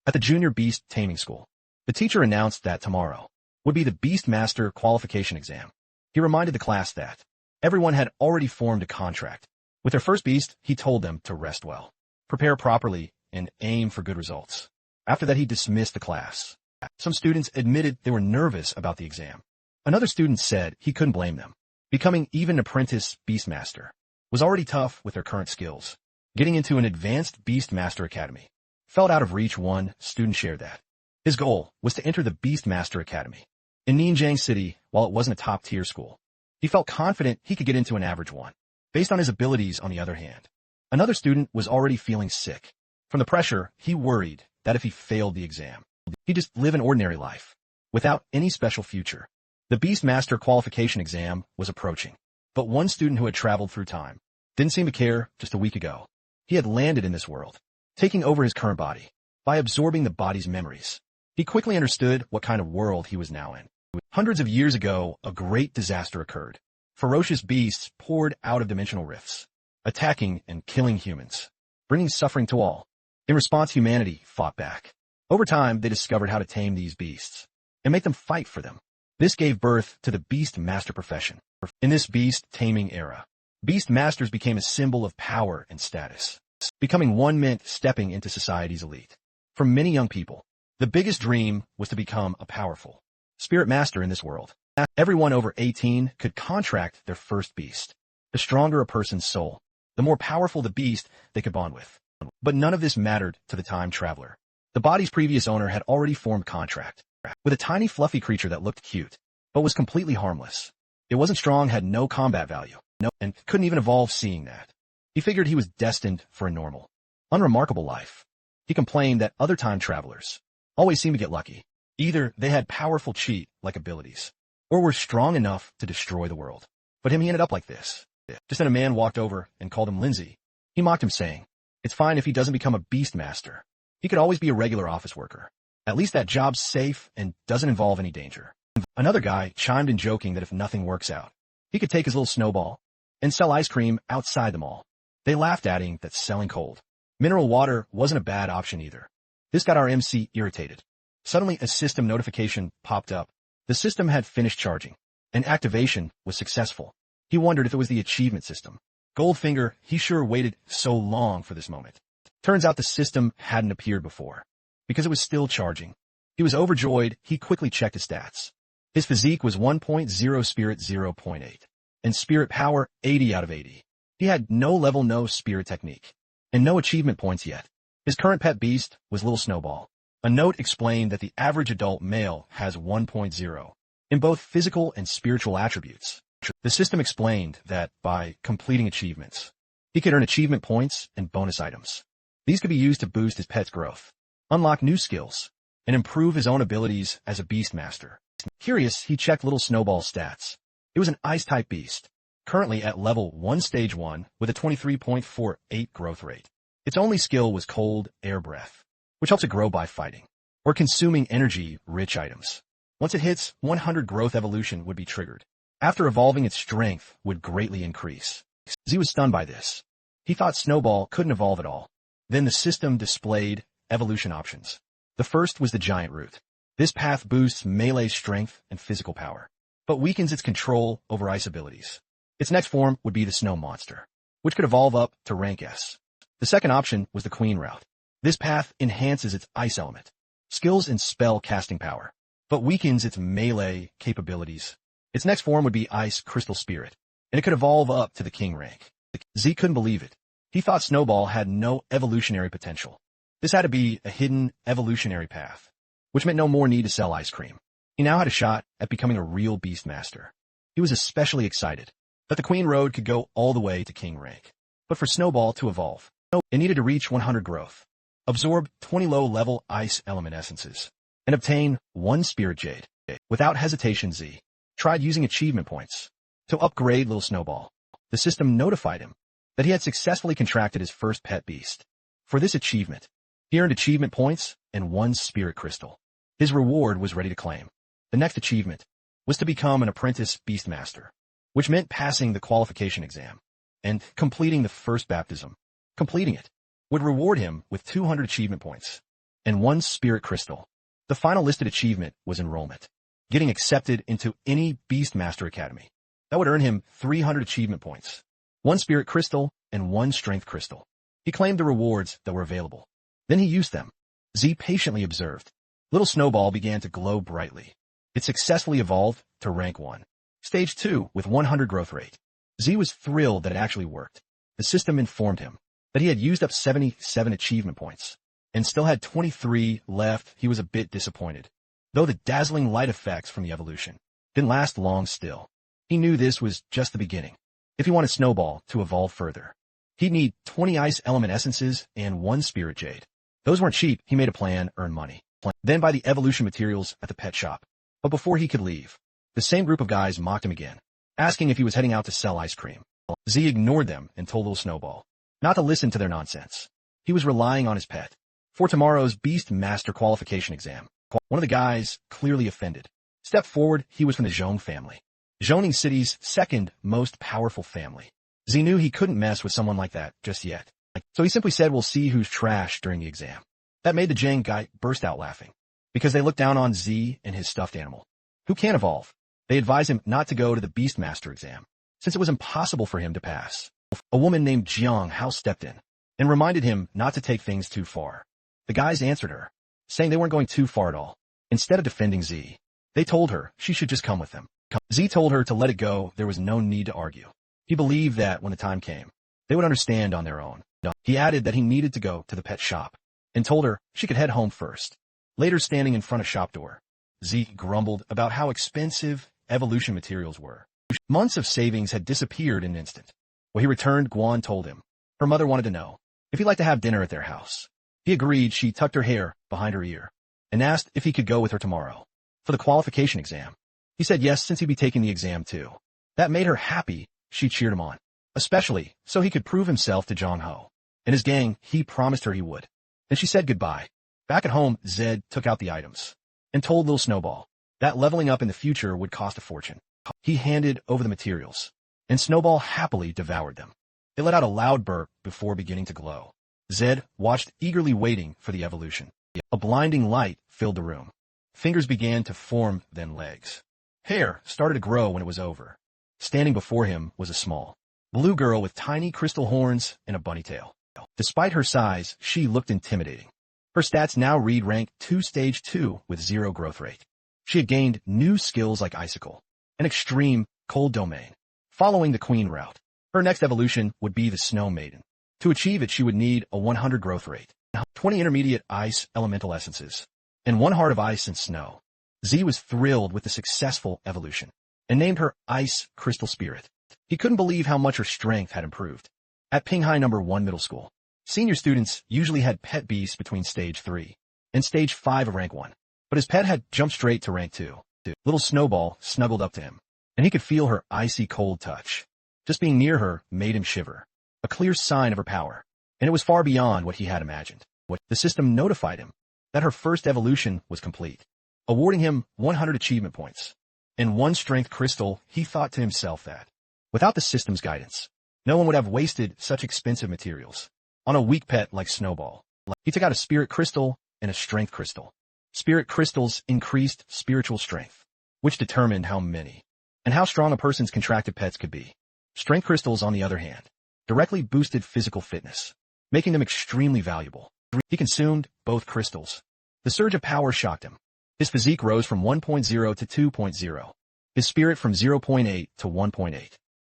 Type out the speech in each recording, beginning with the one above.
At the Junior Beast Taming School, the teacher announced that tomorrow would be the Beastmaster qualification exam. He reminded the class that everyone had already formed a contract. With their first beast, he told them to rest well, prepare properly, and aim for good results. After that, he dismissed the class. Some students admitted they were nervous about the exam. Another student said he couldn't blame them. Becoming even apprentice Beastmaster was already tough with their current skills. Getting into an advanced Beastmaster Academy felt out of reach. One student shared that his goal was to enter the Beastmaster Academy in Ninjang City. While it wasn't a top-tier school, he felt confident he could get into an average one, based on his abilities. On the other hand, another student was already feeling sick. From the pressure, he worried that if he failed the exam, he'd just live an ordinary life, without any special future. The Beastmaster qualification exam was approaching, but one student who had traveled through time didn't seem to care. Just a week ago, he had landed in this world, taking over his current body. By absorbing the body's memories, he quickly understood what kind of world he was now in. Hundreds of years ago, a great disaster occurred. Ferocious beasts poured out of dimensional rifts, attacking and killing humans, bringing suffering to all. In response, humanity fought back. Over time, they discovered how to tame these beasts and make them fight for them. This gave birth to the Beastmaster profession. In this beast taming era, Beastmasters became a symbol of power and status. Becoming one meant stepping into society's elite. For many young people, the biggest dream was to become a powerful spirit master in this world. Everyone over 18 could contract their first beast. The stronger a person's soul, the more powerful the beast they could bond with. But none of this mattered to the time traveler. The body's previous owner had already formed contract with a tiny fluffy creature that looked cute, but was completely harmless. It wasn't strong, had no combat value, and couldn't even evolve. Seeing that, he figured he was destined for a normal, unremarkable life. He complained that other time travelers always seemed to get lucky. Either they had powerful cheat-like abilities, or were strong enough to destroy the world. But he ended up like this. Just then a man walked over and called him Lindsay. He mocked him, saying, "It's fine if he doesn't become a Beastmaster. He could always be a regular office worker. At least that job's safe and doesn't involve any danger." Another guy chimed in, joking that if nothing works out, he could take his little Snowball and sell ice cream outside the mall. They laughed, adding that selling cold mineral water wasn't a bad option either. This got our MC irritated. Suddenly, a system notification popped up. The system had finished charging, and activation was successful. He wondered if it was the achievement system. Goldfinger, he sure waited so long for this moment. Turns out the system hadn't appeared before, because it was still charging. He was overjoyed. He quickly checked his stats. His physique was 1.0, spirit 0.8, and spirit power 80 out of 80. He had no level, no spirit technique, and no achievement points yet. His current pet beast was Little Snowball. A note explained that the average adult male has 1.0 in both physical and spiritual attributes. The system explained that by completing achievements, he could earn achievement points and bonus items. These could be used to boost his pet's growth, unlock new skills, and improve his own abilities as a Beastmaster. Curious, he checked Little Snowball's stats. It was an Ice-type beast, currently at level 1 stage 1 with a 23.48 growth rate. Its only skill was Cold Air Breath, which helps it grow by fighting or consuming energy-rich items. Once it hits 100, growth evolution would be triggered. After evolving, its strength would greatly increase. Z was stunned by this. He thought Snowball couldn't evolve at all. Then the system displayed evolution options. The first was the Giant Root. This path boosts melee strength and physical power, but weakens its control over ice abilities. Its next form would be the Snow Monster, which could evolve up to rank S. The second option was the Queen Route. This path enhances its ice element, skills and spell casting power, but weakens its melee capabilities. Its next form would be Ice Crystal Spirit, and it could evolve up to the King rank. Z couldn't believe it. He thought Snowball had no evolutionary potential. This had to be a hidden evolutionary path, which meant no more need to sell ice cream. He now had a shot at becoming a real Beastmaster. He was especially excited that the Queen Road could go all the way to King rank. But for Snowball to evolve, it needed to reach 100 growth, absorb 20 low-level ice element essences, and obtain 1 Spirit Jade. Without hesitation, Z tried using achievement points to upgrade Little Snowball. The system notified him that he had successfully contracted his first pet beast. For this achievement, he earned achievement points and 1 Spirit Crystal. His reward was ready to claim. The next achievement was to become an apprentice Beastmaster, which meant passing the qualification exam and completing the first baptism. Completing it would reward him with 200 achievement points. and 1 spirit crystal. The final listed achievement was enrollment, getting accepted into any Beastmaster Academy. That would earn him 300 achievement points, 1 spirit crystal, and 1 strength crystal. He claimed the rewards that were available. Then he used them. Z patiently observed. Little Snowball began to glow brightly. It successfully evolved to rank 1. Stage 2 with 100 growth rate. Z was thrilled that it actually worked. The system informed him that he had used up 77 achievement points and still had 23 left. He was a bit disappointed, though the dazzling light effects from the evolution didn't last long still. He knew this was just the beginning. If he wanted Snowball to evolve further, he'd need 20 ice element essences and 1 spirit jade. Those weren't cheap. He made a plan, earn money, then buy the evolution materials at the pet shop. But before he could leave, the same group of guys mocked him again, asking if he was heading out to sell ice cream. Z ignored them and told Little Snowball not to listen to their nonsense. He was relying on his pet for tomorrow's Beast Master qualification exam. One of the guys, clearly offended, stepped forward. He was from the Zhong family, Zhoning City's second most powerful family. Z knew he couldn't mess with someone like that just yet. So he simply said, "We'll see who's trash during the exam." That made the Zhang guy burst out laughing, because they looked down on Z and his stuffed animal, who can't evolve. They advised him not to go to the Beastmaster exam, since it was impossible for him to pass. A woman named Jiang Hao stepped in and reminded him not to take things too far. The guys answered her, saying they weren't going too far at all. Instead of defending Z, they told her she should just come with them. Z told her to let it go. There was no need to argue. He believed that when the time came, they would understand on their own. He added that he needed to go to the pet shop and told her she could head home first. Later, standing in front of shop door, Z grumbled about how expensive evolution materials were. Months of savings had disappeared in an instant. When he returned, Guan told him her mother wanted to know if he'd like to have dinner at their house. He agreed. She tucked her hair behind her ear and asked if he could go with her tomorrow for the qualification exam. He said yes, since he'd be taking the exam too. That made her happy. She cheered him on, especially so he could prove himself to Zhang Ho and his gang. He promised her he would. Then she said goodbye. Back at home, Zed took out the items and told Little Snowball that leveling up in the future would cost a fortune. He handed over the materials, and Snowball happily devoured them. It let out a loud burp before beginning to glow. Zed watched, eagerly waiting for the evolution. A blinding light filled the room. Fingers began to form, then legs. Hair started to grow when it was over. Standing before him was a small, blue girl with tiny crystal horns and a bunny tail. Despite her size, she looked intimidating. Her stats now read rank 2 stage 2 with 0 growth rate. She had gained new skills like Icicle and Extreme Cold Domain, following the Queen route. Her next evolution would be the Snow Maiden. To achieve it, she would need a 100 growth rate, 20 intermediate ice elemental essences, and 1 heart of ice and snow. Z was thrilled with the successful evolution and named her Ice Crystal Spirit. He couldn't believe how much her strength had improved. At Pinghai No. 1 Middle School, senior students usually had pet beasts between stage 3 and stage 5 of rank 1, but his pet had jumped straight to rank 2. Little Snowball snuggled up to him, and he could feel her icy cold touch. Just being near her made him shiver, a clear sign of her power, and it was far beyond what he had imagined. The system notified him that her first evolution was complete, awarding him 100 achievement points and 1 strength crystal. He thought to himself that, without the system's guidance, no one would have wasted such expensive materials on a weak pet like Snowball. He took out a spirit crystal and a strength crystal. Spirit crystals increased spiritual strength, which determined how many and how strong a person's contracted pets could be. Strength crystals, on the other hand, directly boosted physical fitness, making them extremely valuable. He consumed both crystals. The surge of power shocked him. His physique rose from 1.0 to 2.0, his spirit from 0.8 to 1.8,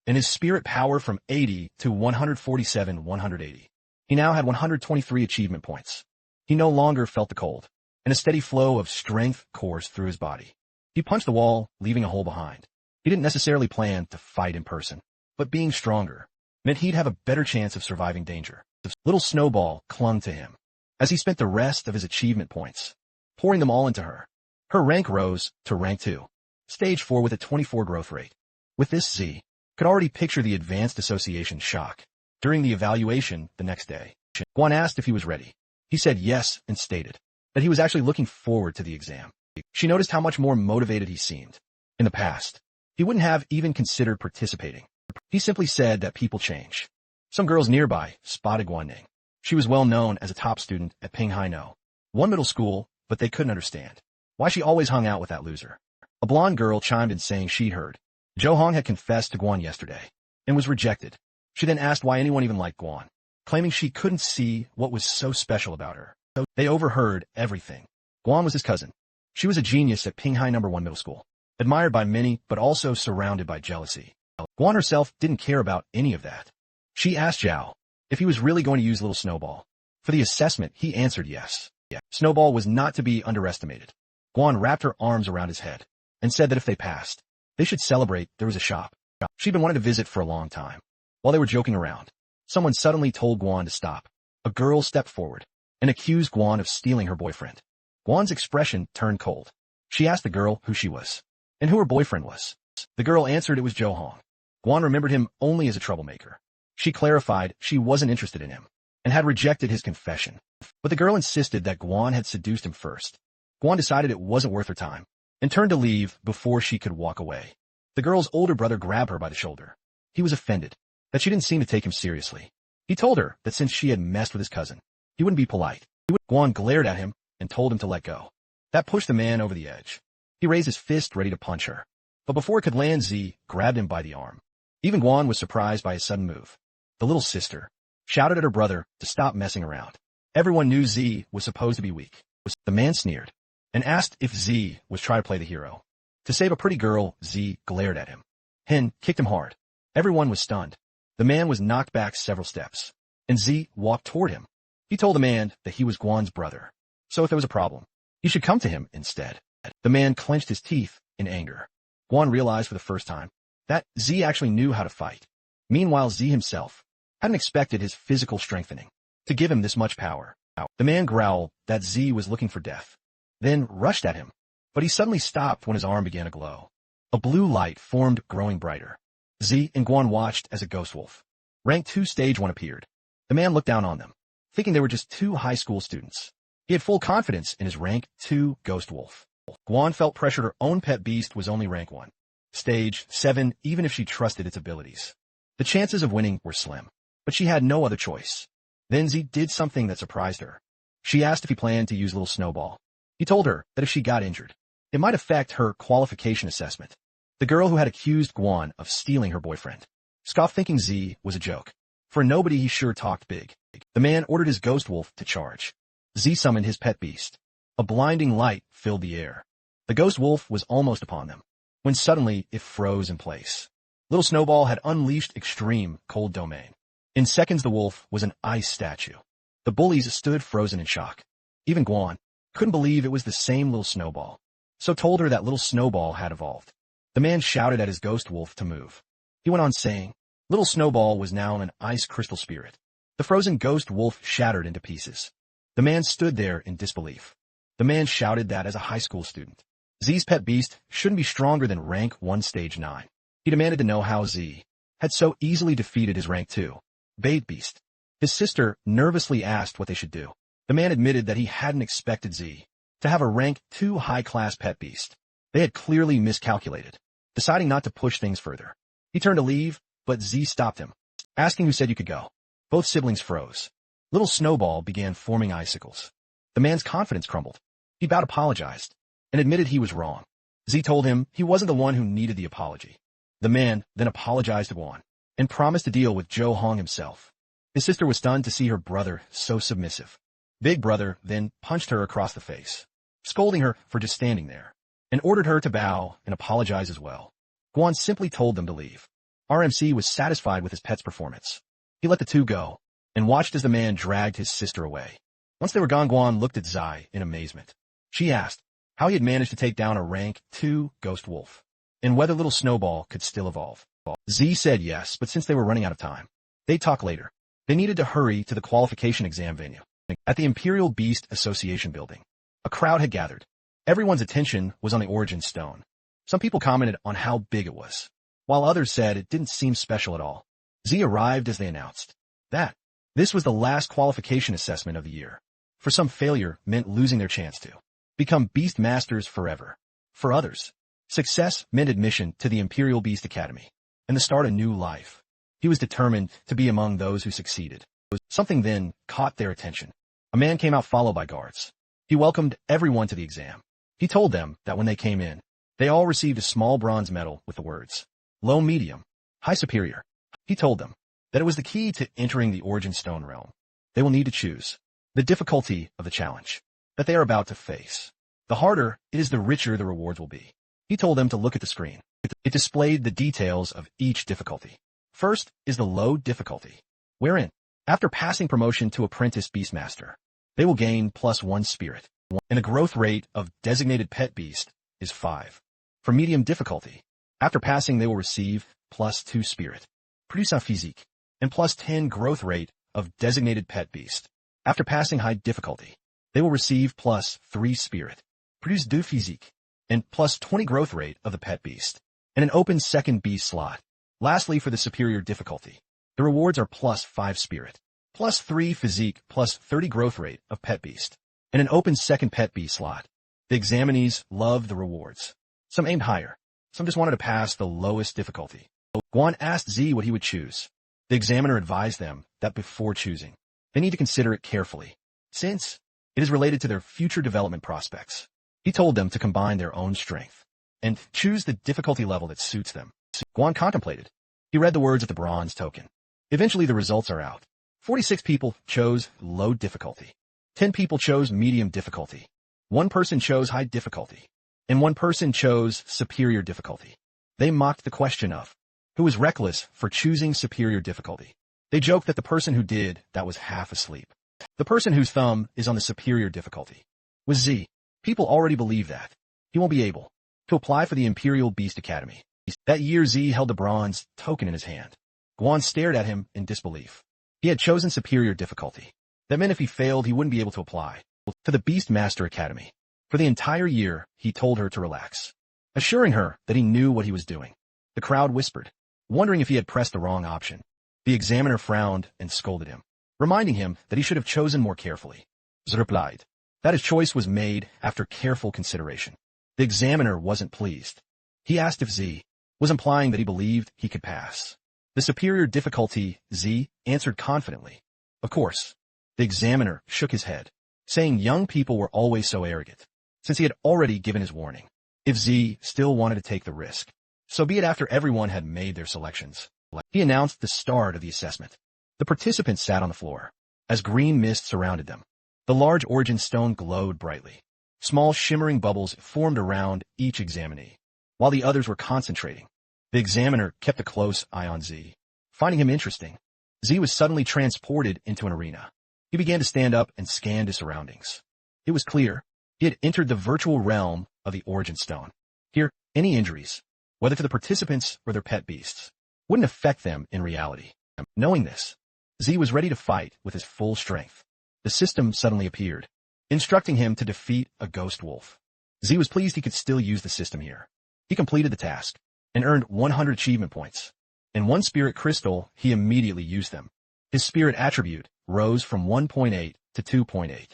and his spirit power from 80 to 147/180. He now had 123 achievement points. He no longer felt the cold, and a steady flow of strength coursed through his body. He punched the wall, leaving a hole behind. He didn't necessarily plan to fight in person, but being stronger meant he'd have a better chance of surviving danger. Little Snowball clung to him as he spent the rest of his achievement points, pouring them all into her. Her rank rose to rank 2, stage 4 with a 24 growth rate. With this, Z could already picture the advanced association shock during the evaluation the next day. Guan asked if he was ready. He said yes and stated that he was actually looking forward to the exam. She noticed how much more motivated he seemed. In the past, he wouldn't have even considered participating. He simply said that people change. Some girls nearby spotted Guan Ning. She was well known as a top student at Pinghai No. One middle school, but they couldn't understand why she always hung out with that loser. A blonde girl chimed in saying she'd heard Jo Hong had confessed to Guan yesterday and was rejected. She then asked why anyone even liked Guan, claiming she couldn't see what was so special about her. So they overheard everything. Guan was his cousin. She was a genius at Pinghai No. 1 Middle School, admired by many but also surrounded by jealousy. Guan herself didn't care about any of that. She asked Zhao if he was really going to use little Snowball. For the assessment, he answered yes. Snowball was not to be underestimated. Guan wrapped her arms around his head and said that if they passed, they should celebrate. There was a shop she'd been wanting to visit for a long time. While they were joking around, someone suddenly told Guan to stop. A girl stepped forward and accused Guan of stealing her boyfriend. Guan's expression turned cold. She asked the girl who she was and who her boyfriend was. The girl answered it was Jo Hong. Guan remembered him only as a troublemaker. She clarified she wasn't interested in him and had rejected his confession. But the girl insisted that Guan had seduced him first. Guan decided it wasn't worth her time and turned to leave before she could walk away. The girl's older brother grabbed her by the shoulder. He was offended that she didn't seem to take him seriously. He told her that since she had messed with his cousin, he wouldn't be polite. Guan glared at him and told him to let go. That pushed the man over the edge. He raised his fist ready to punch her. But before it could land, Z grabbed him by the arm. Even Guan was surprised by his sudden move. The little sister shouted at her brother to stop messing around. Everyone knew Z was supposed to be weak. The man sneered and asked if Z was trying to play the hero. To save a pretty girl, Z glared at him. Hen kicked him hard. Everyone was stunned. The man was knocked back several steps, and Z walked toward him. He told the man that he was Guan's brother, so if there was a problem, he should come to him instead. The man clenched his teeth in anger. Guan realized for the first time that Z actually knew how to fight. Meanwhile, Z himself hadn't expected his physical strengthening to give him this much power. The man growled that Z was looking for death, then rushed at him, but he suddenly stopped when his arm began to glow. A blue light formed, growing brighter. Z and Guan watched as a ghost wolf. Rank 2 Stage 1 appeared. The man looked down on them, thinking they were just 2 high school students. He had full confidence in his Rank 2 ghost wolf. Guan felt pressured her own pet beast was only Rank 1. Stage 7, even if she trusted its abilities. The chances of winning were slim, but she had no other choice. Then Z did something that surprised her. She asked if he planned to use little Snowball. He told her that if she got injured, it might affect her qualification assessment. The girl who had accused Guan of stealing her boyfriend scoffed, thinking Z was a joke. For nobody, he sure talked big. The man ordered his ghost wolf to charge. Z summoned his pet beast. A blinding light filled the air. The ghost wolf was almost upon them, when suddenly it froze in place. Little Snowball had unleashed extreme cold domain. In seconds, the wolf was an ice statue. The bullies stood frozen in shock. Even Guan couldn't believe it was the same little Snowball, so told her that little Snowball had evolved. The man shouted at his ghost wolf to move. He went on saying, little Snowball was now an ice crystal spirit. The frozen ghost wolf shattered into pieces. The man stood there in disbelief. The man shouted that as a high school student, Z's pet beast shouldn't be stronger than Rank 1 Stage 9. He demanded to know how Z had so easily defeated his Rank 2 bait beast. His sister nervously asked what they should do. The man admitted that he hadn't expected Z to have a Rank 2 high-class pet beast. They had clearly miscalculated, deciding not to push things further. He turned to leave, but Z stopped him, asking who said you could go. Both siblings froze. Little Snowball began forming icicles. The man's confidence crumbled. He bowed, apologized, and admitted he was wrong. Z told him he wasn't the one who needed the apology. The man then apologized to Guan and promised to deal with Jo Hong himself. His sister was stunned to see her brother so submissive. Big Brother then punched her across the face, scolding her for just standing there, and ordered her to bow and apologize as well. Guan simply told them to leave. RMC was satisfied with his pet's performance. He let the two go and watched as the man dragged his sister away. Once they were gone, Guan looked at Zai in amazement. She asked how he had managed to take down a Rank 2 ghost wolf, and whether little Snowball could still evolve. Z said yes, but since they were running out of time, they'd talk later. They needed to hurry to the qualification exam venue. At the Imperial Beast Association building, a crowd had gathered. Everyone's attention was on the origin stone. Some people commented on how big it was, while others said it didn't seem special at all. Z arrived as they announced that this was the last qualification assessment of the year. For some, failure meant losing their chance to become Beast Masters forever. For others, success meant admission to the Imperial Beast Academy and the start a new life. He was determined to be among those who succeeded. Something then caught their attention. A man came out followed by guards. He welcomed everyone to the exam. He told them that when they came in, they all received a small bronze medal with the words, low, medium, high, superior. He told them that it was the key to entering the Origin Stone realm. They will need to choose the difficulty of the challenge that they are about to face. The harder it is, the richer the rewards will be. He told them to look at the screen. It displayed the details of each difficulty. First is the low difficulty, wherein, after passing promotion to Apprentice Beastmaster, they will gain +1 spirit, and the growth rate of designated pet beast is 5. For medium difficulty, after passing they will receive +2 spirit, produce un physique, and +10 growth rate of designated pet beast. After passing high difficulty, they will receive +3 spirit, produce 2 physique, and +20 growth rate of the pet beast, and an open second beast slot. Lastly, for the superior difficulty, the rewards are +5 spirit, +3 physique, +30 growth rate of pet beast, and an open second pet beast slot. The examinees loved the rewards. Some aimed higher. Some just wanted to pass the lowest difficulty. Guan asked Z what he would choose. The examiner advised them that before choosing, they need to consider it carefully, since it is related to their future development prospects. He told them to combine their own strength and choose the difficulty level that suits them. Guan contemplated. He read the words of the bronze token. Eventually the results are out. 46 people chose low difficulty. 10 people chose medium difficulty. 1 person chose high difficulty. And 1 person chose superior difficulty. They mocked the question of who was reckless for choosing superior difficulty. They joked that the person who did that was half asleep. The person whose thumb is on the superior difficulty was Z. People already believe that he won't be able to apply for the Imperial Beast Academy. That year Z held the bronze token in his hand. Guan stared at him in disbelief. He had chosen superior difficulty. That meant if he failed, he wouldn't be able to apply to the Beastmaster Academy. For the entire year, he told her to relax, assuring her that he knew what he was doing. The crowd whispered, wondering if he had pressed the wrong option. The examiner frowned and scolded him, reminding him that he should have chosen more carefully. Z replied that his choice was made after careful consideration. The examiner wasn't pleased. He asked if Z was implying that he believed he could pass the superior difficulty. Z answered confidently, of course. The examiner shook his head, saying young people were always so arrogant, since he had already given his warning. If Z still wanted to take the risk, so be it. After everyone had made their selections, he announced the start of the assessment. The participants sat on the floor, as green mist surrounded them. The large Origin Stone glowed brightly. Small shimmering bubbles formed around each examinee, while the others were concentrating. The examiner kept a close eye on Z, finding him interesting. Z was suddenly transported into an arena. He began to stand up and scan his surroundings. It was clear he had entered the virtual realm of the Origin Stone. Here, any injuries, whether to the participants or their pet beasts, wouldn't affect them in reality. Knowing this, Z was ready to fight with his full strength. The system suddenly appeared, instructing him to defeat a ghost wolf. Z was pleased he could still use the system here. He completed the task and earned 100 achievement points. In 1 spirit crystal, he immediately used them. His spirit attribute rose from 1.8 to 2.8.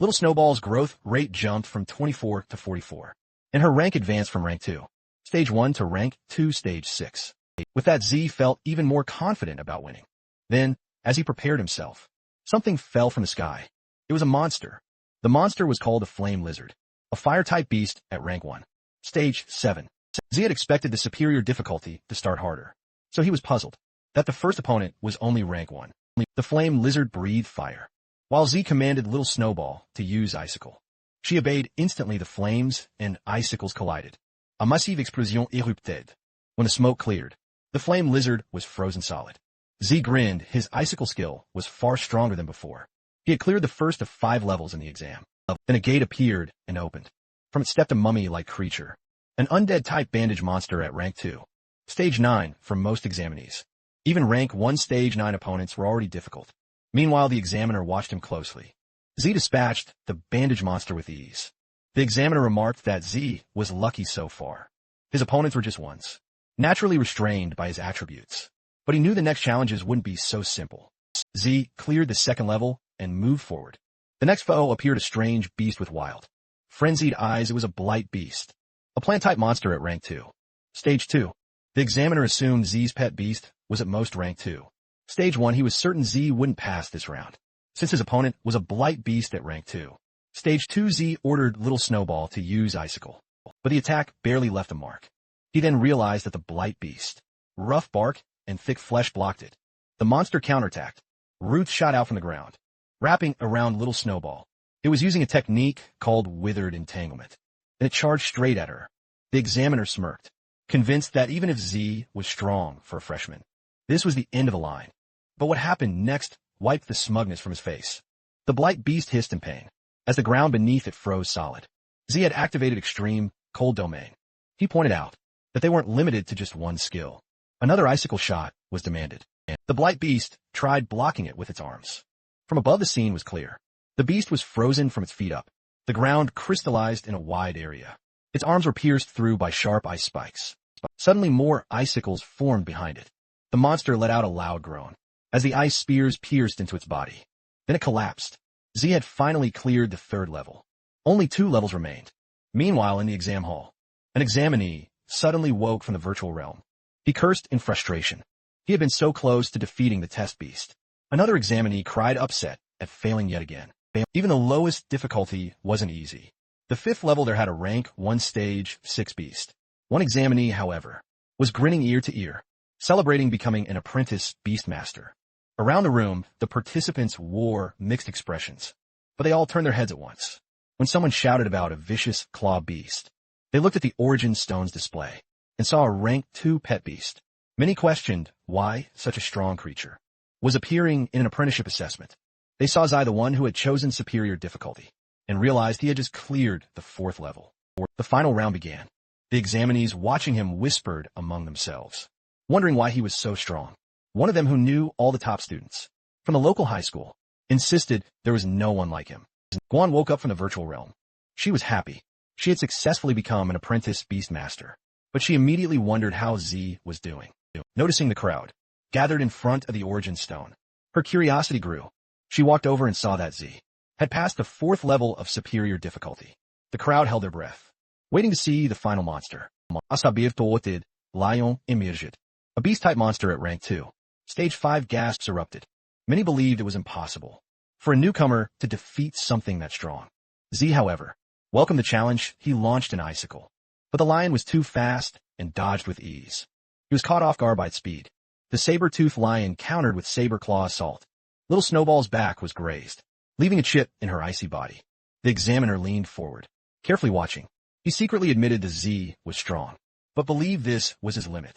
Little Snowball's growth rate jumped from 24 to 44, and her rank advanced from rank 2, stage 1 to rank 2, stage 6. With that, Z felt even more confident about winning. Then, as he prepared himself, something fell from the sky. It was a monster. The monster was called a flame lizard, a fire-type beast at rank 1, stage 7. Z had expected the superior difficulty to start harder, so he was puzzled that the first opponent was only rank 1. The flame lizard breathed fire, while Z commanded Little Snowball to use icicle. She obeyed instantly. The flames and icicles collided. A massive explosion érupted. When the smoke cleared, the flame lizard was frozen solid. Z grinned. His icicle skill was far stronger than before. He had cleared the first of 5 levels in the exam. Then a gate appeared and opened. From it stepped a mummy-like creature, an undead-type bandage monster at rank 2, stage 9 for most examinees. Even rank 1 stage 9 opponents were already difficult. Meanwhile, the examiner watched him closely. Z dispatched the bandage monster with ease. The examiner remarked that Z was lucky so far. His opponents were just ones, naturally restrained by his attributes. But he knew the next challenges wouldn't be so simple. Z cleared the 2nd level and moved forward. The next foe appeared, a strange beast with wild, frenzied eyes. It was a blight beast, a plant-type monster at rank 2, stage 2. The examiner assumed Z's pet beast was at most rank 2. Stage 1, he was certain Z wouldn't pass this round, since his opponent was a blight beast at rank 2. Stage 2 Z ordered Little Snowball to use Icicle, but the attack barely left a mark. He then realized that the Blight Beast, rough bark and thick flesh blocked it. The monster counterattacked. Roots shot out from the ground, wrapping around Little Snowball. It was using a technique called Withered Entanglement, and it charged straight at her. The examiner smirked, convinced that even if Z was strong for a freshman, this was the end of the line. But what happened next wiped the smugness from his face. The Blight Beast hissed in pain, as the ground beneath it froze solid. Z had activated Extreme Cold Domain. He pointed out that they weren't limited to just one skill. Another icicle shot was demanded. The Blight Beast tried blocking it with its arms. From above, the scene was clear. The beast was frozen from its feet up. The ground crystallized in a wide area. Its arms were pierced through by sharp ice spikes. Suddenly, more icicles formed behind it. The monster let out a loud groan as the ice spears pierced into its body. Then it collapsed. Z had finally cleared the third level. Only 2 levels remained. Meanwhile, in the exam hall, an examinee suddenly woke from the virtual realm. He cursed in frustration. He had been so close to defeating the test beast. Another examinee cried upset at failing yet again. Even the lowest difficulty wasn't easy. The 5th level there had a rank 1 stage 6 beast. One examinee, however, was grinning ear to ear, celebrating becoming an apprentice beastmaster. Around the room, the participants wore mixed expressions, but they all turned their heads at once. When someone shouted about a vicious claw beast, they looked at the Origin Stones display and saw a rank 2 pet beast. Many questioned why such a strong creature was appearing in an apprenticeship assessment. They saw Zai, the one who had chosen superior difficulty, and realized he had just cleared the 4th level. The final round began. The examinees watching him whispered among themselves, wondering why he was so strong. One of them, who knew all the top students from the local high school, insisted there was no one like him. Guan woke up from the virtual realm. She was happy. She had successfully become an apprentice beastmaster, but she immediately wondered how Z was doing. Noticing the crowd gathered in front of the Origin Stone, her curiosity grew. She walked over and saw that Z had passed the 4th level of superior difficulty. The crowd held their breath, waiting to see the final monster. Lion emerged. A beast-type monster at rank 2. Stage 5 gasps erupted. Many believed it was impossible for a newcomer to defeat something that strong. Z, however, welcomed the challenge. He launched an icicle, but the lion was too fast and dodged with ease. He was caught off guard by its speed. The saber-toothed lion countered with saber-claw assault. Little Snowball's back was grazed, leaving a chip in her icy body. The examiner leaned forward, carefully watching. He secretly admitted that Z was strong, but believed this was his limit.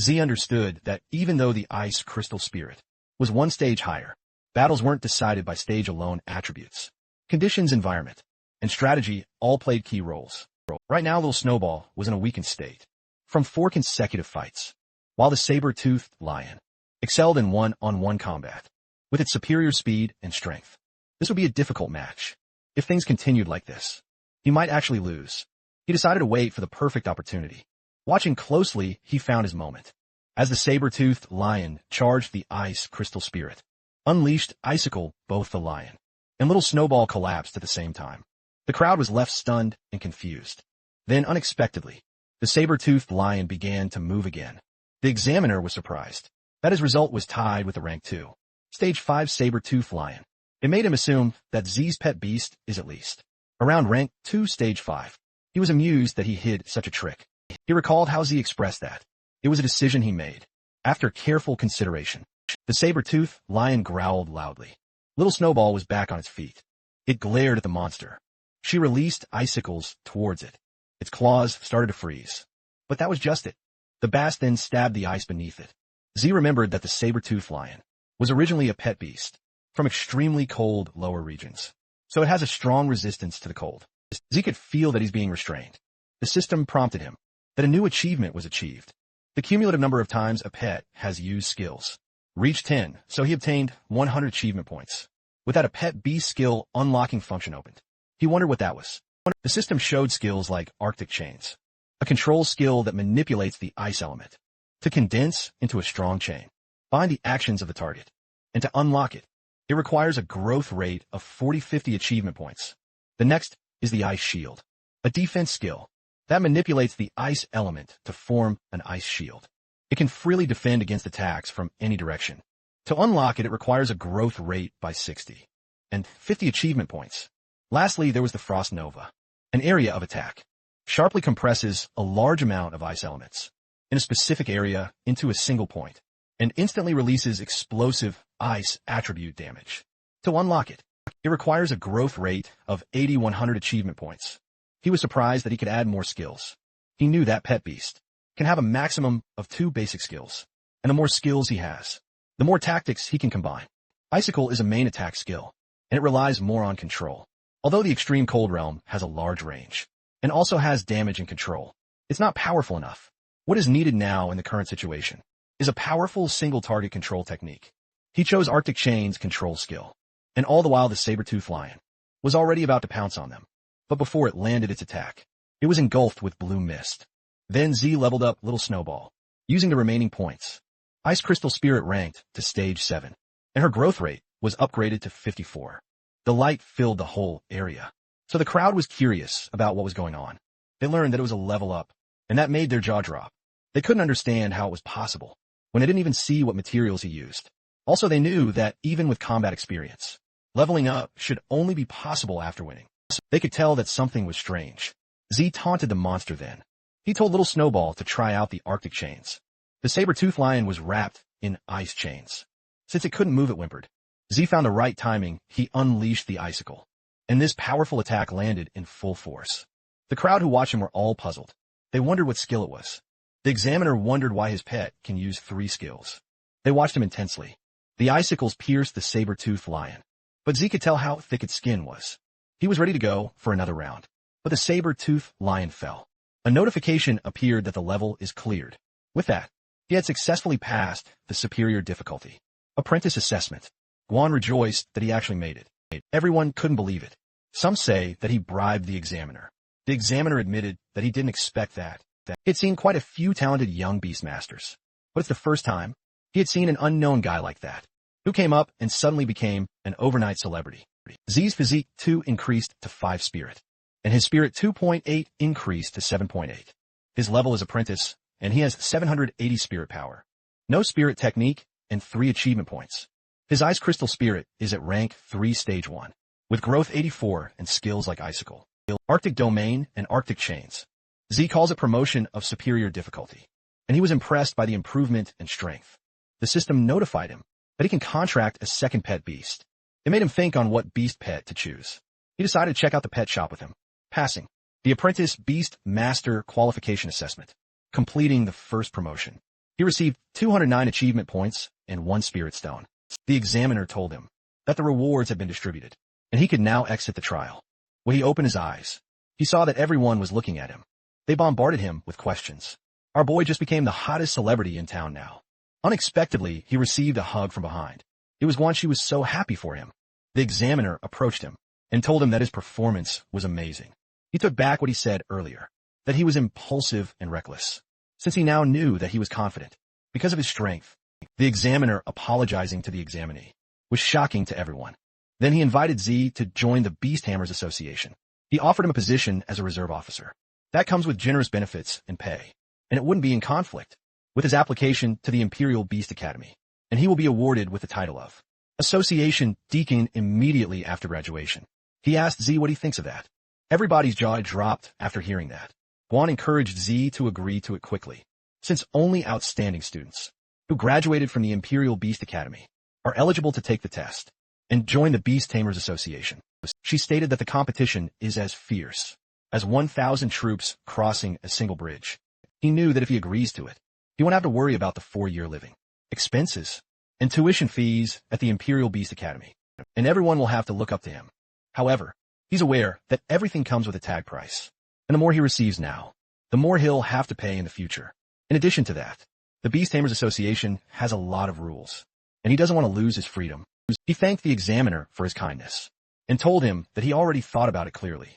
Z understood that even though the ice crystal spirit was 1 stage higher, battles weren't decided by stage-alone attributes. Conditions, environment, and strategy all played key roles. Right now, Little Snowball was in a weakened state from 4 consecutive fights, while the saber-toothed lion excelled in one-on-one combat. With its superior speed and strength, this would be a difficult match. If things continued like this, he might actually lose. He decided to wait for the perfect opportunity. Watching closely, he found his moment. As the saber-toothed lion charged the ice crystal spirit, unleashed icicle both the lion and Little Snowball collapsed at the same time. The crowd was left stunned and confused. Then, unexpectedly, the saber-toothed lion began to move again. The examiner was surprised that his result was tied with the rank 2. Stage 5 saber-toothed lion. It made him assume that Z's pet beast is at least around rank 2 stage 5. He was amused that he hid such a trick. He recalled how Z expressed that it was a decision he made after careful consideration. The saber-toothed lion growled loudly. Little Snowball was back on its feet. It glared at the monster. She released icicles towards it. Its claws started to freeze. But that was just it. The bass then stabbed the ice beneath it. Z remembered that the saber-toothed lion was originally a pet beast from extremely cold lower regions, so it has a strong resistance to the cold. Z could feel that he's being restrained. The system prompted him that a new achievement was achieved. The cumulative number of times a pet has used skills reached 10, so he obtained 100 achievement points. With that, a pet beast skill unlocking function opened. He wondered what that was. The system showed skills like Arctic Chains, a control skill that manipulates the ice element to condense into a strong chain, bind the actions of the target, and to unlock it, it requires a growth rate of 40-50 achievement points. The next is the Ice Shield, a defense skill that manipulates the ice element to form an ice shield. It can freely defend against attacks from any direction. To unlock it, it requires a growth rate by 60 and 50 achievement points. Lastly, there was the Frost Nova, an area of attack. Sharply compresses a large amount of ice elements in a specific area into a single point, and instantly releases explosive ice attribute damage. To unlock it, it requires a growth rate of 8100 achievement points. He was surprised that he could add more skills. He knew that pet beast can have a maximum of 2 basic skills, and the more skills he has, the more tactics he can combine. Icicle is a main attack skill, and it relies more on control. Although the Extreme Cold Realm has a large range, and also has damage and control, it's not powerful enough. What is needed now in the current situation is a powerful single-target control technique. He chose Arctic Chain's control skill, and all the while the saber-tooth lion was already about to pounce on them. But before it landed its attack, it was engulfed with blue mist. Then Z leveled up Little Snowball, using the remaining points. Ice Crystal Spirit ranked to stage 7, and her growth rate was upgraded to 54. The light filled the whole area, so the crowd was curious about what was going on. They learned that it was a level up, and that made their jaw drop. They couldn't understand how it was possible, when they didn't even see what materials he used. Also, they knew that even with combat experience, leveling up should only be possible after winning. They could tell that something was strange. Z taunted the monster then. He told Little Snowball to try out the Arctic Chains. The saber-tooth lion was wrapped in ice chains. Since it couldn't move, it whimpered. Z found the right timing. He unleashed the icicle, and this powerful attack landed in full force. The crowd who watched him were all puzzled. They wondered what skill it was. The examiner wondered why his pet can use 3 skills. They watched him intensely. The icicles pierced the saber-tooth lion, but Z could tell how thick its skin was. He was ready to go for another round, but the saber-tooth lion fell. A notification appeared that the level is cleared. With that, he had successfully passed the superior difficulty apprentice assessment. Guan rejoiced that he actually made it. Everyone couldn't believe it. Some say that he bribed the examiner. The examiner admitted that he didn't expect that. He had seen quite a few talented young beastmasters, but it's the first time he had seen an unknown guy like that, who came up and suddenly became an overnight celebrity. Z's physique 2 increased to 5 spirit, and his spirit 2.8 increased to 7.8. His level is apprentice, and he has 780 spirit power, no spirit technique, and 3 achievement points. His Ice Crystal Spirit is at rank 3 stage 1, with growth 84 and skills like Icicle, Arctic Domain, and Arctic Chains. Z calls it promotion of superior difficulty, and he was impressed by the improvement and strength. The system notified him that he can contract a second pet beast. It made him think on what beast pet to choose. He decided to check out the pet shop with him, passing the Apprentice Beast Master Qualification Assessment, completing the first promotion. He received 209 achievement points and 1 spirit stone. The examiner told him that the rewards had been distributed, and he could now exit the trial. When he opened his eyes, he saw that everyone was looking at him. They bombarded him with questions. Our boy just became the hottest celebrity in town now. Unexpectedly, he received a hug from behind. It was one she was so happy for him. The examiner approached him and told him that his performance was amazing. He took back what he said earlier, that he was impulsive and reckless, since he now knew that he was confident because of his strength. The examiner apologizing to the examinee was shocking to everyone. Then he invited Z to join the Beast Hammers Association. He offered him a position as a reserve officer. That comes with generous benefits and pay, and it wouldn't be in conflict with his application to the Imperial Beast Academy, and he will be awarded with the title of Association Deacon immediately after graduation. He asked Z what he thinks of that. Everybody's jaw dropped after hearing that. Guan encouraged Z to agree to it quickly, since only outstanding students who graduated from the Imperial Beast Academy are eligible to take the test and join the Beast Tamers Association. She stated that the competition is as fierce as 1,000 troops crossing a single bridge. He knew that if he agrees to it, he won't have to worry about the 4-year living expenses and tuition fees at the Imperial Beast Academy, and everyone will have to look up to him. However, he's aware that everything comes with a tag price, and the more he receives now, the more he'll have to pay in the future. In addition to that, the Beast Tamers Association has a lot of rules, and he doesn't want to lose his freedom. He thanked the examiner for his kindness and told him that he already thought about it clearly,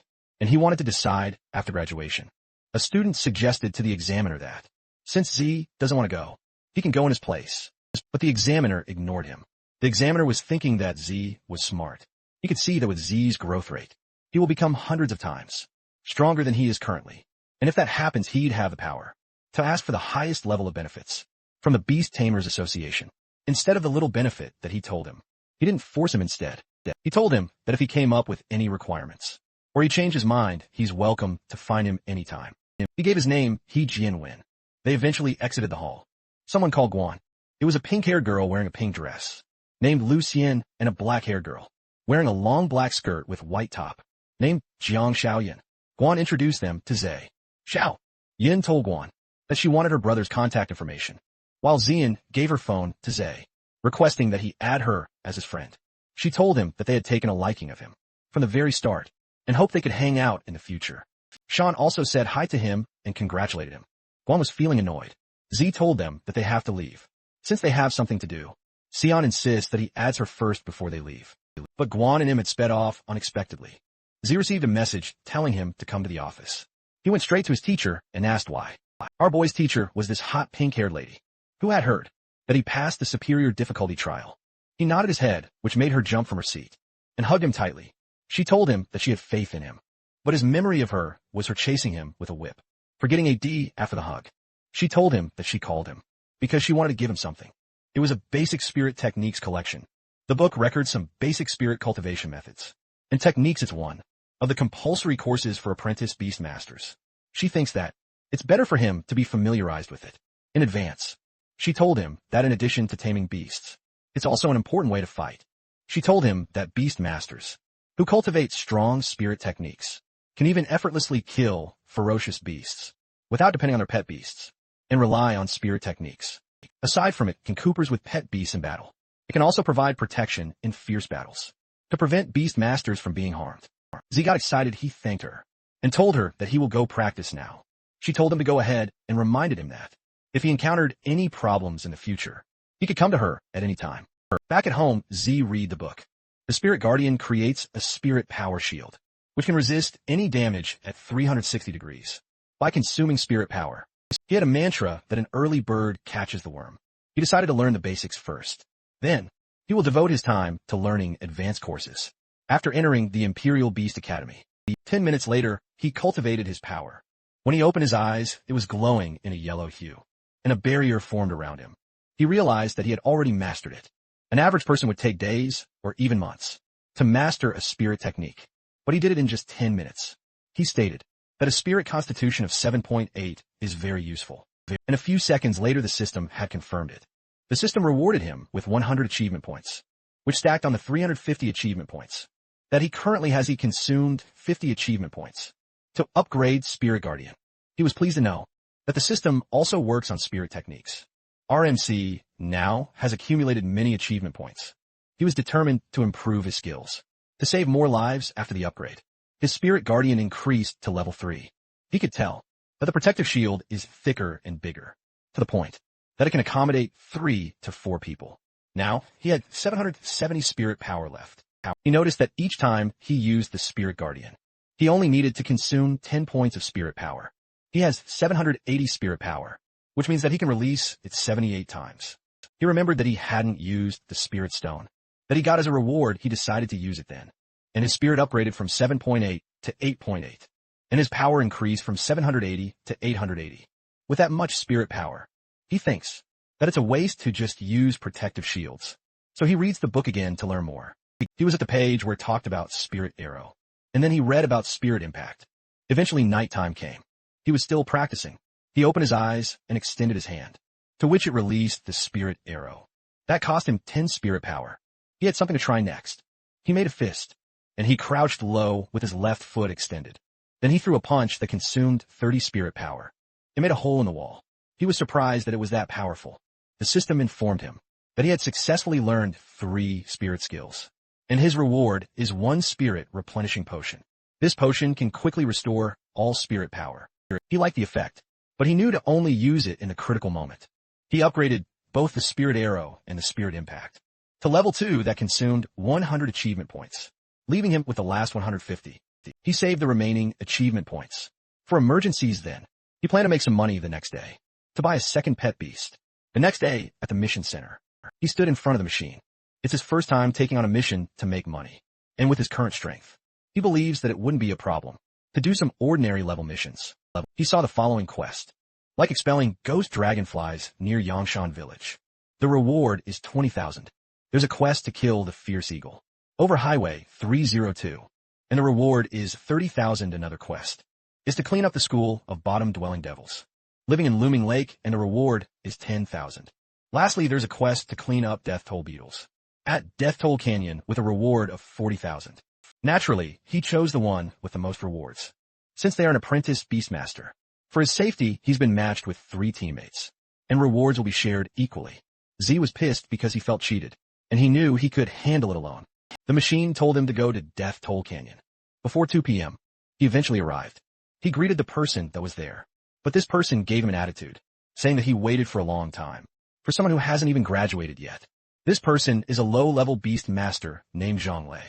and he wanted to decide after graduation. A student suggested to the examiner that, since Z doesn't want to go, he can go in his place, but the examiner ignored him. The examiner was thinking that Z was smart. He could see that with Z's growth rate, he will become hundreds of times stronger than he is currently, and if that happens, he'd have the power to ask for the highest level of benefits from the Beast Tamers Association, instead of the little benefit that he told him. He didn't force him instead. He told him that if he came up with any requirements, or he changed his mind, he's welcome to find him anytime. He gave his name He Jian-Wen. They eventually exited the hall. Someone called Guan. It was a pink-haired girl wearing a pink dress, named Lu Xian, and a black-haired girl, wearing a long black skirt with white top, named Jiang Xiaoyan. Guan introduced them to Zhe. Xiao. Yin told Guan that she wanted her brother's contact information, while Xian gave her phone to Zhe, requesting that he add her as his friend. She told him that they had taken a liking of him from the very start and hoped they could hang out in the future. Shan also said hi to him and congratulated him. Guan was feeling annoyed. Z told them that they have to leave, since they have something to do. Xian insists that he adds her first before they leave. But Guan and him had sped off unexpectedly. Z received a message telling him to come to the office. He went straight to his teacher and asked why. Our boy's teacher was this hot pink-haired lady, who had heard that he passed the superior difficulty trial. He nodded his head, which made her jump from her seat, and hugged him tightly. She told him that she had faith in him, but his memory of her was her chasing him with a whip, forgetting a D after the hug. She told him that she called him because she wanted to give him something. It was a basic spirit techniques collection. The book records some basic spirit cultivation methods and techniques. It's one of the compulsory courses for apprentice beast masters. She thinks that it's better for him to be familiarized with it in advance. She told him that in addition to taming beasts, it's also an important way to fight. She told him that beast masters who cultivate strong spirit techniques can even effortlessly kill ferocious beasts without depending on their pet beasts and rely on spirit techniques. Aside from it, can coopers with pet beasts in battle. It can also provide protection in fierce battles to prevent beast masters from being harmed. Z got excited. He thanked her and told her that he will go practice now. She told him to go ahead and reminded him that if he encountered any problems in the future, he could come to her at any time. Back at home, Z read the book. The Spirit Guardian creates a spirit power shield, which can resist any damage at 360 degrees by consuming spirit power. He had a mantra that an early bird catches the worm. He decided to learn the basics first. Then, he will devote his time to learning advanced courses. After entering the Imperial Beast Academy, 10 minutes later, he cultivated his power. When he opened his eyes, it was glowing in a yellow hue, and a barrier formed around him. He realized that he had already mastered it. An average person would take days, or even months, to master a spirit technique, but he did it in just 10 minutes. He stated that a spirit constitution of 7.8 is very useful. And a few seconds later, the system had confirmed it. The system rewarded him with 100 achievement points, which stacked on the 350 achievement points that he currently has. He consumed 50 achievement points to upgrade Spirit Guardian. He was pleased to know that the system also works on spirit techniques. RMC now has accumulated many achievement points. He was determined to improve his skills, to save more lives after the upgrade. His Spirit Guardian increased to level 3. He could tell that the protective shield is thicker and bigger, to the point that it can accommodate 3 to 4 people. Now, he had 770 spirit power left. He noticed that each time he used the Spirit Guardian, he only needed to consume 10 points of spirit power. He has 780 spirit power, which means that he can release it 78 times. He remembered that he hadn't used the Spirit Stone that he got as a reward. He decided to use it then, and his spirit upgraded from 7.8 to 8.8, and his power increased from 780 to 880. With that much spirit power, he thinks that it's a waste to just use protective shields. So he reads the book again to learn more. He was at the page where it talked about Spirit Arrow, and then he read about Spirit Impact. Eventually nighttime came. He was still practicing. He opened his eyes and extended his hand, to which it released the Spirit Arrow. That cost him 10 spirit power. He had something to try next. He made a fist, and he crouched low with his left foot extended. Then he threw a punch that consumed 30 spirit power. It made a hole in the wall. He was surprised that it was that powerful. The system informed him that he had successfully learned 3 spirit skills, and his reward is 1 spirit replenishing potion. This potion can quickly restore all spirit power. He liked the effect, but he knew to only use it in a critical moment. He upgraded both the Spirit Arrow and the Spirit Impact to level 2 that consumed 100 achievement points, leaving him with the last 150. He saved the remaining achievement points for emergencies then. He planned to make some money the next day to buy a second pet beast. The next day, at the mission center, he stood in front of the machine. It's his first time taking on a mission to make money, and with his current strength, he believes that it wouldn't be a problem to do some ordinary level missions. He saw the following quest: like expelling ghost dragonflies near Yangshan village. The reward is 20,000. There's a quest to kill the fierce eagle. over Highway 302, and the reward is 30,000. Another quest is to clean up the school of bottom-dwelling devils living in Looming Lake, and the reward is 10,000. Lastly, there's a quest to clean up Death Toll beetles at Death Toll Canyon with a reward of 40,000. Naturally, he chose the one with the most rewards, since they are an apprentice beastmaster. For his safety, he's been matched with 3 teammates, and rewards will be shared equally. Z was pissed because he felt cheated, and he knew he could handle it alone. The machine told him to go to Death Toll Canyon before 2 p.m. He eventually arrived. He greeted the person that was there, but this person gave him an attitude, saying that he waited for a long time for someone who hasn't even graduated yet. This person is a low-level beast master named Zhonglei,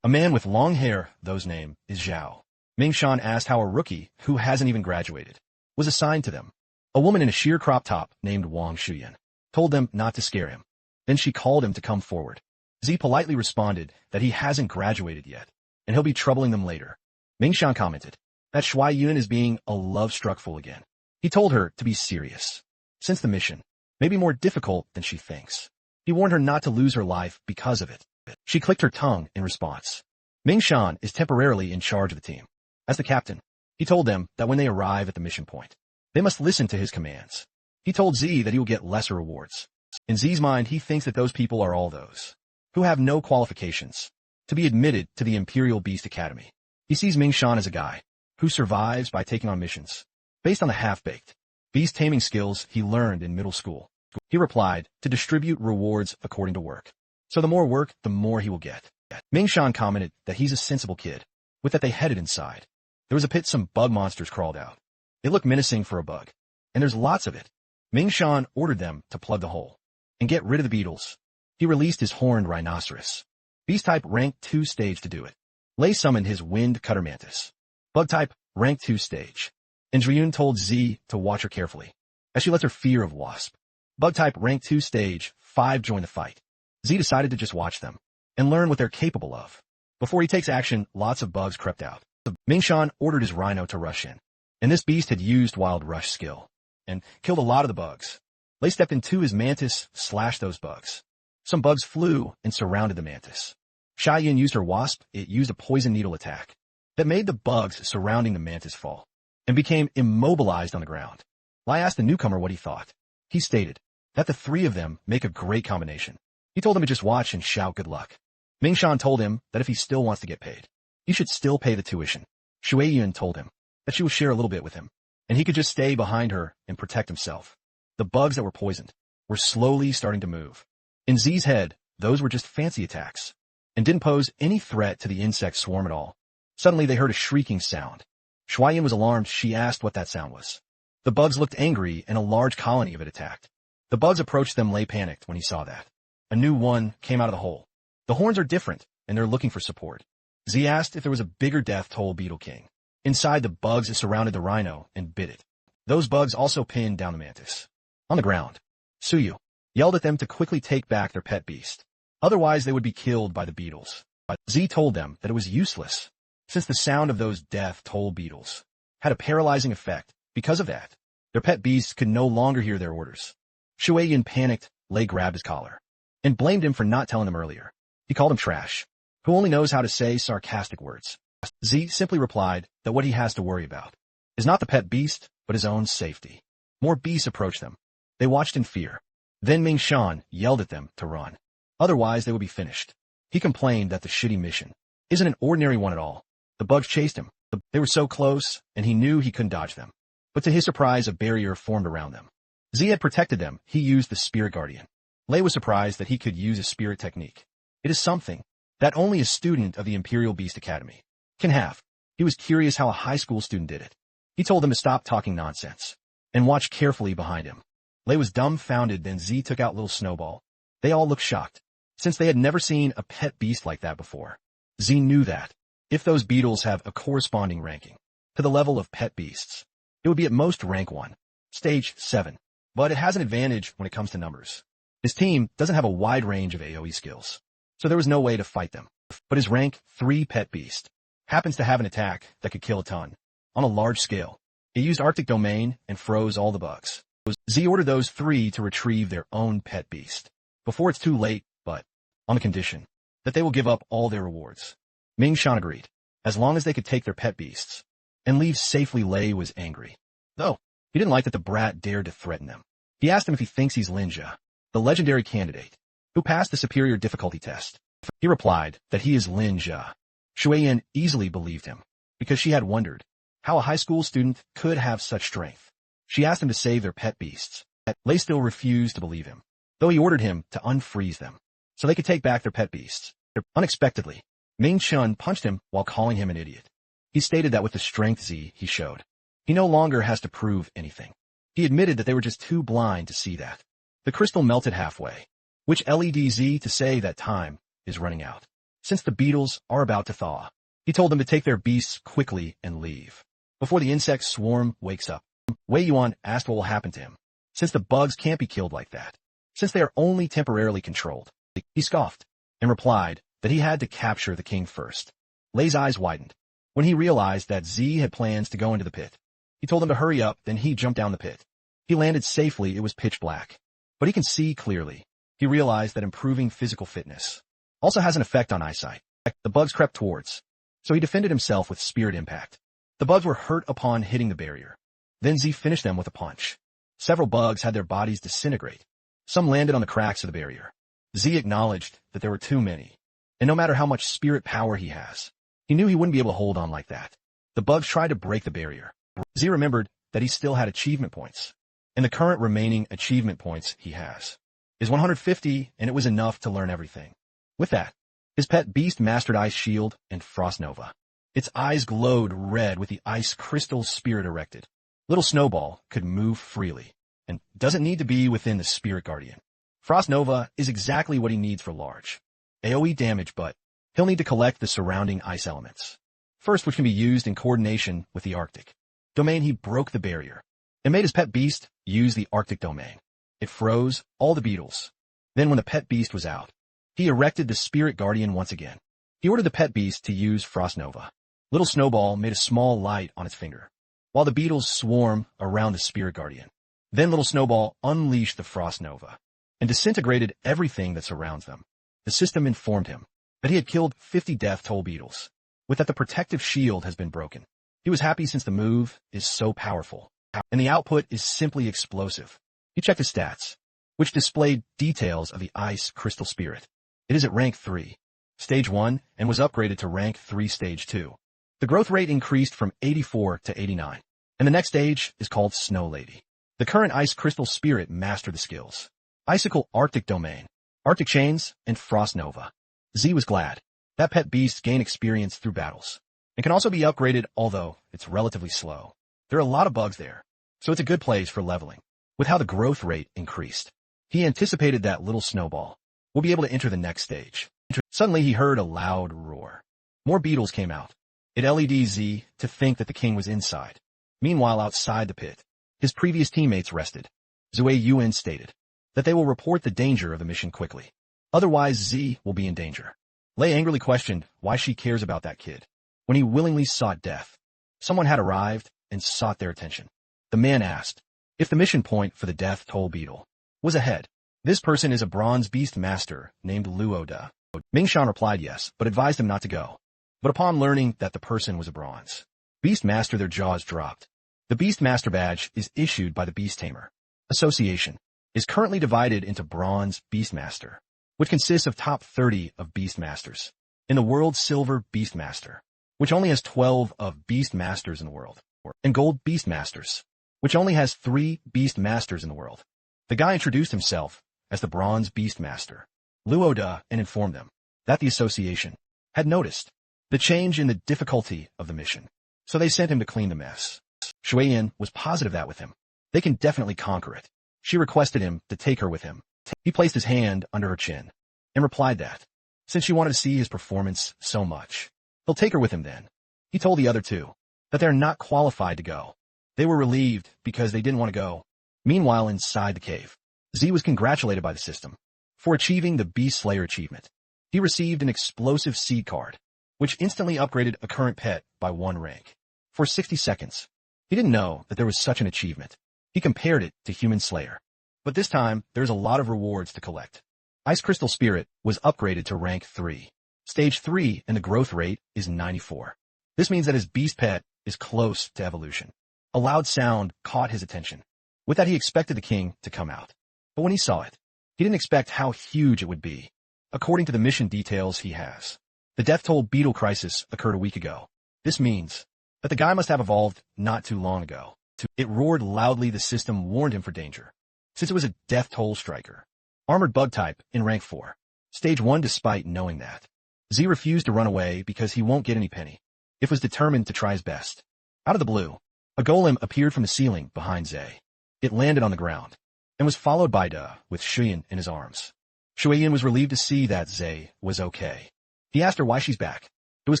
a man with long hair, whose name is Zhao. Mingshan asked how a rookie who hasn't even graduated was assigned to them. A woman in a sheer crop top named Wang Shuyan told them not to scare him. Then she called him to come forward. Z politely responded that he hasn't graduated yet, and he'll be troubling them later. Mingshan commented that Shui Yun is being a love-struck fool again. He told her to be serious, since the mission may be more difficult than she thinks. He warned her not to lose her life because of it. She clicked her tongue in response. Mingshan is temporarily in charge of the team. As the captain, he told them that when they arrive at the mission point, they must listen to his commands. He told Z that he will get lesser rewards. In Z's mind, he thinks that those people are all those who have no qualifications to be admitted to the Imperial Beast Academy. He sees Mingshan as a guy who survives by taking on missions based on the half-baked beast taming skills he learned in middle school. He replied to distribute rewards according to work. So the more work, the more he will get. Mingshan commented that he's a sensible kid. With that, they headed inside. There was a pit some bug monsters crawled out. It looked menacing for a bug, and there's lots of it. Mingshan ordered them to plug the hole and get rid of the beetles. He released his horned rhinoceros, beast-type rank 2 stage to do it. Lei summoned his wind cutter mantis, bug-type rank 2 stage, and Zhiyun told Z to watch her carefully, as she lets her fear of wasp. Bug-type rank 2 stage 5 joined the fight. Z decided to just watch them and learn what they're capable of. Before he takes action, lots of bugs crept out. Mingshan ordered his rhino to rush in, and this beast had used Wild Rush skill and killed a lot of the bugs. Lei stepped into his mantis, slashed those bugs. Some bugs flew and surrounded the mantis. Xiaoyan used her wasp. It used a poison needle attack that made the bugs surrounding the mantis fall and became immobilized on the ground. Lai asked the newcomer what he thought. He stated that the 3 of them make a great combination. He told him to just watch and shout good luck. Mingshan told him that if he still wants to get paid, he should still pay the tuition. Shueiyun told him that she will share a little bit with him, and he could just stay behind her and protect himself. The bugs that were poisoned were slowly starting to move. In Z's head, those were just fancy attacks, and didn't pose any threat to the insect swarm at all. Suddenly they heard a shrieking sound. Shueiyun was alarmed. She asked what that sound was. The bugs looked angry, and a large colony of it attacked. The bugs approached them. Lei panicked when he saw that. A new one came out of the hole. The horns are different, and they're looking for support. Z asked if there was a bigger Death Toll Beetle King. Inside, the bugs surrounded the rhino and bit it. Those bugs also pinned down the mantis. On the ground, Suyu yelled at them to quickly take back their pet beast. Otherwise, they would be killed by the beetles. Z told them that it was useless, since the sound of those Death Toll beetles had a paralyzing effect. Because of that, their pet beasts could no longer hear their orders. Shueiyun panicked. Lei grabbed his collar and blamed him for not telling them earlier. He called him trash, who only knows how to say sarcastic words. Z simply replied that what he has to worry about is not the pet beast, but his own safety. More beasts approached them. They watched in fear. Then Mingshan yelled at them to run. Otherwise, they would be finished. He complained that the shitty mission isn't an ordinary one at all. The bugs chased him. They were so close, and he knew he couldn't dodge them. But to his surprise, a barrier formed around them. Z had protected them. He used the Spirit Guardian. Lei was surprised that he could use a spirit technique. It is something that only a student of the Imperial Beast Academy can have. He was curious how a high school student did it. He told them to stop talking nonsense and watch carefully behind him. Lei was dumbfounded. Then Z took out little Snowball. They all looked shocked, since they had never seen a pet beast like that before. Z knew that if those beetles have a corresponding ranking to the level of pet beasts, it would be at most rank 1, stage 7. But it has an advantage when it comes to numbers. His team doesn't have a wide range of AoE skills, so there was no way to fight them. But his rank 3 pet beast happens to have an attack that could kill a ton on a large scale. It used Arctic Domain and froze all the bugs. Z ordered those 3 to retrieve their own pet beast before it's too late, but on the condition that they will give up all their rewards. Ming Shan agreed, as long as they could take their pet beasts and leave safely. Lei was angry, though he didn't like that the brat dared to threaten them. He asked him if he thinks he's Linja, the legendary candidate, who passed the superior difficulty test. He replied that he is Linja. Shuiyan easily believed him, because she had wondered how a high school student could have such strength. She asked him to save their pet beasts. Lei still refused to believe him, though he ordered him to unfreeze them, so they could take back their pet beasts. Unexpectedly, Ming Chun punched him while calling him an idiot. He stated that with the strength Z he showed, he no longer has to prove anything. He admitted that they were just too blind to see that. The crystal melted halfway, which led Z to say that time is running out, since the beetles are about to thaw. He told them to take their beasts quickly and leave, before the insect swarm wakes up. Wei Yuan asked what will happen to him, since the bugs can't be killed like that, since they are only temporarily controlled. He scoffed, and replied that he had to capture the king first. Lei's eyes widened when he realized that Z had plans to go into the pit. He told him to hurry up, then he jumped down the pit. He landed safely. It was pitch black, but he can see clearly. He realized that improving physical fitness also has an effect on eyesight. The bugs crept towards, so he defended himself with spirit impact. The bugs were hurt upon hitting the barrier. Then Z finished them with a punch. Several bugs had their bodies disintegrate. Some landed on the cracks of the barrier. Z acknowledged that there were too many, and no matter how much spirit power he has, he knew he wouldn't be able to hold on like that. The bugs tried to break the barrier. Z remembered that he still had achievement points, and the current remaining achievement points he has is 150, and it was enough to learn everything. With that, his pet beast mastered Ice Shield and Frost Nova. Its eyes glowed red with the ice crystal spirit erected. Little Snowball could move freely, and doesn't need to be within the Spirit Guardian. Frost Nova is exactly what he needs for large AoE damage, but he'll need to collect the surrounding ice elements first, which can be used in coordination with the Arctic domain. He broke the barrier and made his pet beast use the Arctic domain. It froze all the beetles. Then when the pet beast was out, he erected the Spirit Guardian once again. He ordered the pet beast to use Frost Nova. Little Snowball made a small light on its finger, while the beetles swarm around the Spirit Guardian. Then Little Snowball unleashed the Frost Nova and disintegrated everything that surrounds them. The system informed him that he had killed 50 death toll beetles, with that the protective shield has been broken. He was happy since the move is so powerful, and the output is simply explosive. He checked his stats, which displayed details of the Ice Crystal Spirit. It is at rank 3, Stage 1, and was upgraded to rank 3 Stage 2. The growth rate increased from 84 to 89, and the next stage is called Snow Lady. The current Ice Crystal Spirit mastered the skills Icicle Arctic Domain, Arctic Chains, and Frost Nova. Z was glad that pet beasts gain experience through battles, and can also be upgraded, although it's relatively slow. There are a lot of bugs there, so it's a good place for leveling. With how the growth rate increased, he anticipated that Little Snowball will be able to enter the next stage. Suddenly he heard a loud roar. More beetles came out. It led Z to think that the king was inside. Meanwhile, outside the pit, his previous teammates rested. Zui Yuan stated that they will report the danger of the mission quickly. Otherwise, Z will be in danger. Lei angrily questioned why she cares about that kid when he willingly sought death. Someone had arrived and sought their attention. The man asked if the mission point for the death toll beetle was ahead. This person is a bronze beast master named Luoda. Ming Shan replied yes, but advised him not to go. But upon learning that the person was a bronze beast master, their jaws dropped. The Beast Master badge is issued by the Beast Tamer Association, is currently divided into Bronze Beastmaster, which consists of top 30 of Beastmasters, in the world Silver Beastmaster, which only has 12 of Beastmasters in the world, and Gold Beastmasters, which only has 3 Beastmasters in the world. The guy introduced himself as the Bronze Beastmaster, Luoda, and informed them that the association had noticed the change in the difficulty of the mission, so they sent him to clean the mess. Shuiyan was positive that with him, they can definitely conquer it. She requested him to take her with him. He placed his hand under her chin and replied that, since she wanted to see his performance so much, he'll take her with him then. He told the other two that they're not qualified to go. They were relieved because they didn't want to go. Meanwhile, inside the cave, Z was congratulated by the system for achieving the Beast Slayer achievement. He received an explosive seed card, which instantly upgraded a current pet by 1 rank for 60 seconds. He didn't know that there was such an achievement. He compared it to Human Slayer. But this time, there's a lot of rewards to collect. Ice Crystal Spirit was upgraded to rank 3. Stage 3, and the growth rate is 94. This means that his beast pet is close to evolution. A loud sound caught his attention. With that, he expected the king to come out. But when he saw it, he didn't expect how huge it would be. According to the mission details he has, the death toll Beetle crisis occurred a week ago. This means that the guy must have evolved not too long ago. It roared loudly. The system warned him for danger, since it was a death toll striker. Armored bug type in rank 4. Stage 1. Despite knowing that, Z refused to run away because he won't get any penny. It was determined to try his best. Out of the blue, a golem appeared from the ceiling behind Zay. It landed on the ground and was followed by Da with Shuyin in his arms. Shuyin was relieved to see that Zay was okay. He asked her why she's back. It was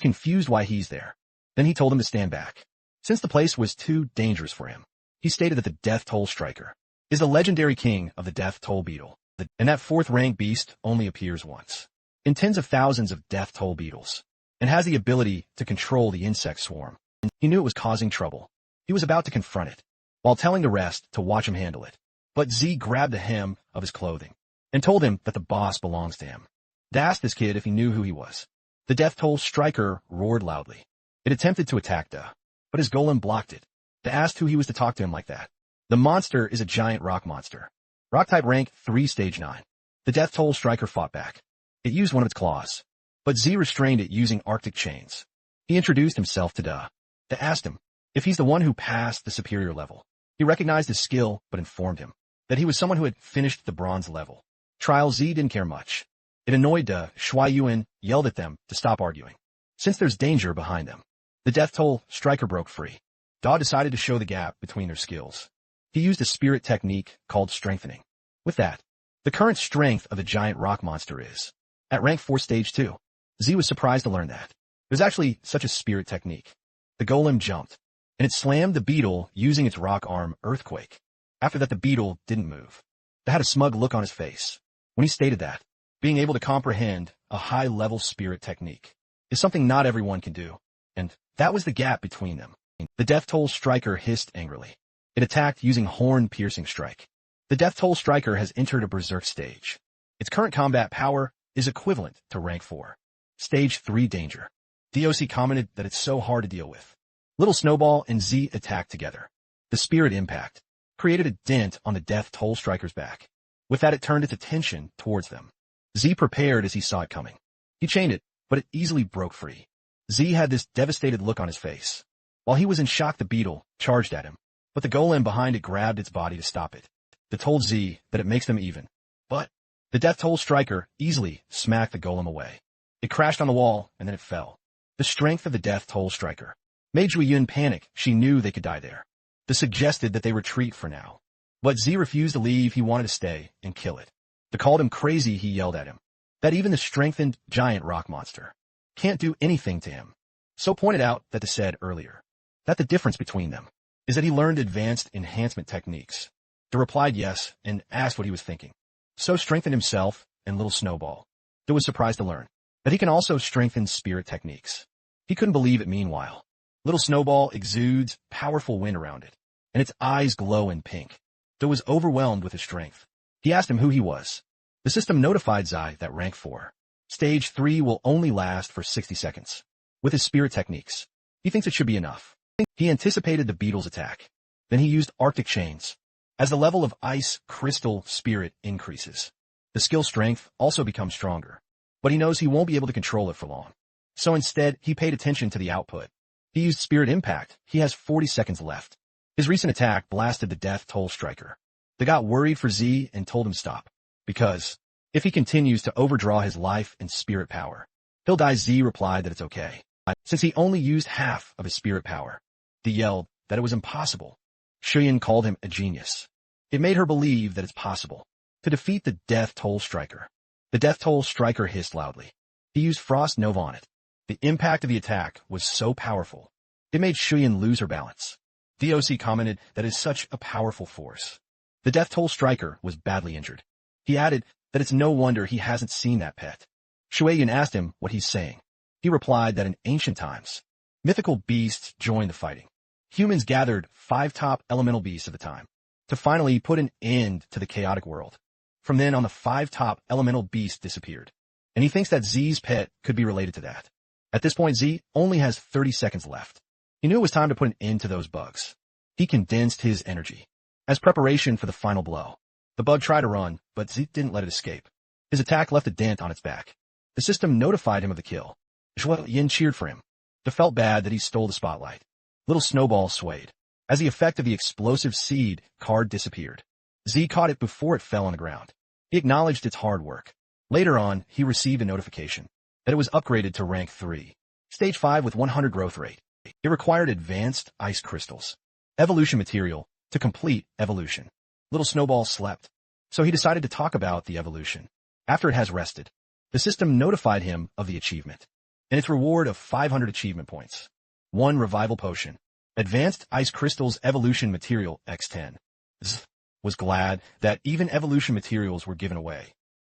confused why he's there. Then he told him to stand back, since the place was too dangerous for him. He stated that the death toll striker is the legendary king of the death toll beetle, and that 4th rank beast only appears once in tens of thousands of death toll beetles, and has the ability to control the insect swarm. He knew it was causing trouble. He was about to confront it, while telling the rest to watch him handle it. But Z grabbed the hem of his clothing and told him that the boss belongs to him. They asked this kid if he knew who he was. The death toll striker roared loudly. It attempted to attack Da, but his golem blocked it. They asked who he was to talk to him like that. The monster is a giant rock monster. Rock type rank 3 stage 9. The death toll striker fought back. It used one of its claws, but Z restrained it using Arctic chains. He introduced himself to Da. They asked him if he's the one who passed the superior level. He recognized his skill, but informed him that he was someone who had finished the bronze level. Trial Z didn't care much. It annoyed Da. Shuai Yuan yelled at them to stop arguing, since there's danger behind them. The death toll striker broke free. Da decided to show the gap between their skills. He used a spirit technique called strengthening. With that, the current strength of the giant rock monster is at rank 4 stage 2. Z was surprised to learn that. It was actually such a spirit technique. The golem jumped, and it slammed the beetle using its rock arm earthquake. After that, the beetle didn't move. It had a smug look on his face when he stated that being able to comprehend a high-level spirit technique is something not everyone can do, and that was the gap between them. The death toll striker hissed angrily. It attacked using horn-piercing strike. The death toll striker has entered a berserk stage. Its current combat power is equivalent to rank 4. Stage 3 danger. DOC commented that it's so hard to deal with. Little Snowball and Z attacked together. The spirit impact created a dent on the death toll striker's back. With that, it turned its attention towards them. Z prepared as he saw it coming. He chained it, but it easily broke free. Z had this devastated look on his face. While he was in shock, the beetle charged at him, but the golem behind it grabbed its body to stop it. It told Z that it makes them even. But the death toll striker easily smacked the golem away. It crashed on the wall, and then it fell. The strength of the death toll striker made Yun panic. She knew they could die there. This suggested that they retreat for now. But Z refused to leave. He wanted to stay and kill it. They called him crazy. He yelled at him that even the strengthened giant rock monster can't do anything to him. So pointed out that they said earlier that the difference between them is that he learned advanced enhancement techniques. They replied yes and asked what he was thinking. So strengthened himself and Little Snowball. They was surprised to learn that he can also strengthen spirit techniques. He couldn't believe it. Meanwhile, Little Snowball exudes powerful wind around it, and its eyes glow in pink. They was overwhelmed with his strength. He asked him who he was. The system notified Zai that rank 4. Stage 3 will only last for 60 seconds. With his spirit techniques, he thinks it should be enough. He anticipated the beetle's attack. Then he used Arctic chains. As the level of ice crystal spirit increases, the skill strength also becomes stronger. But he knows he won't be able to control it for long. So instead, he paid attention to the output. He used spirit impact. He has 40 seconds left. His recent attack blasted the death toll striker. They got worried for Z and told him stop, because if he continues to overdraw his life and spirit power, he'll die. Z replied that it's okay, since he only used half of his spirit power. They yelled that it was impossible. Shuyin called him a genius. It made her believe that it's possible to defeat the death toll striker. The death toll striker hissed loudly. He used Frost Nova on it. The impact of the attack was so powerful, it made Shuyin lose her balance. DOC commented that it's such a powerful force. The death toll striker was badly injured. He added that it's no wonder he hasn't seen that pet. Shuyin asked him what he's saying. He replied that in ancient times, mythical beasts joined the fighting. Humans gathered 5 top elemental beasts at the time to finally put an end to the chaotic world. From then on, the 5 top elemental beasts disappeared. and he thinks that Z's pet could be related to that. At this point, Z only has 30 seconds left. He knew it was time to put an end to those bugs. He condensed his energy. As preparation for the final blow, the bug tried to run, but Z didn't let it escape. His attack left a dent on its back. The system notified him of the kill. Shuo Yin cheered for him. It felt bad that he stole the spotlight. Little Snowball swayed. As the effect of the explosive seed card disappeared, Z caught it before it fell on the ground. He acknowledged its hard work. Later on, he received a notification that it was upgraded to rank 3. Stage 5 with 100 growth rate. It required advanced ice crystals. Evolution material to complete evolution. Little Snowball slept, so he decided to talk about the evolution. After it has rested, the system notified him of the achievement and its reward of 500 achievement points. 1 revival potion. Advanced ice crystals evolution material X10. Z was glad that even evolution materials were given away.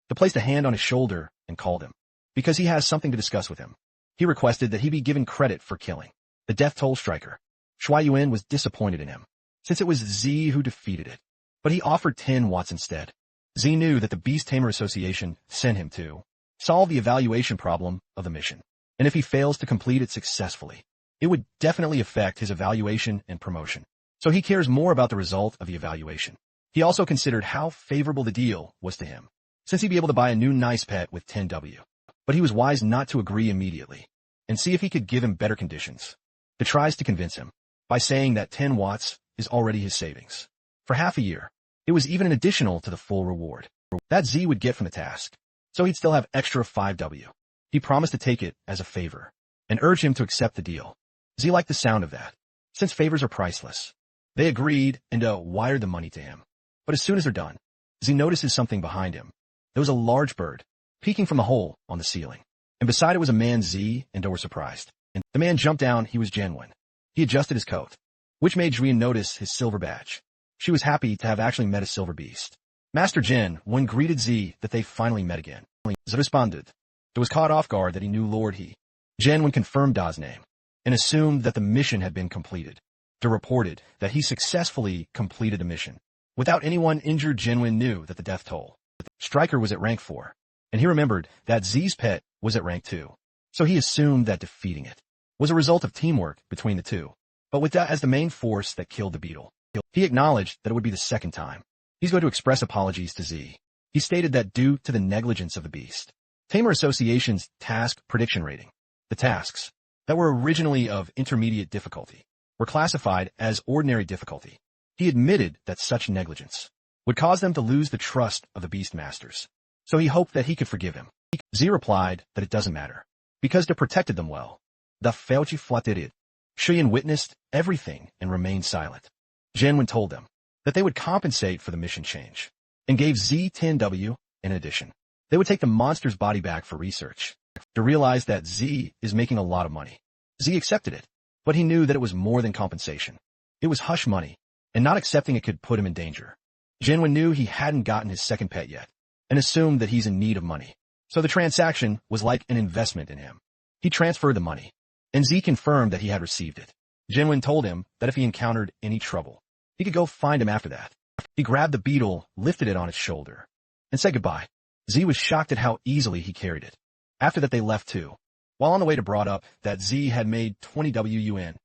He placed a hand on his shoulder and called him, because he has something to discuss with him. He requested that he be given credit for killing the death toll striker. Shuai Yuan was disappointed in him, since it was Z who defeated it. But he offered 10 watts instead. Z knew that the Beast Tamer Association sent him to solve the evaluation problem of the mission. And if he fails to complete it successfully, it would definitely affect his evaluation and promotion. So he cares more about the result of the evaluation. He also considered how favorable the deal was to him, since he'd be able to buy a new nice pet with 10W. But he was wise not to agree immediately, and see if he could give him better conditions. He tries to convince him by saying that 10 watts is already his savings. For half a year, it was even an additional to the full reward that Z would get from the task, so he'd still have extra 5W. He promised to take it as a favor, and urged him to accept the deal. Z liked the sound of that, since favors are priceless. They agreed and wired the money to him. But as soon as they're done, Z notices something behind him. There was a large bird, peeking from a hole on the ceiling. And beside it was a man. Z and Do were surprised. And the man jumped down. He was genuine. He adjusted his coat, which made Julian notice his silver badge. She was happy to have actually met a silver beast. Master Jin one greeted Z that they finally met again. Z responded. It was caught off guard that he knew Lord He. Jin one confirmed Da's name and assumed that the mission had been completed. Da reported that he successfully completed the mission. Without anyone injured, Jinwen knew that the death toll striker was at rank 4, and he remembered that Z's pet was at rank 2. So he assumed that defeating it was a result of teamwork between the two. But with that as the main force that killed the Beetle, he acknowledged that it would be the second time. He's going to express apologies to Z. He stated that due to the negligence of the Beast Tamer Association's task prediction rating, the tasks that were originally of intermediate difficulty were classified as ordinary difficulty. He admitted that such negligence would cause them to lose the trust of the Beast Masters, so he hoped that he could forgive him. Z replied that it doesn't matter, because they protected them well. The Felchi flatted. Shuyan witnessed everything and remained silent. Jinwen told them that they would compensate for the mission change, and gave Z 10W in addition. They would take the monster's body back for research. To realize that Z is making a lot of money. Z accepted it, but he knew that it was more than compensation. It was hush money, and not accepting it could put him in danger. Jinwen knew he hadn't gotten his second pet yet, and assumed that he's in need of money. So the transaction was like an investment in him. He transferred the money, and Z confirmed that he had received it. Jinwen told him that if he encountered any trouble, he could go find him after that. He grabbed the beetle, lifted it on his shoulder, and said goodbye. Z was shocked at how easily he carried it. After that they left too. While on the way, to brought up that Z had made 20W UN.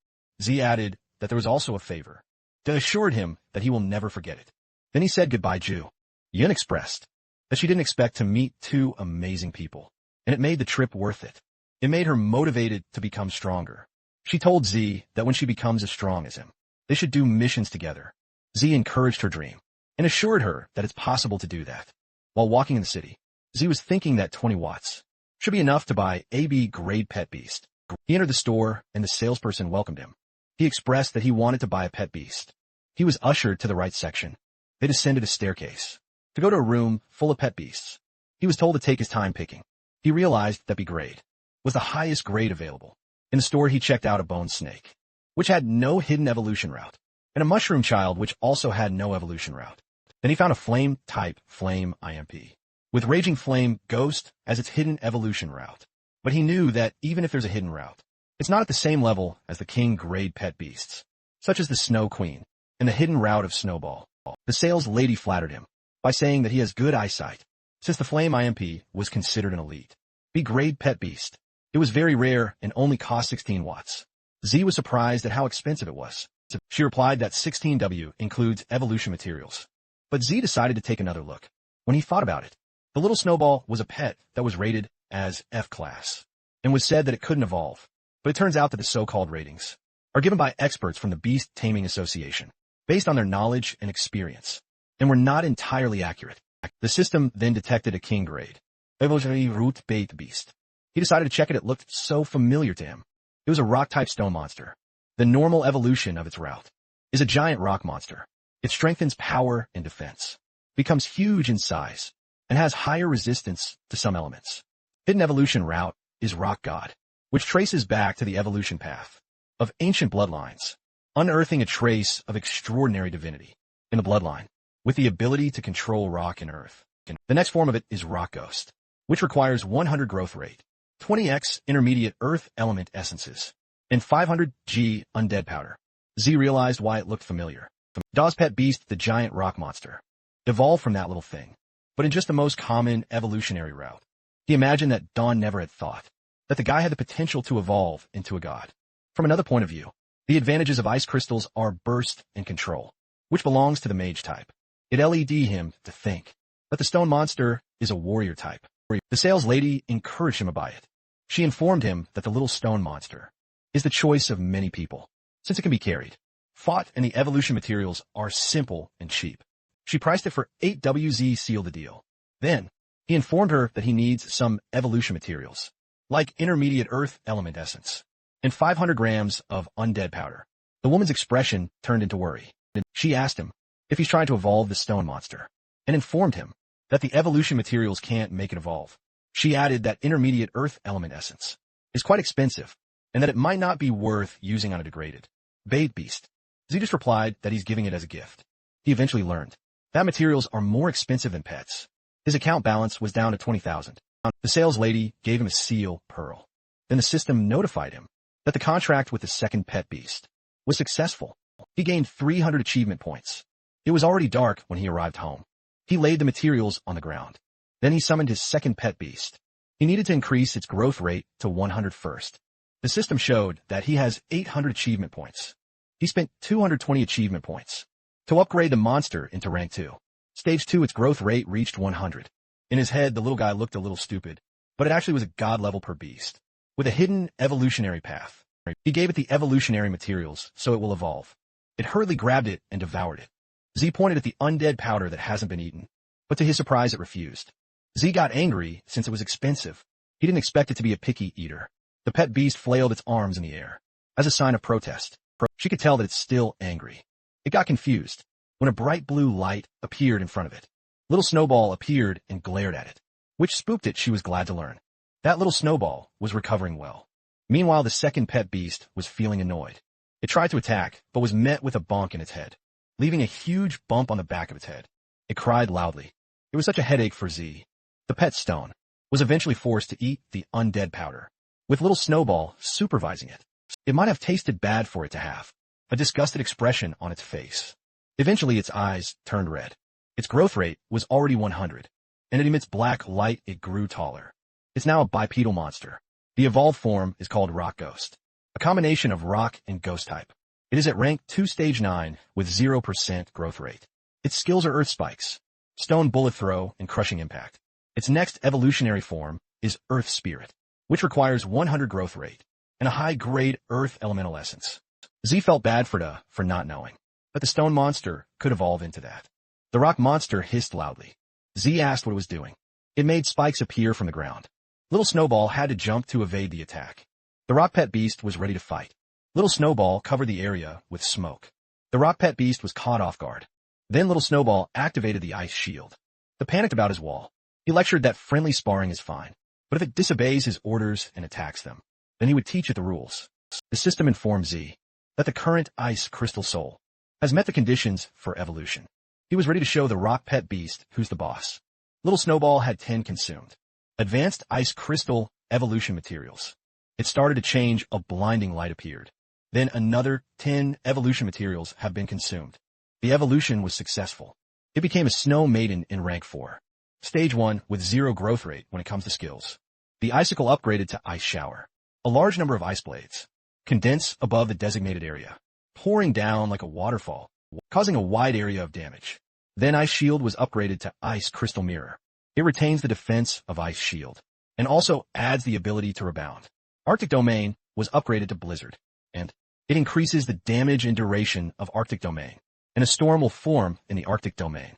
Z added that there was also a favor. They assured him that he will never forget it. Then he said goodbye. Yun expressed that she didn't expect to meet 2 amazing people, and it made the trip worth it. It made her motivated to become stronger. She told Z that when she becomes as strong as him, they should do missions together. Z encouraged her dream, and assured her that it's possible to do that. While walking in the city, Z was thinking that 20 watts should be enough to buy AB grade pet beast. He entered the store, and the salesperson welcomed him. He expressed that he wanted to buy a pet beast. He was ushered to the right section. They descended a staircase to go to a room full of pet beasts. He was told to take his time picking. He realized that B grade was the highest grade available. In the store, he checked out a bone snake, which had no hidden evolution route, and a mushroom child, which also had no evolution route. Then he found a flame type flame IMP with raging flame ghost as its hidden evolution route. But he knew that even if there's a hidden route, it's not at the same level as the king grade pet beasts, such as the Snow Queen and the hidden route of Snowball. The sales lady flattered him by saying that he has good eyesight, since the flame IMP was considered an elite. B-grade pet beast. It was very rare and only cost 16 watts. Z was surprised at how expensive it was. She replied that 16W includes evolution materials. But Z decided to take another look. When he thought about it, the little Snowball was a pet that was rated as F class, and was said that it couldn't evolve. But it turns out that the so-called ratings are given by experts from the Beast Taming Association, based on their knowledge and experience, and were not entirely accurate. The system then detected a king grade, evolutionary root bait beast. He decided to check it. It looked so familiar to him. It was a rock-type stone monster. The normal evolution of its route is a giant rock monster. It strengthens power and defense, becomes huge in size, and has higher resistance to some elements. Hidden evolution route is Rock God, which traces back to the evolution path of ancient bloodlines, unearthing a trace of extraordinary divinity in the bloodline, with the ability to control rock and earth. The next form of it is Rock Ghost, which requires 100 growth rate, 20x intermediate earth element essences, and 500 G undead powder. Z realized why it looked familiar. Daw's pet beast, the giant rock monster, evolved from that little thing, but in just the most common evolutionary route. He imagined that Dawn never had thought that the guy had the potential to evolve into a god. From another point of view, the advantages of ice crystals are burst and control, which belongs to the mage type. It led him to think that the stone monster is a warrior type. The sales lady encouraged him to buy it. She informed him that the little stone monster is the choice of many people, since it can be carried, fought, and the evolution materials are simple and cheap. She priced it for 8WZ, sealed the deal. Then, he informed her that he needs some evolution materials, like intermediate earth element essence, and 500 grams of undead powder. The woman's expression turned into worry. She asked him if he's trying to evolve the stone monster, and informed him that the evolution materials can't make it evolve. She added that intermediate earth element essence is quite expensive, and that it might not be worth using on a degraded bait beast. Z just replied that he's giving it as a gift. He eventually learned that materials are more expensive than pets. His account balance was down to 20,000. The sales lady gave him a seal pearl. Then the system notified him that the contract with the second pet beast was successful. He gained 300 achievement points. It was already dark when he arrived home. He laid the materials on the ground. Then he summoned his second pet beast. He needed to increase its growth rate to 100 first. The system showed that he has 800 achievement points. He spent 220 achievement points to upgrade the monster into rank 2. Stage 2, its growth rate reached 100. In his head, the little guy looked a little stupid, but it actually was a god level per beast, with a hidden evolutionary path. He gave it the evolutionary materials so it will evolve. It hurriedly grabbed it and devoured it. Z pointed at the undead powder that hasn't been eaten, but to his surprise it refused. Z got angry since it was expensive. He didn't expect it to be a picky eater. The pet beast flailed its arms in the air as a sign of protest. She could tell that it's still angry. It got confused when a bright blue light appeared in front of it. Little Snowball appeared and glared at it, which spooked it. She was glad to learn that little Snowball was recovering well. Meanwhile, the second pet beast was feeling annoyed. It tried to attack, but was met with a bonk in its head, leaving a huge bump on the back of its head. It cried loudly. It was such a headache for Z. The pet stone was eventually forced to eat the undead powder, with little Snowball supervising it. It might have tasted bad for it to have a disgusted expression on its face. Eventually, its eyes turned red. Its growth rate was already 100, and it emits black light. It grew taller. It's now a bipedal monster. The evolved form is called Rock Ghost, a combination of rock and ghost type. It is at rank 2 stage 9 with 0% growth rate. Its skills are Earth Spikes, Stone Bullet Throw, and Crushing Impact. Its next evolutionary form is Earth Spirit, which requires 100 growth rate and a high-grade Earth Elemental Essence. Z felt bad for not knowing that the stone monster could evolve into that. The rock monster hissed loudly. Z asked what it was doing. It made spikes appear from the ground. Little Snowball had to jump to evade the attack. The rock pet beast was ready to fight. Little Snowball covered the area with smoke. The rock pet beast was caught off guard. Then Little Snowball activated the ice shield. The panicked about his wall. He lectured that friendly sparring is fine, but if it disobeys his orders and attacks them, then he would teach it the rules. The system informed Z that the current ice crystal soul has met the conditions for evolution. He was ready to show the rock pet beast who's the boss. Little Snowball had 10 consumed. Advanced ice crystal evolution materials. It started to change. A blinding light appeared. Then another 10 evolution materials have been consumed. The evolution was successful. It became a snow maiden in rank 4. Stage 1 with 0 growth rate when it comes to skills. The icicle upgraded to ice shower. A large number of ice blades condense above the designated area, pouring down like a waterfall, causing a wide area of damage. Then Ice Shield was upgraded to Ice Crystal Mirror. It retains the defense of Ice Shield, and also adds the ability to rebound. Arctic Domain was upgraded to Blizzard, and it increases the damage and duration of Arctic Domain, and a storm will form in the Arctic Domain.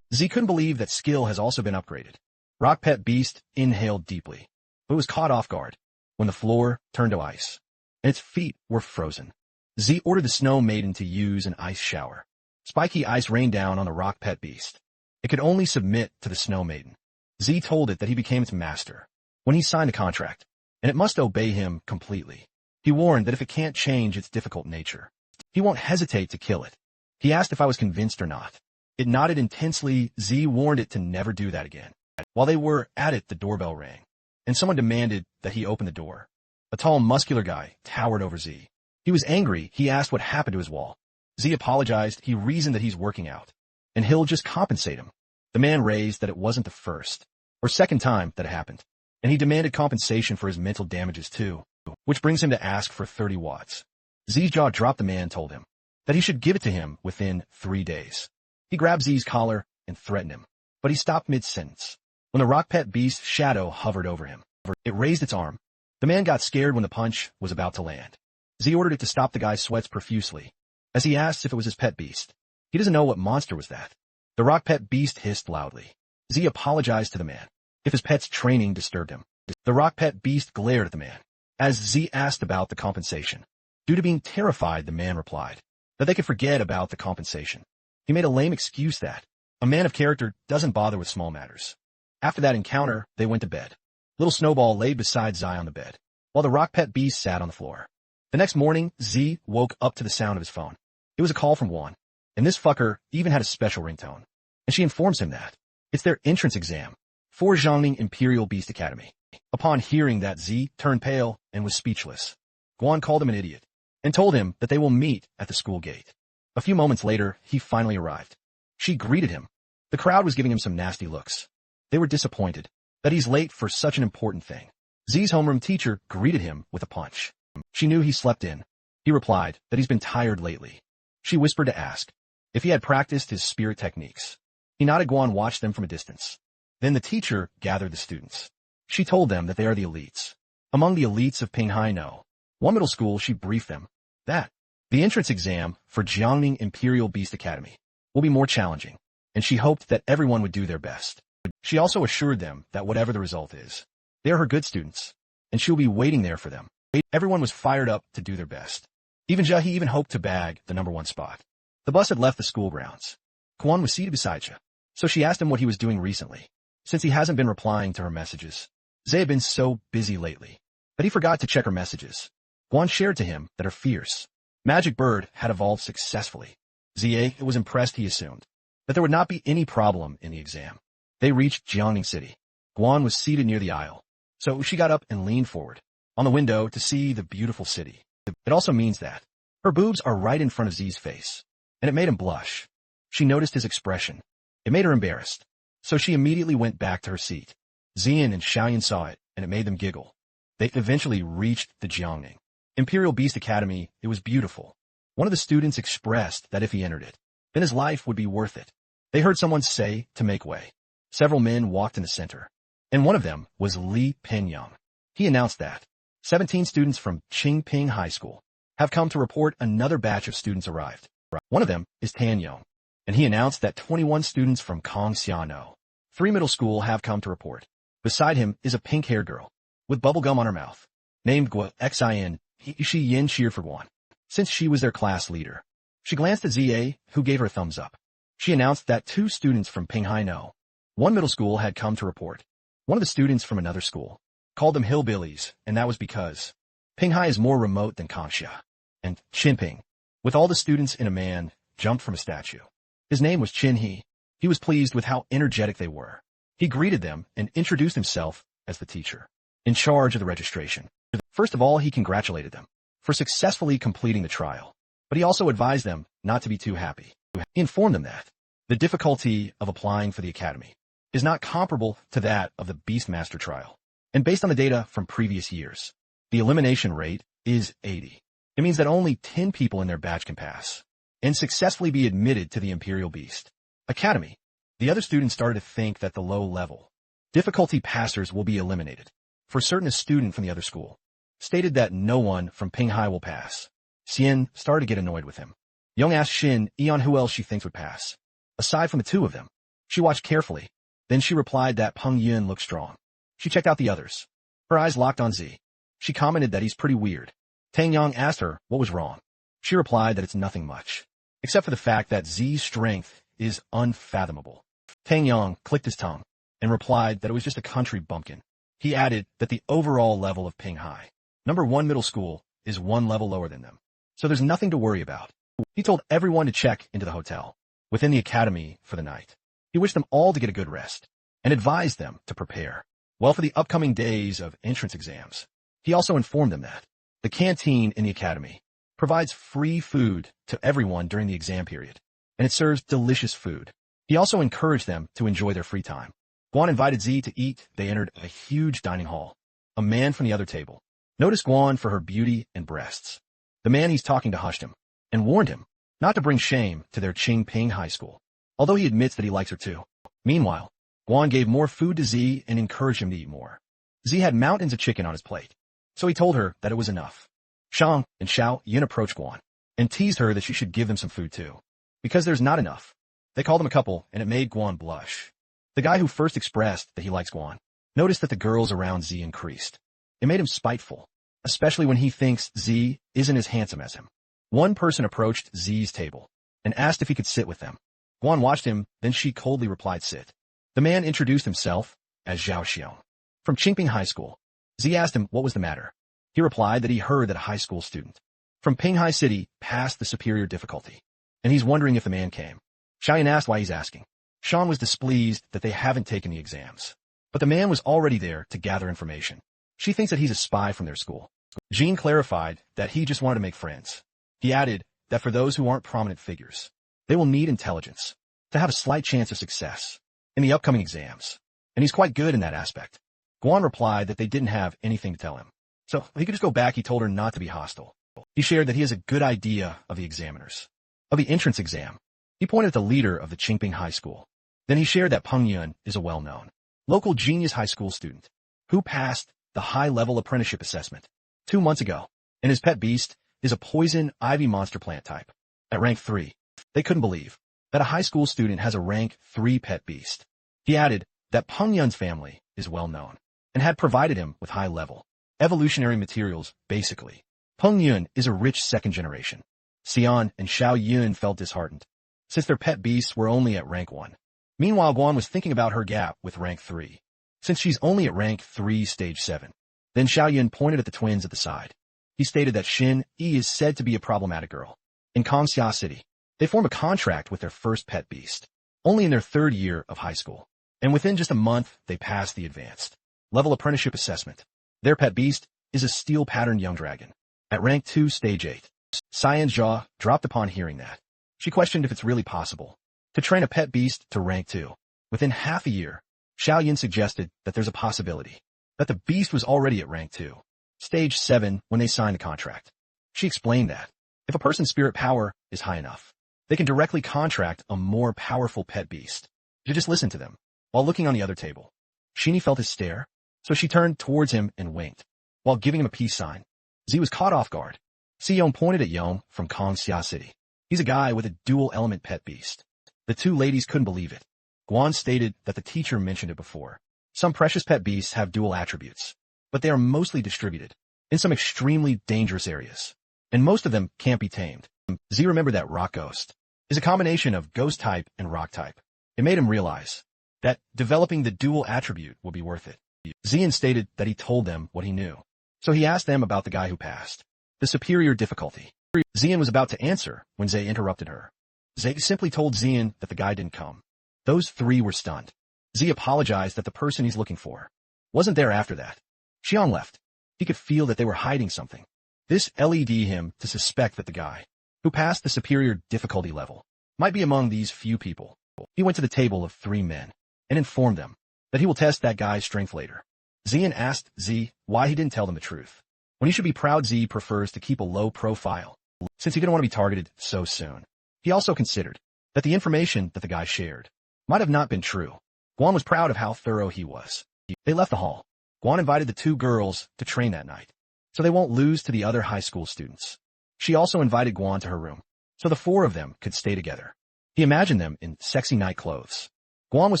Z couldn't believe that skill has also been upgraded. Rock Pet Beast inhaled deeply, but was caught off guard when the floor turned to ice, and its feet were frozen. Z ordered the Snow Maiden to use an ice shower. Spiky ice rained down on the Rock Pet Beast. It could only submit to the Snow Maiden. Z told it that he became its master when he signed the contract, and it must obey him completely. He warned that if it can't change its difficult nature, he won't hesitate to kill it. He asked if I was convinced or not. It nodded intensely. Z warned it to never do that again. While they were at it, the doorbell rang, and someone demanded that he open the door. A tall, muscular guy towered over Z. He was angry. He asked what happened to his wall. Z apologized. He reasoned that he's working out, and he'll just compensate him. The man raised that it wasn't the first or second time that it happened, and he demanded compensation for his mental damages too, which brings him to ask for 30 watts. Z's jaw dropped. The man told him that he should give it to him within 3 days. He grabbed Z's collar and threatened him, but he stopped mid-sentence when the Rock Pet Beast's shadow hovered over him. It raised its arm. The man got scared when the punch was about to land. Z ordered it to stop. The guy sweats profusely as he asks if it was his pet beast. He doesn't know what monster was that. The Rock Pet Beast hissed loudly. Z apologized to the man if his pet's training disturbed him. The Rock Pet Beast glared at the man as Z asked about the compensation. Due to being terrified, the man replied that they could forget about the compensation. He made a lame excuse that a man of character doesn't bother with small matters. After that encounter, they went to bed. Little Snowball lay beside Z on the bed, while the Rock Pet Beast sat on the floor. The next morning, Z woke up to the sound of his phone. It was a call from Juan, and this fucker even had a special ringtone. And she informs him that it's their entrance exam for Jiangning Imperial Beast Academy. Upon hearing that, Z turned pale and was speechless. Guan called him an idiot and told him that they will meet at the school gate. A few moments later, he finally arrived. She greeted him. The crowd was giving him some nasty looks. They were disappointed that he's late for such an important thing. Z's homeroom teacher greeted him with a punch. She knew he slept in. He replied that he's been tired lately. She whispered to ask if he had practiced his spirit techniques. He nodded. Guan watched them from a distance. Then the teacher gathered the students. She told them that they are the elites. Among the elites of Pinghai No, one middle school, she briefed them that the entrance exam for Jiangning Imperial Beast Academy will be more challenging, and she hoped that everyone would do their best. She also assured them that whatever the result is, they are her good students, and she'll be waiting there for them. Everyone was fired up to do their best. Even Jahi even hoped to bag the #1 spot. The bus had left the school grounds. Quan was seated beside Jia, so she asked him what he was doing recently, since he hasn't been replying to her messages. Zay had been so busy lately that he forgot to check her messages. Guan shared to him that her fierce magic bird had evolved successfully. Zia was impressed. He assumed that there would not be any problem in the exam. They reached Jiangning City. Guan was seated near the aisle, so she got up and leaned forward on the window to see the beautiful city. It also means that her boobs are right in front of Z's face, and it made him blush. She noticed his expression. It made her embarrassed, so she immediately went back to her seat. Xian and Xiaoyan saw it, and it made them giggle. They eventually reached the Jiangning Imperial Beast Academy. It was beautiful. One of the students expressed that if he entered it, then his life would be worth it. They heard someone say to make way. Several men walked in the center, and one of them was Li Penyang. He announced that 17 students from Qingping High School have come to report another batch of students arrived. One of them is Tan Yong, and he announced that 21 students from Kongxiano 3 Middle School have come to report. Beside him is a pink-haired girl with bubblegum on her mouth, named Gua Xin. She Yin cheered for Guan, since she was their class leader. She glanced at Zia, who gave her a thumbs up. She announced that 2 students from Pinghai No 1 Middle School had come to report. One of the students from another school called them hillbillies, and that was because Pinghai is more remote than Kangxia. And Qinping, with all the students in a man, jumped from a statue. His name was Qin He. He was pleased with how energetic they were. He greeted them and introduced himself as the teacher in charge of the registration. First of all, he congratulated them for successfully completing the trial, but he also advised them not to be too happy. He informed them that the difficulty of applying for the academy is not comparable to that of the Beastmaster trial, And based on the data from previous years, the elimination rate is 80. It means that only 10 people in their batch can pass and successfully be admitted to the Imperial Beast Academy. The other students started to think that the low-level difficulty passers will be eliminated. For certain, a student from the other school stated that no one from Pinghai will pass. Xian started to get annoyed with him. Young asked Shin Eon who else she thinks would pass. Aside from the two of them, she watched carefully. Then she replied that Peng Yun looked strong. She checked out the others. Her eyes locked on Z. She commented that he's pretty weird. Tang Yang asked her what was wrong. She replied that it's nothing much, except for the fact that Z's strength is unfathomable. Tang Yang clicked his tongue and replied that it was just a country bumpkin. He added that the overall level of Pinghai, number 1 middle school, is 1 level lower than them. So there's nothing to worry about. He told everyone to check into the hotel within the academy for the night. He wished them all to get a good rest and advised them to prepare well for the upcoming days of entrance exams. He also informed them that the canteen in the academy provides free food to everyone during the exam period, and it serves delicious food. He also encouraged them to enjoy their free time. Guan invited Z to eat. They entered a huge dining hall. A man from the other table noticed Guan for her beauty and breasts. The man he's talking to hushed him and warned him not to bring shame to their Qingping High School, although he admits that he likes her too. Meanwhile, Guan gave more food to Z and encouraged him to eat more. Z had mountains of chicken on his plate, so he told her that it was enough. Shang and Xiao Yin approached Guan and teased her that she should give them some food too, because there's not enough. They called them a couple, and it made Guan blush. The guy who first expressed that he likes Guan noticed that the girls around Z increased. It made him spiteful, especially when he thinks Z isn't as handsome as him. One person approached Z's table and asked if he could sit with them. Guan watched him, then she coldly replied, "Sit." The man introduced himself as Zhao Xiong from Qingping High School. Z asked him what was the matter. He replied that he heard that a high school student from Pinghai City passed the superior difficulty, and he's wondering if the man came. Xiaoyan asked why he's asking. Sean was displeased that they haven't taken the exams, but the man was already there to gather information. She thinks that he's a spy from their school. Jean clarified that he just wanted to make friends. He added that for those who aren't prominent figures, they will need intelligence to have a slight chance of success in the upcoming exams, and he's quite good in that aspect. Guan replied that they didn't have anything to tell him, so he could just go back. He told her not to be hostile. He shared that he has a good idea of the examiners, of the entrance exam. He pointed at the leader of the Qingping High School. Then he shared that Peng Yun is a well-known local genius high school student who passed the high-level apprenticeship assessment 2 months ago, and his pet beast is a poison ivy monster plant type at rank 3. They couldn't believe that a high school student has a rank 3 pet beast. He added that Peng Yun's family is well-known and had provided him with high-level evolutionary materials. Basically, Peng Yun is a rich second generation. Xian and Xiao Yun felt disheartened, since their pet beasts were only at rank 1. Meanwhile, Guan was thinking about her gap with rank 3, since she's only at rank 3 stage 7. Then Xiao Yun pointed at the twins at the side. He stated that Xin Yi is said to be a problematic girl. In Kongxia City, they form a contract with their first pet beast, only in their 3rd year of high school, and within just a month, they pass the advanced level apprenticeship assessment. Their pet beast is a steel-patterned young dragon at rank 2 stage 8. Cyan's jaw dropped upon hearing that. She questioned if it's really possible to train a pet beast to rank 2. Within half a year, Xiao Yin suggested that there's a possibility that the beast was already at rank 2, stage 7 when they signed the contract. She explained that if a person's spirit power is high enough, they can directly contract a more powerful pet beast to just listen to them. While looking on the other table, Shini felt his stare, so she turned towards him and winked, while giving him a peace sign. Z was caught off guard. Si-Yong pointed at Yong from Kongxia City. He's a guy with a dual-element pet beast. The two ladies couldn't believe it. Guan stated that the teacher mentioned it before. Some precious pet beasts have dual attributes, but they are mostly distributed in some extremely dangerous areas, and most of them can't be tamed. Z remembered that Rock Ghost is a combination of Ghost type and Rock type. It made him realize that developing the dual attribute would be worth it. Zian stated that he told them what he knew, so he asked them about the guy who passed the superior difficulty. Zian was about to answer when Zay interrupted her. Zay simply told Zian that the guy didn't come. Those three were stunned. Z apologized that the person he's looking for wasn't there after that. Xiang left. He could feel that they were hiding something. This led him to suspect that the guy who passed the superior difficulty level might be among these few people. He went to the table of 3 men and informed them that he will test that guy's strength later. Zian asked Z why he didn't tell them the truth. When he should be proud, Z prefers to keep a low profile, since he didn't want to be targeted so soon. He also considered that the information that the guy shared might have not been true. Guan was proud of how thorough he was. They left the hall. Guan invited the two girls to train that night, so they won't lose to the other high school students. She also invited Guan to her room, so the four of them could stay together. He imagined them in sexy night clothes. Guan was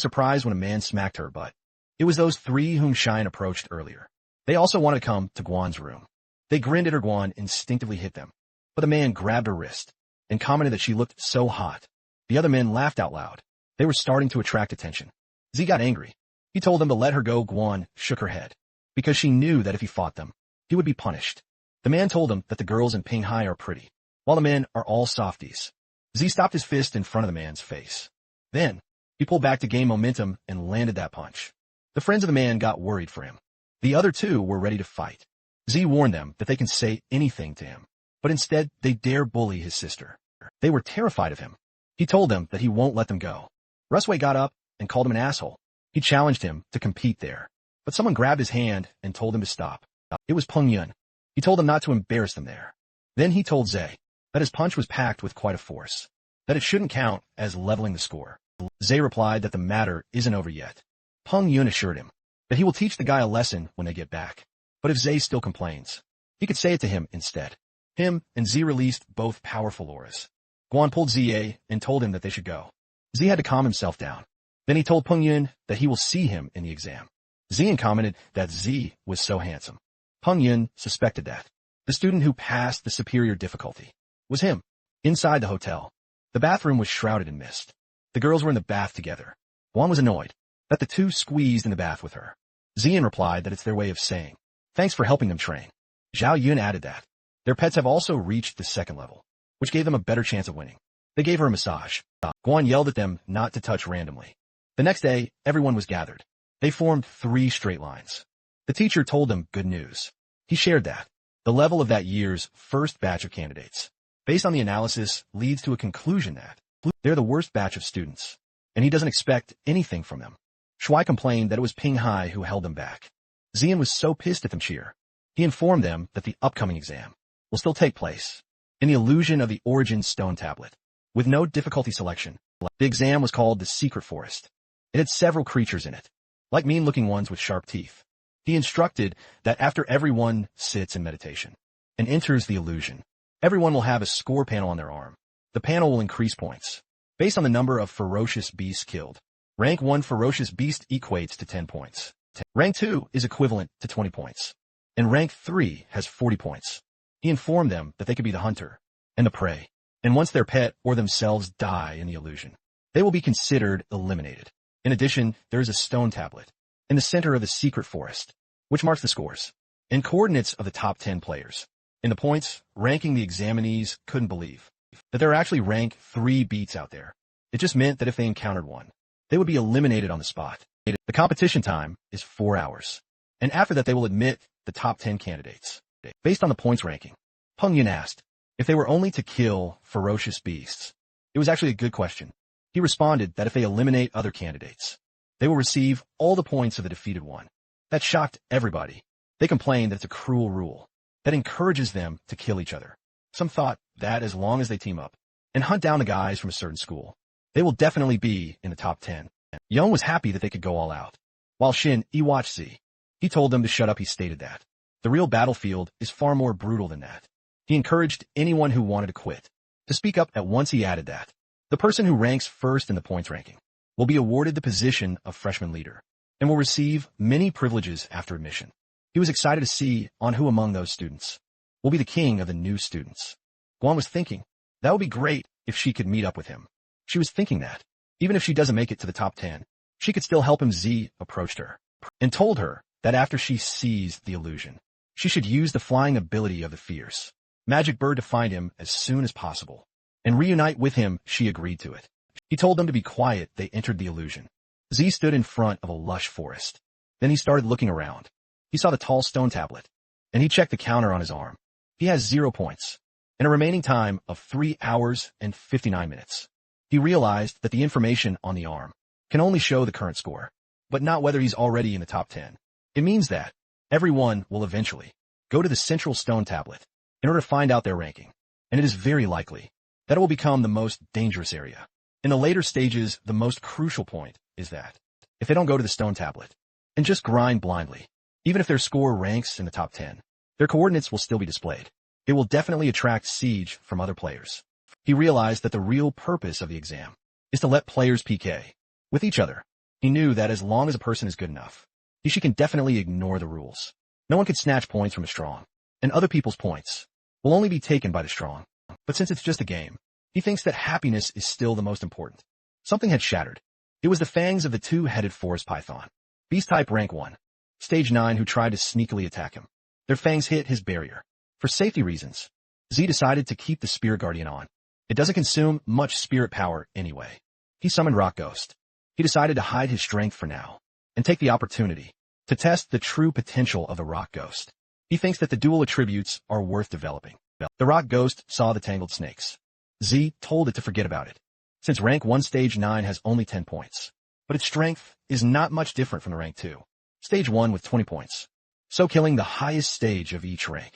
surprised when a man smacked her butt. It was those three whom Shine approached earlier. They also wanted to come to Guan's room. They grinned at her. Guan instinctively hit them, but the man grabbed her wrist and commented that she looked so hot. The other men laughed out loud. They were starting to attract attention. Z got angry. He told them to let her go. Guan shook her head, because she knew that if he fought them, he would be punished. The man told them that the girls in Pinghai are pretty, while the men are all softies. Z stopped his fist in front of the man's face. Then, he pulled back to gain momentum and landed that punch. The friends of the man got worried for him. The other two were ready to fight. Z warned them that they can say anything to him, but instead they dare bully his sister. They were terrified of him. He told them that he won't let them go. Rusway got up and called him an asshole. He challenged him to compete there, but someone grabbed his hand and told him to stop. It was Peng Yun. He told them not to embarrass them there. Then he told Zay that his punch was packed with quite a force, that it shouldn't count as leveling the score. Zay replied that the matter isn't over yet. Peng Yun assured him that he will teach the guy a lesson when they get back. But if Zay still complains, he could say it to him instead. Him and Z released both powerful auras. Guan pulled Z and told him that they should go. Z had to calm himself down. Then he told Peng Yun that he will see him in the exam. Zian commented that Z was so handsome. Peng Yun suspected that the student who passed the superior difficulty was him. Inside the hotel, the bathroom was shrouded in mist. The girls were in the bath together. Guan was annoyed that the two squeezed in the bath with her. Zian replied that it's their way of saying, thanks for helping them train. Zhao Yun added that their pets have also reached the second level, which gave them a better chance of winning. They gave her a massage. Guan yelled at them not to touch randomly. The next day, everyone was gathered. They formed 3 straight lines. The teacher told them good news. He shared that the level of that year's first batch of candidates, based on the analysis, leads to a conclusion that they're the worst batch of students, and he doesn't expect anything from them. Shuai complained that it was Pinghai who held them back. Zian was so pissed at them cheer. He informed them that the upcoming exam will still take place in the illusion of the Origin Stone Tablet, with no difficulty selection. The exam was called the Secret Forest. It had several creatures in it, like mean-looking ones with sharp teeth. He instructed that after everyone sits in meditation and enters the illusion, everyone will have a score panel on their arm. The panel will increase points based on the number of ferocious beasts killed. Rank 1 ferocious beast equates to 10 points. Rank 2 is equivalent to 20 points. And rank 3 has 40 points. He informed them that they could be the hunter and the prey. And once their pet or themselves die in the illusion, they will be considered eliminated. In addition, there is a stone tablet in the center of the secret forest, which marks the scores and coordinates of the top 10 players. In the points, ranking the examinees couldn't believe that there are actually rank 3 beats out there. It just meant that if they encountered one, they would be eliminated on the spot. The competition time is 4 hours, and after that they will admit the top 10 candidates. Based on the points ranking, Peng Yun asked if they were only to kill ferocious beasts. It was actually a good question. He responded that if they eliminate other candidates, they will receive all the points of the defeated one. That shocked everybody. They complained that it's a cruel rule that encourages them to kill each other. Some thought that as long as they team up and hunt down the guys from a certain school, they will definitely be in the top 10. Young was happy that they could go all out. While Shin watched Z, he told them to shut up. He stated that the real battlefield is far more brutal than that. He encouraged anyone who wanted to quit to speak up at once. He added that the person who ranks first in the points ranking will be awarded the position of freshman leader and will receive many privileges after admission. He was excited to see on who among those students will be the king of the new students. Guan was thinking that would be great if she could meet up with him. She was thinking that even if she doesn't make it to the top 10, she could still help him. Z approached her and told her that after she seized the illusion, she should use the flying ability of the fierce magic bird to find him as soon as possible and reunite with him. She agreed to it. He told them to be quiet. They entered the illusion. Z stood in front of a lush forest. Then he started looking around. He saw the tall stone tablet, and he checked the counter on his arm. He has 0 points and a remaining time of 3 hours and 59 minutes. He realized that the information on the arm can only show the current score, but not whether he's already in the top 10. It means that everyone will eventually go to the central stone tablet in order to find out their ranking, and it is very likely that it will become the most dangerous area. In the later stages, the most crucial point is that if they don't go to the stone tablet and just grind blindly, even if their score ranks in the top 10, their coordinates will still be displayed. It will definitely attract siege from other players. He realized that the real purpose of the exam is to let players PK with each other. He knew that as long as a person is good enough, she can definitely ignore the rules. No one could snatch points from the strong, and other people's points will only be taken by the strong. But since it's just a game, he thinks that happiness is still the most important. Something had shattered. It was the fangs of the two-headed forest python. Beast type rank 1. Stage 9 who tried to sneakily attack him. Their fangs hit his barrier. For safety reasons, Z decided to keep the Spirit Guardian on. It doesn't consume much spirit power anyway. He summoned Rock Ghost. He decided to hide his strength for now and take the opportunity to test the true potential of the Rock Ghost. He thinks that the dual attributes are worth developing. The Rock Ghost saw the tangled snakes. Z told it to forget about it, since rank 1 stage 9 has only 10 points. But its strength is not much different from the rank 2. Stage 1 with 20 points. So killing the highest stage of each rank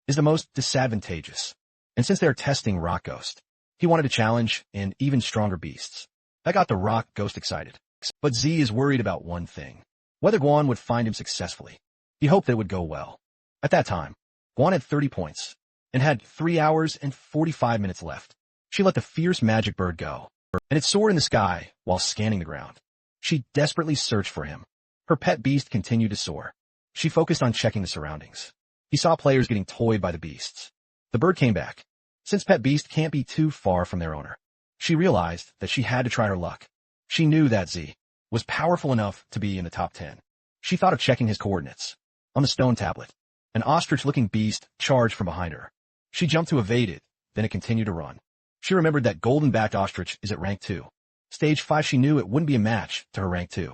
is the most disadvantageous. And since they're testing Rock Ghost, he wanted to challenge an even stronger beasts. That got the Rock Ghost excited. But Z is worried about one thing: whether Guan would find him successfully. He hoped that it would go well. At that time, Guan had 30 points and had 3 hours and 45 minutes left. She let the fierce magic bird go, and it soared in the sky while scanning the ground. She desperately searched for him. Her pet beast continued to soar. She focused on checking the surroundings. He saw players getting toyed by the beasts. The bird came back. Since pet beast can't be too far from their owner, she realized that she had to try her luck. She knew that Z was powerful enough to be in the top 10. She thought of checking his coordinates. On the stone tablet, an ostrich-looking beast charged from behind her. She jumped to evade it, then it continued to run. She remembered that golden-backed ostrich is at rank 2. Stage 5 she knew it wouldn't be a match to her rank 2.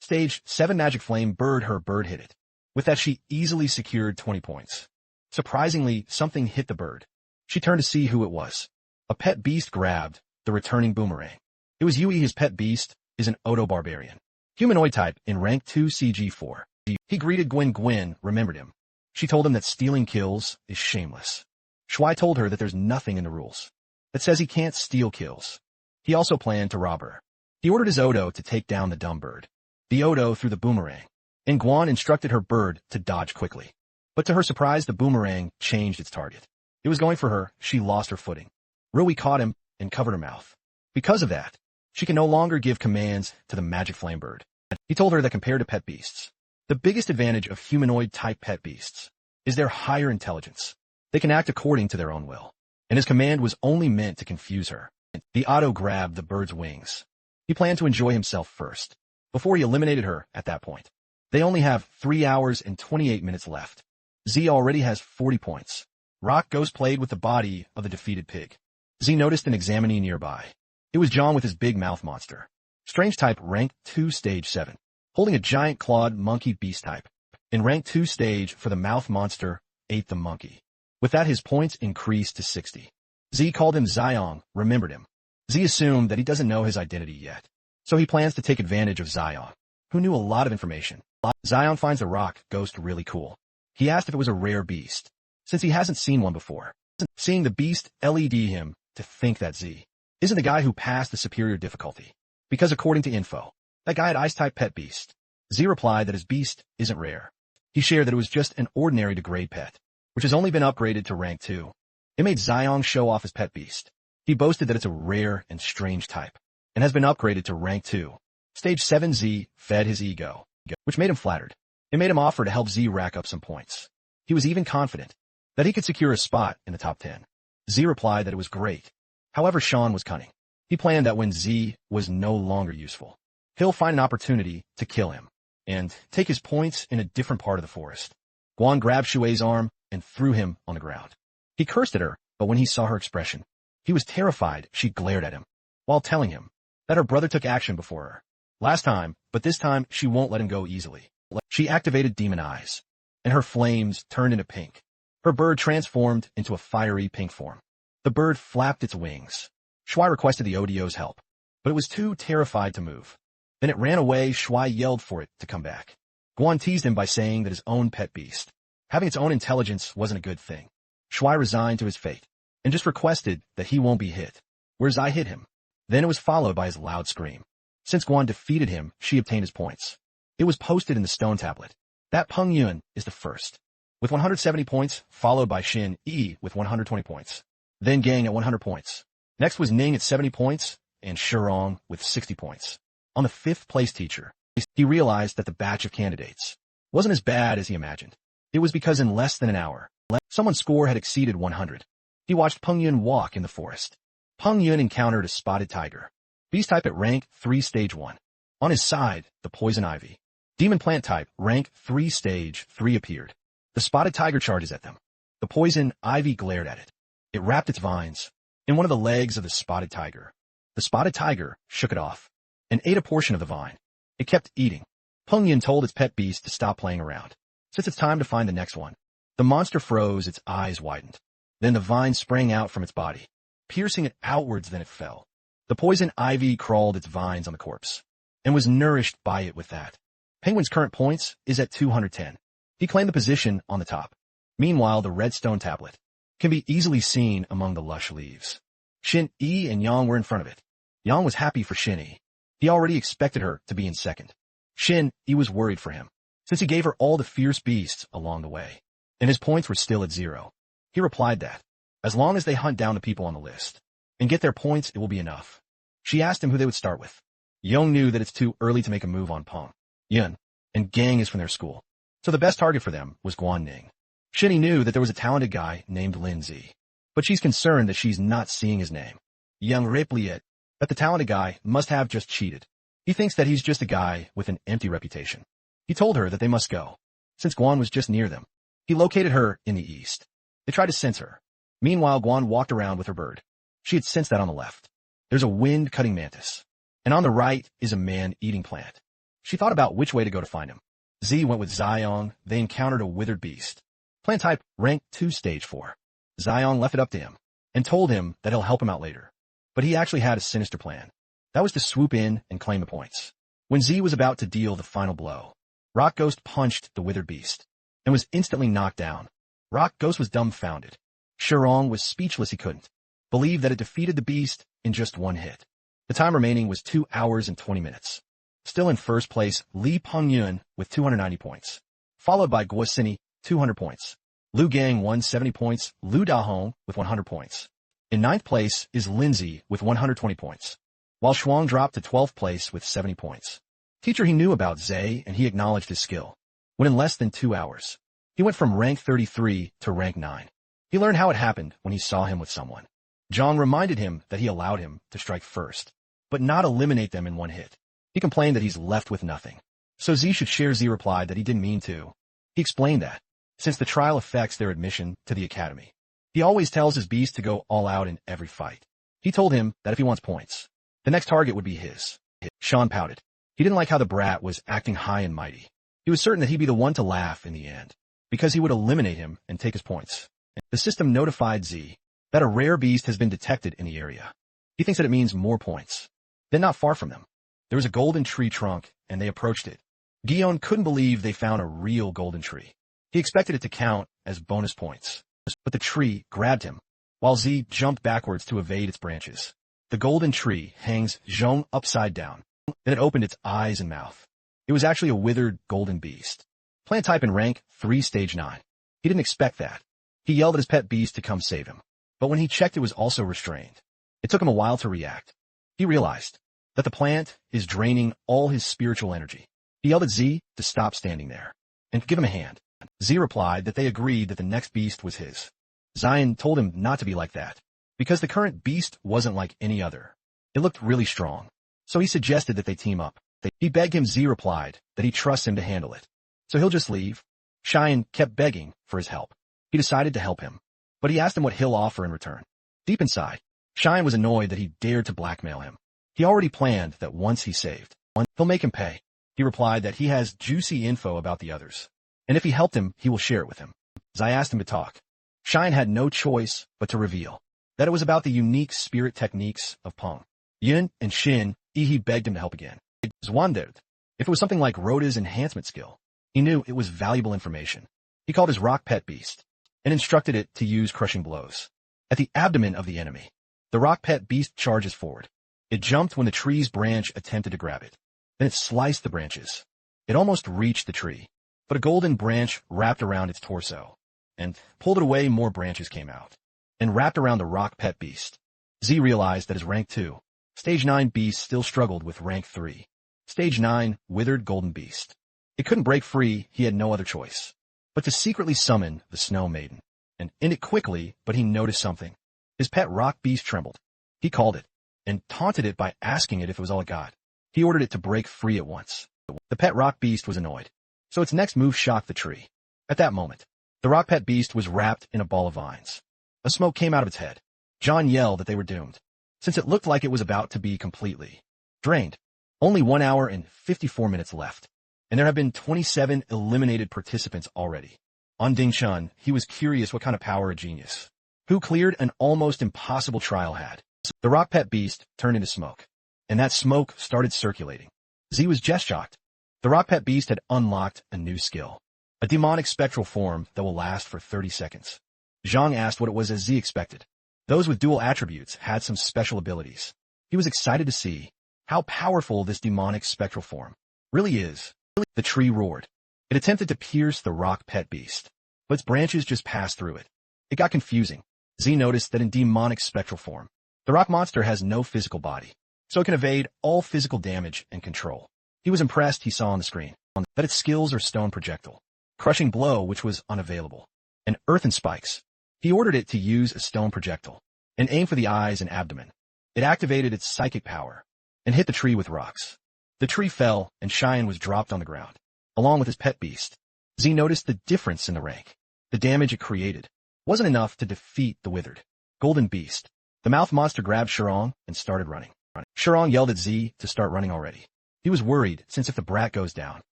Stage 7 magic flame bird hit it. With that she easily secured 20 points. Surprisingly, something hit the bird. She turned to see who it was. A pet beast grabbed the returning boomerang. It was Yui. His pet beast is an Odo barbarian. Humanoid type in rank 2 CG4. He greeted Gwen remembered him. She told him that stealing kills is shameless. Shuai told her that there's nothing in the rules that says he can't steal kills. He also planned to rob her. He ordered his Odo to take down the dumb bird. The Odo threw the boomerang, and Guan instructed her bird to dodge quickly. But to her surprise, the boomerang changed its target. It was going for her. She lost her footing. Rui caught him and covered her mouth. Because of that, she can no longer give commands to the magic flame bird. He told her that compared to pet beasts, the biggest advantage of humanoid-type pet beasts is their higher intelligence. They can act according to their own will, and his command was only meant to confuse her. The Odo grabbed the bird's wings. He planned to enjoy himself first, before he eliminated her at that point. They only have 3 hours and 28 minutes left. Z already has 40 points. Rock Ghost played with the body of the defeated pig. Z noticed an examinee nearby. It was John with his big mouth monster. Strange type rank 2 stage 7. Holding a giant clawed monkey beast type. In rank 2 stage for the mouth monster, ate the monkey. With that his points increased to 60. Z called him Xiong, remembered him. Z assumed that he doesn't know his identity yet, so he plans to take advantage of Xiong, who knew a lot of information. Xiong finds the Rock Ghost really cool. He asked if it was a rare beast, since he hasn't seen one before. Seeing the beast LED him to think that Z isn't the guy who passed the superior difficulty, because according to info, that guy had ice-type pet beast. Z replied that his beast isn't rare. He shared that it was just an ordinary degrade pet, which has only been upgraded to rank 2. It made Xiong show off his pet beast. He boasted that it's a rare and strange type, and has been upgraded to rank 2. Stage 7 Z fed his ego, which made him flattered. It made him offer to help Z rack up some points. He was even confident that he could secure a spot in the top 10. Z replied that it was great. However, Sean was cunning. He planned that when Z was no longer useful, he'll find an opportunity to kill him and take his points in a different part of the forest. Guan grabbed Shuei's arm and threw him on the ground. He cursed at her, but when he saw her expression, he was terrified. She glared at him while telling him that her brother took action before her last time, but this time she won't let him go easily. She activated demon eyes, and her flames turned into pink. Her bird transformed into a fiery pink form. The bird flapped its wings. Shuai requested the Odio's help, but it was too terrified to move. Then it ran away. Shuai yelled for it to come back. Guan teased him by saying that his own pet beast, having its own intelligence, wasn't a good thing. Shuai resigned to his fate and just requested that he won't be hit, whereas I hit him. Then it was followed by his loud scream. Since Guan defeated him, she obtained his points. It was posted in the stone tablet. That Peng Yun is the first, with 170 points, followed by Xin Yi with 120 points. Then Gang at 100 points. Next was Ning at 70 points, and Shirong with 60 points. On the 5th place teacher, he realized that the batch of candidates wasn't as bad as he imagined. It was because in less than an hour, someone's score had exceeded 100. He watched Peng Yun walk in the forest. Peng Yun encountered a spotted tiger, beast type at rank 3 stage 1. On his side, the poison ivy, demon plant type, rank 3 stage 3 appeared. The spotted tiger charges at them. The poison ivy glared at it. It wrapped its vines in one of the legs of the spotted tiger. The spotted tiger shook it off and ate a portion of the vine. It kept eating. Peng Yun told its pet beast to stop playing around, since it's time to find the next one. The monster froze, its eyes widened. Then the vine sprang out from its body, piercing it outwards, then it fell. The poison ivy crawled its vines on the corpse and was nourished by it with that. Penguin's current points is at 210. He claimed the position on the top. Meanwhile, the red stone tablet can be easily seen among the lush leaves. Xin Yi and Yang were in front of it. Yang was happy for Xin Yi. He already expected her to be in second. Xin Yi was worried for him, since he gave her all the fierce beasts along the way, and his points were still at 0. He replied that, as long as they hunt down the people on the list and get their points, it will be enough. She asked him who they would start with. Yang knew that it's too early to make a move on Peng Yun, and Gang is from their school, so the best target for them was Guan Ning. Xin Yi knew that there was a talented guy named Lin Zi, but she's concerned that she's not seeing his name. Yang replied that the talented guy must have just cheated. He thinks that he's just a guy with an empty reputation. He told her that they must go, since Guan was just near them. He located her in the east. They tried to sense her. Meanwhile, Guan walked around with her bird. She had sensed that on the left. There's a wind-cutting mantis, and on the right is a man-eating plant. She thought about which way to go to find him. Z went with Xiong. They encountered a withered beast. Plant type, rank 2 stage 4. Xiong left it up to him and told him that he'll help him out later. But he actually had a sinister plan. That was to swoop in and claim the points. When Z was about to deal the final blow, Rock Ghost punched the withered beast and was instantly knocked down. Rock Ghost was dumbfounded. Shirong was speechless. He couldn't believe that it defeated the beast in just one hit. The time remaining was 2 hours and 20 minutes. Still in first place, Li Peng Yun with 290 points, followed by Guo Xini, 200 points. Lu Gang 170 points, Lu Dahong with 100 points. In 9th place is Lindsay with 120 points, while Shuang dropped to 12th place with 70 points. Teacher, he knew about Zay and he acknowledged his skill. When in less than 2 hours, he went from rank 33 to rank 9. He learned how it happened when he saw him with someone. Zhang reminded him that he allowed him to strike first, but not eliminate them in one hit. He complained that he's left with nothing. So Z should share. Z replied that he didn't mean to. He explained that, since the trial affects their admission to the academy, he always tells his beast to go all out in every fight. He told him that if he wants points, the next target would be his. Sean pouted. He didn't like how the brat was acting high and mighty. He was certain that he'd be the one to laugh in the end, because he would eliminate him and take his points. The system notified Z that a rare beast has been detected in the area. He thinks that it means more points. Then not far from them, there was a golden tree trunk, and they approached it. Guillaume couldn't believe they found a real golden tree. He expected it to count as bonus points, but the tree grabbed him, while Z jumped backwards to evade its branches. The golden tree hangs Zhong upside down. Then it opened its eyes and mouth. It was actually a withered golden beast. Plant type and rank 3 stage 9. He didn't expect that. He yelled at his pet beast to come save him. But when he checked, it was also restrained. It took him a while to react. He realized that the plant is draining all his spiritual energy. He yelled at Z to stop standing there and give him a hand. Z replied that they agreed that the next beast was his. Zion told him not to be like that, because the current beast wasn't like any other. It looked really strong. So he suggested that they team up. He begged him. Z replied that he trusts him to handle it, so he'll just leave. Cheyenne kept begging for his help. He decided to help him, but he asked him what he'll offer in return. Deep inside, Cheyenne was annoyed that he dared to blackmail him. He already planned that once he's saved, he'll make him pay. He replied that he has juicy info about the others, and if he helped him, he will share it with him. Zai asked him to talk. Cheyenne had no choice but to reveal that it was about the unique spirit techniques of Peng Yun and Xin Yi. He begged him to help again. He wondered if it was something like Rhoda's enhancement skill. He knew it was valuable information. He called his rock pet beast and instructed it to use crushing blows at the abdomen of the enemy. The rock pet beast charges forward. It jumped when the tree's branch attempted to grab it. Then it sliced the branches. It almost reached the tree, but a golden branch wrapped around its torso and pulled it away. More branches came out and wrapped around the rock pet beast. Z realized that his rank 2, stage 9 beast still struggled with rank 3, stage 9 withered golden beast. It couldn't break free. He had no other choice but to secretly summon the Snow Maiden and end it quickly. But he noticed something. His pet rock beast trembled. He called it and taunted it by asking it if it was all it got. He ordered it to break free at once. The pet rock beast was annoyed, so its next move shocked the tree. At that moment, the rock pet beast was wrapped in a ball of vines. A smoke came out of its head. John yelled that they were doomed, since it looked like it was about to be completely drained. Only 1 hour and 54 minutes left, and there have been 27 eliminated participants already. On Ding Chun, he was curious what kind of power a genius who cleared an almost impossible trial had. The rock pet beast turned into smoke, and that smoke started circulating. Z was just shocked. The rock pet beast had unlocked a new skill, a demonic spectral form that will last for 30 seconds. Zhang asked what it was as Z expected. Those with dual attributes had some special abilities. He was excited to see how powerful this demonic spectral form really is. The tree roared. It attempted to pierce the rock pet beast, but its branches just passed through it. It got confusing. Z noticed that in demonic spectral form, the rock monster has no physical body, so it can evade all physical damage and control. He was impressed. He saw on the screen that its skills are stone projectile, crushing blow, which was unavailable, and earthen spikes. He ordered it to use a stone projectile and aim for the eyes and abdomen. It activated its psychic power and hit the tree with rocks. The tree fell, and Cheyenne was dropped on the ground, along with his pet beast. Z noticed the difference in the rank. The damage it created wasn't enough to defeat the withered golden beast. The mouth monster grabbed Shirong and started running. Shirong yelled at Z to start running already. He was worried, since if the brat goes down,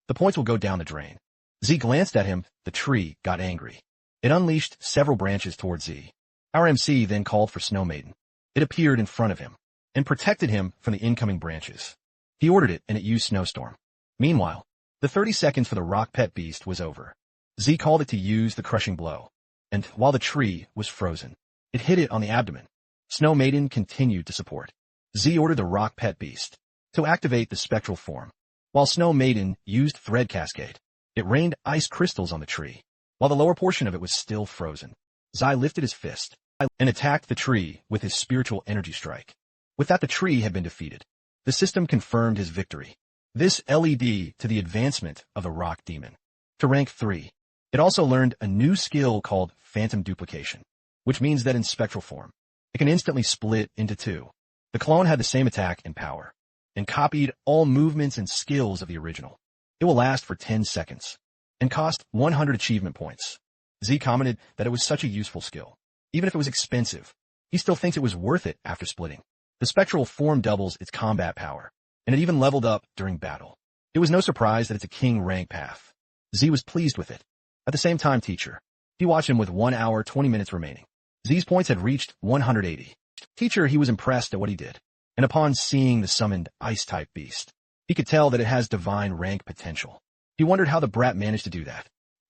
the points will go down the drain. Z glanced at him. The tree got angry. It unleashed several branches towards Z. Our MC then called for Snow Maiden. It appeared in front of him and protected him from the incoming branches. He ordered it, and it used Snowstorm. Meanwhile, the 30 seconds for the rock pet beast was over. Z called it to use the crushing blow, and while the tree was frozen, it hit it on the abdomen. Snow Maiden continued to support. Z ordered the rock pet beast to activate the spectral form. While Snow Maiden used Thread Cascade, it rained ice crystals on the tree, while the lower portion of it was still frozen. Zai lifted his fist and attacked the tree with his spiritual energy strike. With that, the tree had been defeated. The system confirmed his victory. This LED to the advancement of the rock demon to rank 3. It also learned a new skill called Phantom Duplication, which means that in spectral form, it can instantly split into 2. The clone had the same attack and power, and copied all movements and skills of the original. It will last for 10 seconds, and cost 100 achievement points. Z commented that it was such a useful skill. Even if it was expensive, he still thinks it was worth it after splitting. The spectral form doubles its combat power, and it even leveled up during battle. It was no surprise that it's a king rank path. Z was pleased with it. At the same time, teacher. He watched him with 1 hour, 20 minutes remaining. Z's points had reached 180. Teacher, he was impressed at what he did, and upon seeing the summoned ice-type beast, he could tell that it has divine rank potential. He wondered how the brat managed to do that.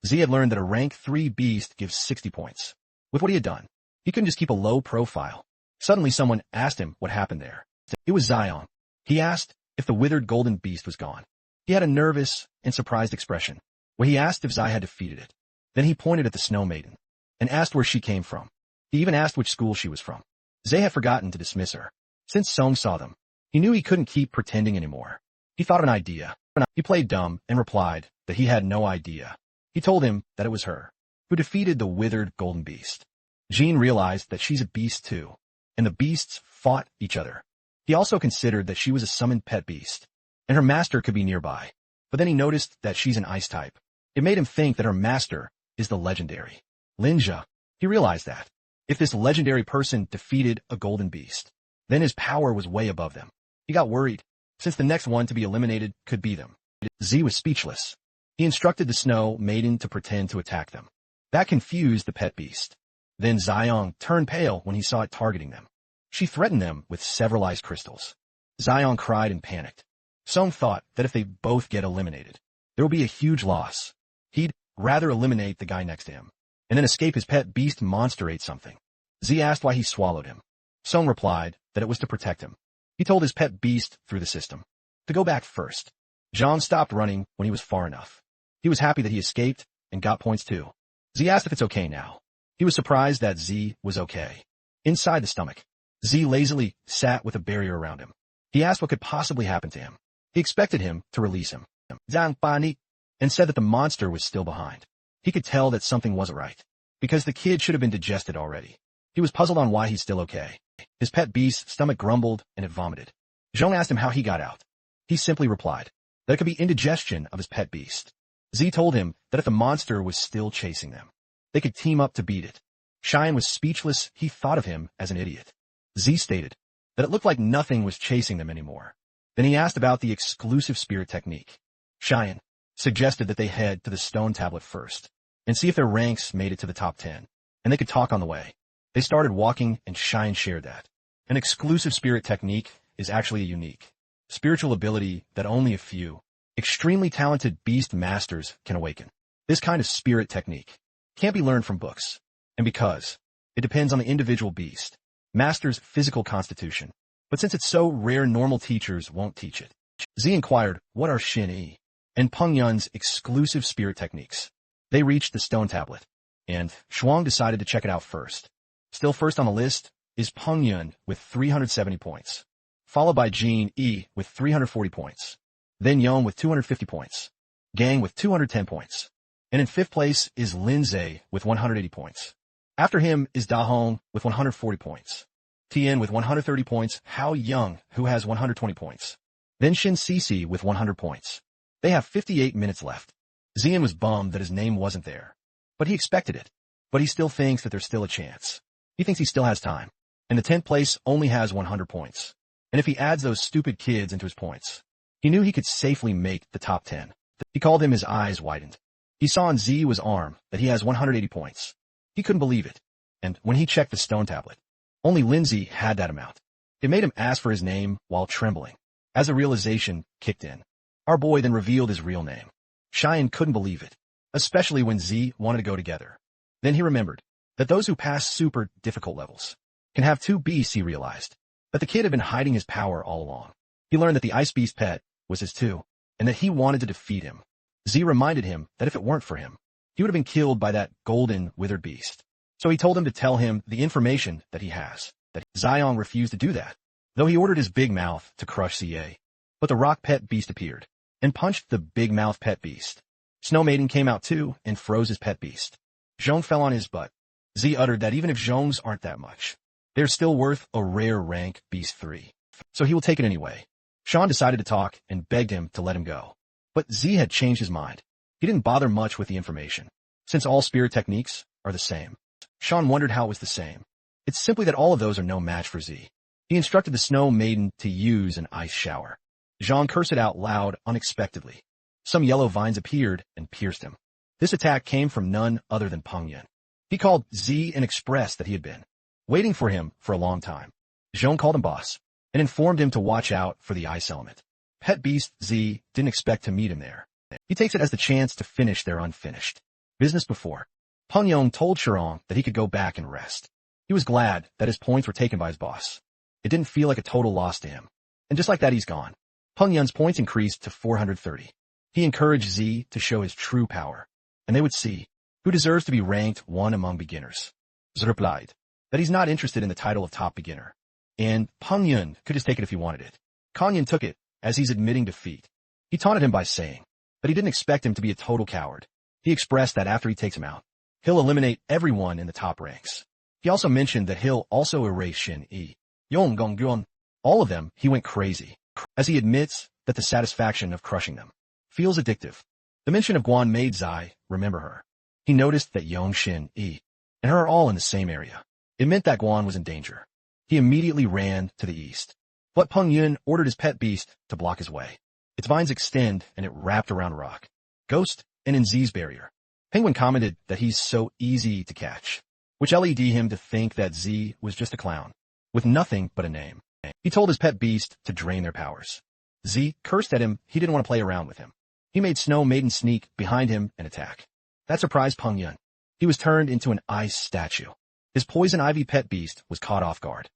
Z had learned that a rank 3 beast gives 60 points. With what he had done, he couldn't just keep a low profile. Suddenly someone asked him what happened there. It was Xiong. He asked if the withered golden beast was gone. He had a nervous and surprised expression when he asked if Zai had defeated it. Then he pointed at the Snow Maiden and asked where she came from. He even asked which school she was from. Zai had forgotten to dismiss her. Since Song saw them, he knew he couldn't keep pretending anymore. He thought of an idea. He played dumb and replied that he had no idea. He told him that it was her who defeated the withered golden beast. Jean realized that she's a beast too, and the beasts fought each other. He also considered that she was a summoned pet beast, and her master could be nearby. But then he noticed that she's an ice type. It made him think that her master is the legendary Linja. He realized that if this legendary person defeated a golden beast, then his power was way above them. He got worried, since the next one to be eliminated could be them. Z was speechless. He instructed the Snow Maiden to pretend to attack them. That confused the pet beast. Then Xiong turned pale when he saw it targeting them. She threatened them with several ice crystals. Xiong cried and panicked. Song thought that if they both get eliminated, There will be a huge loss. He'd rather eliminate the guy next to him, and then escape his pet beast monster ate something. Z asked why he swallowed him. Song replied that it was to protect him. He told his pet beast through the system to go back first. Jean stopped running when he was far enough. He was happy that he escaped and got points too. Z asked if it's okay now. He was surprised that Z was okay. Inside the stomach, Z lazily sat with a barrier around him. He asked what could possibly happen to him. He expected him to release him, and said that the monster was still behind. He could tell that something wasn't right, because the kid should have been digested already. He was puzzled on why he's still okay. His pet beast's stomach grumbled and it vomited. Jean asked him how he got out. He simply replied that it could be indigestion of his pet beast. Z told him that if the monster was still chasing them, they could team up to beat it. Cheyenne was speechless. He thought of him as an idiot. Z stated that it looked like nothing was chasing them anymore. Then he asked about the exclusive spirit technique. Cheyenne suggested that they head to the stone tablet first and see if their ranks made it to the top 10, and they could talk on the way. They started walking, and Cheyenne shared that an exclusive spirit technique is actually a unique spiritual ability that only a few extremely talented beast masters can awaken. This kind of spirit technique can't be learned from books, and because it depends on the individual beast master's physical constitution. But since it's so rare, normal teachers won't teach it. Z inquired what are Shin Yi and Peng Yun's exclusive spirit techniques. They reached the stone tablet, and Shuang decided to check it out first. Still first on the list is Peng Yun with 370 points, followed by Jin Yi with 340 points, then Yong with 250 points, Gang with 210 points, and in fifth place is Lin Zhe with 180 points. After him is Da Hong with 140 points, Tien with 130 points, Hao Young, who has 120 points, then Shin Cece with 100 points. They have 58 minutes left. Zian was bummed that his name wasn't there, but he expected it. But he still thinks that there's still a chance. He thinks he still has time, and the 10th place only has 100 points. And if he adds those stupid kids into his points, he knew he could safely make the top 10. He called him, his eyes widened. He saw on Z's arm that he has 180 points. He couldn't believe it. And when he checked the stone tablet, only Lindsay had that amount. It made him ask for his name while trembling, as a realization kicked in. Our boy then revealed his real name. Cheyenne couldn't believe it, especially when Z wanted to go together. Then he remembered that those who pass super difficult levels can have two beasts. He realized that the kid had been hiding his power all along. He learned that the ice beast pet was his too, and that he wanted to defeat him. Z reminded him that if it weren't for him, he would have been killed by that golden withered beast. So he told him to tell him the information that he has. That Xiong refused to do that, though he ordered his big mouth to crush CA. But the rock pet beast appeared and punched the big mouth pet beast. Snow Maiden came out too and froze his pet beast. Zhong fell on his butt. Z uttered that even if Zhongs aren't that much, they're still worth a rare rank beast 3. So he will take it anyway. Sean decided to talk and begged him to let him go. But Z had changed his mind. He didn't bother much with the information, since all spirit techniques are the same. Sean wondered how it was the same. It's simply that all of those are no match for Z. He instructed the Snow Maiden to use an ice shower. Zhang cursed it out loud unexpectedly. Some yellow vines appeared and pierced him. This attack came from none other than Peng Yun. He called Z and expressed that he had been waiting for him for a long time. Zhong called him boss and informed him to watch out for the ice element. Pet beast Z didn't expect to meet him there. He takes it as the chance to finish their unfinished business before. Peng Yong told Shirong that he could go back and rest. He was glad that his points were taken by his boss. It didn't feel like a total loss to him. And just like that, he's gone. Peng Yun's points increased to 430. He encouraged Z to show his true power, and they would see who deserves to be ranked 1 among beginners. Z replied that he's not interested in the title of top beginner, and Peng Yun could just take it if he wanted it. Kang Yun took it as he's admitting defeat. He taunted him by saying that he didn't expect him to be a total coward. He expressed that after he takes him out, he'll eliminate everyone in the top ranks. He also mentioned that he'll also erase Shin Yi, Yong Gong Gyun, all of them. He went crazy, as he admits that the satisfaction of crushing them feels addictive. The mention of Guan made Zai remember her. He noticed that Yong Shin Yi and her are all in the same area. It meant that Guan was in danger. He immediately ran to the east. But Peng Yun ordered his pet beast to block his way. Its vines extend and it wrapped around rock, Ghost, and in Z's barrier. Penguin commented that he's so easy to catch, which led him to think that Z was just a clown, with nothing but a name. He told his pet beast to drain their powers. Z cursed at him. He didn't want to play around with him. He made Snow Maiden sneak behind him and attack. That surprised Peng Yun. He was turned into an ice statue. His poison ivy pet beast was caught off guard.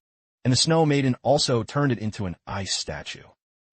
And the Snow Maiden also turned it into an ice statue.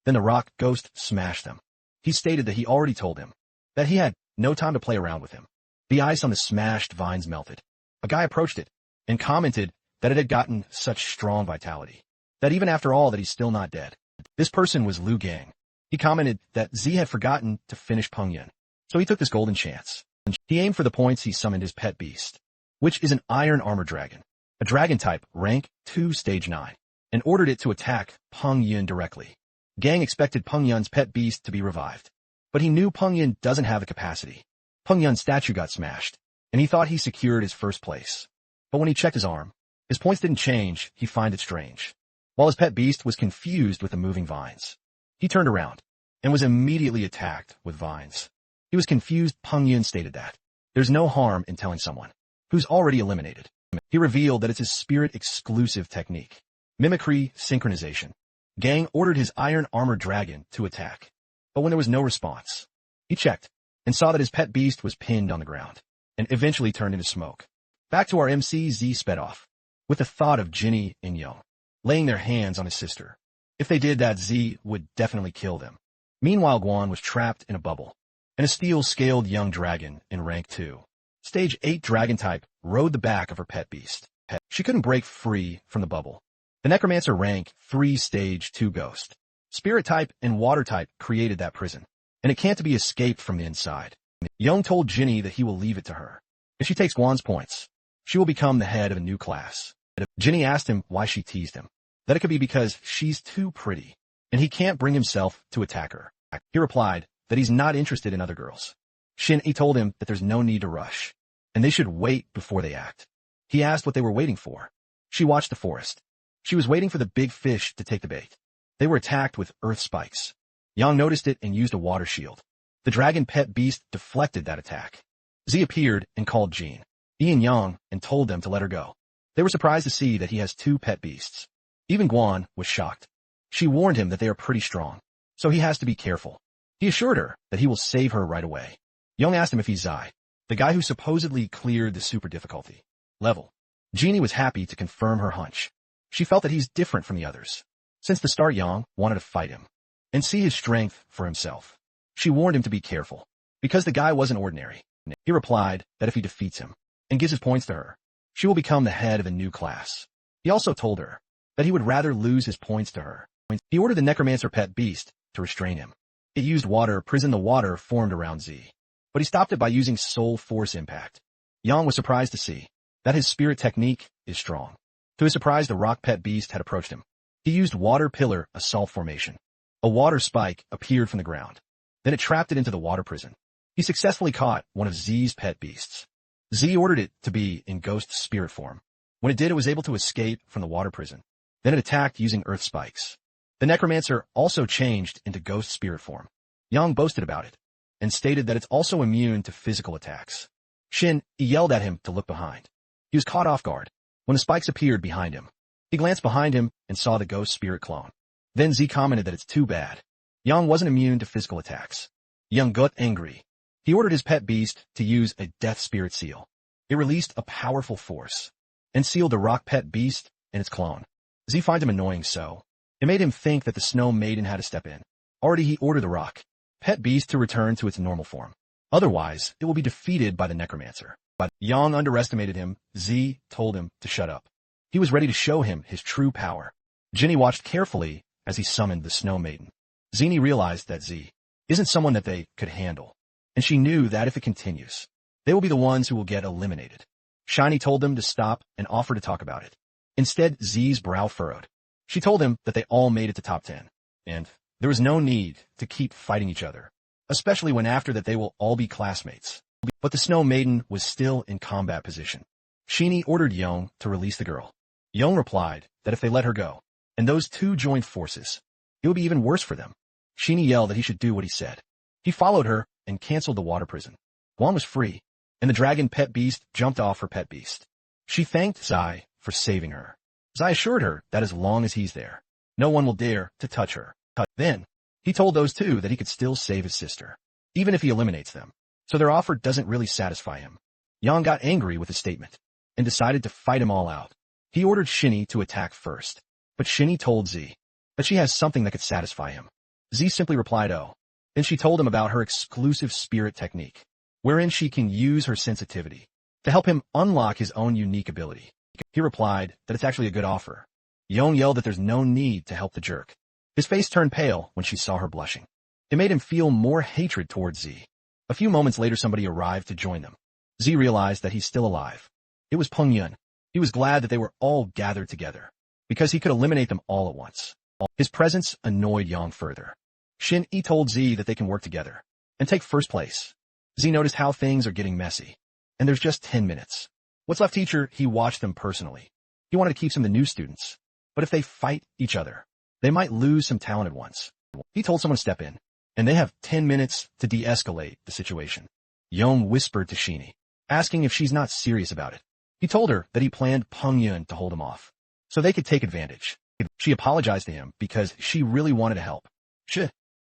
Then the rock ghost smashed them. He stated that he already told him that he had no time to play around with him. The ice on the smashed vines melted. A guy approached it and commented that it had gotten such strong vitality, that even after all that he's still not dead. This person was Liu Gang. He commented that Z had forgotten to finish Peng Yun, so he took this golden chance. He aimed for the points. He summoned his pet beast, which is an iron armor dragon, a dragon type, rank 2 stage 9, and ordered it to attack Peng Yun directly. Gang expected Peng Yun's pet beast to be revived, but he knew Peng Yun doesn't have the capacity. Peng Yun's statue got smashed, and he thought he secured his first place. But when he checked his arm, his points didn't change. He found it strange. While his pet beast was confused with the moving vines, he turned around and was immediately attacked with vines. He was confused. Peng Yun stated that there's no harm in telling someone who's already eliminated. He revealed that it's his spirit-exclusive technique, mimicry synchronization. Gang ordered his iron armor dragon to attack, but when there was no response, he checked and saw that his pet beast was pinned on the ground and eventually turned into smoke. Back to our MC, Z sped off with the thought of Jinny and Young laying their hands on his sister. If they did that, Z would definitely kill them. Meanwhile, Guan was trapped in a bubble, and a steel-scaled young dragon in rank 2, stage 8 dragon type, rode the back of her pet beast. She couldn't break free from the bubble. The necromancer rank 3 stage 2 ghost, spirit type and water type created that prison, and it can't be escaped from the inside. Young told Jinny that he will leave it to her. If she takes Guan's points, she will become the head of a new class. Jinny asked him why she teased him, that it could be because she's too pretty, and he can't bring himself to attack her. He replied that he's not interested in other girls. He told him that there's no need to rush, and they should wait before they act. He asked what they were waiting for. She watched the forest. She was waiting for the big fish to take the bait. They were attacked with earth spikes. Yang noticed it and used a water shield. The dragon pet beast deflected that attack. Z appeared and called Jean, and Yang, and told them to let her go. They were surprised to see that he has 2 pet beasts. Even Guan was shocked. She warned him that they are pretty strong, so he has to be careful. He assured her that he will save her right away. Young asked him if he's Zai, the guy who supposedly cleared the super difficulty level. Jeannie was happy to confirm her hunch. She felt that he's different from the others. Since the start, Yang wanted to fight him and see his strength for himself. She warned him to be careful, because the guy wasn't ordinary. He replied that if he defeats him and gives his points to her, she will become the head of a new class. He also told her that he would rather lose his points to her. He ordered the necromancer pet beast to restrain him. It used water, prison the water formed around Z, but he stopped it by using soul force impact. Yang was surprised to see that his spirit technique is strong. To his surprise, the rock pet beast had approached him. He used water pillar assault formation. A water spike appeared from the ground. Then it trapped it into the water prison. He successfully caught one of Z's pet beasts. Z ordered it to be in ghost spirit form. When it did, it was able to escape from the water prison. Then it attacked using earth spikes. The necromancer also changed into ghost spirit form. Yang boasted about it and stated that it's also immune to physical attacks. He yelled at him to look behind. He was caught off guard when the spikes appeared behind him. He glanced behind him and saw the ghost spirit clone. Then Z commented that it's too bad. Yang wasn't immune to physical attacks. Yang got angry. He ordered his pet beast to use a death spirit seal. It released a powerful force and sealed the rock pet beast and its clone. Z finds him annoying, so it made him think that the Snow Maiden had to step in. Already he ordered the rock pet beast to return to its normal form. Otherwise, it will be defeated by the necromancer. But Yang underestimated him. Z told him to shut up. He was ready to show him his true power. Jinny watched carefully as he summoned the Snow Maiden. Zini realized that Z isn't someone that they could handle, and she knew that if it continues, they will be the ones who will get eliminated. Shiny told them to stop and offered to talk about it. Instead, Z's brow furrowed. She told him that they all made it to top 10, and there was no need to keep fighting each other, especially when after that they will all be classmates. But the Snow Maiden was still in combat position. Shiny ordered Young to release the girl. Young replied that if they let her go, and those two joined forces, it would be even worse for them. Shiny yelled that he should do what he said. He followed her and canceled the water prison. Guan was free, and the dragon pet beast jumped off her pet beast. She thanked Zai for saving her. Zai assured her that as long as he's there, no one will dare to touch her. Then, he told those two that he could still save his sister. even if he eliminates them. So their offer doesn't really satisfy him. Yang got angry with his statement and decided to fight him all out. He ordered Shinny to attack first, but Shinny told Z that she has something that could satisfy him. Z simply replied, "Oh." Then she told him about her exclusive spirit technique, wherein she can use her sensitivity to help him unlock his own unique ability. He replied that it's actually a good offer. Yang yelled that there's no need to help the jerk. His face turned pale when she saw her blushing. It made him feel more hatred towards Z. A few moments later, somebody arrived to join them. Z realized that he's still alive. It was Peng Yun. He was glad that they were all gathered together, because he could eliminate them all at once. His presence annoyed Yang further. Shin Yi told Z that they can work together and take first place. Z noticed how things are getting messy, and there's just 10 minutes. What's left, teacher? He watched them personally. He wanted to keep some of the new students, but if they fight each other, they might lose some talent at once. He told someone to step in, and they have 10 minutes to de-escalate the situation. Yang whispered to Shinny, asking if she's not serious about it. He told her that he planned Peng Yun to hold him off, so they could take advantage. She apologized to him because she really wanted to help.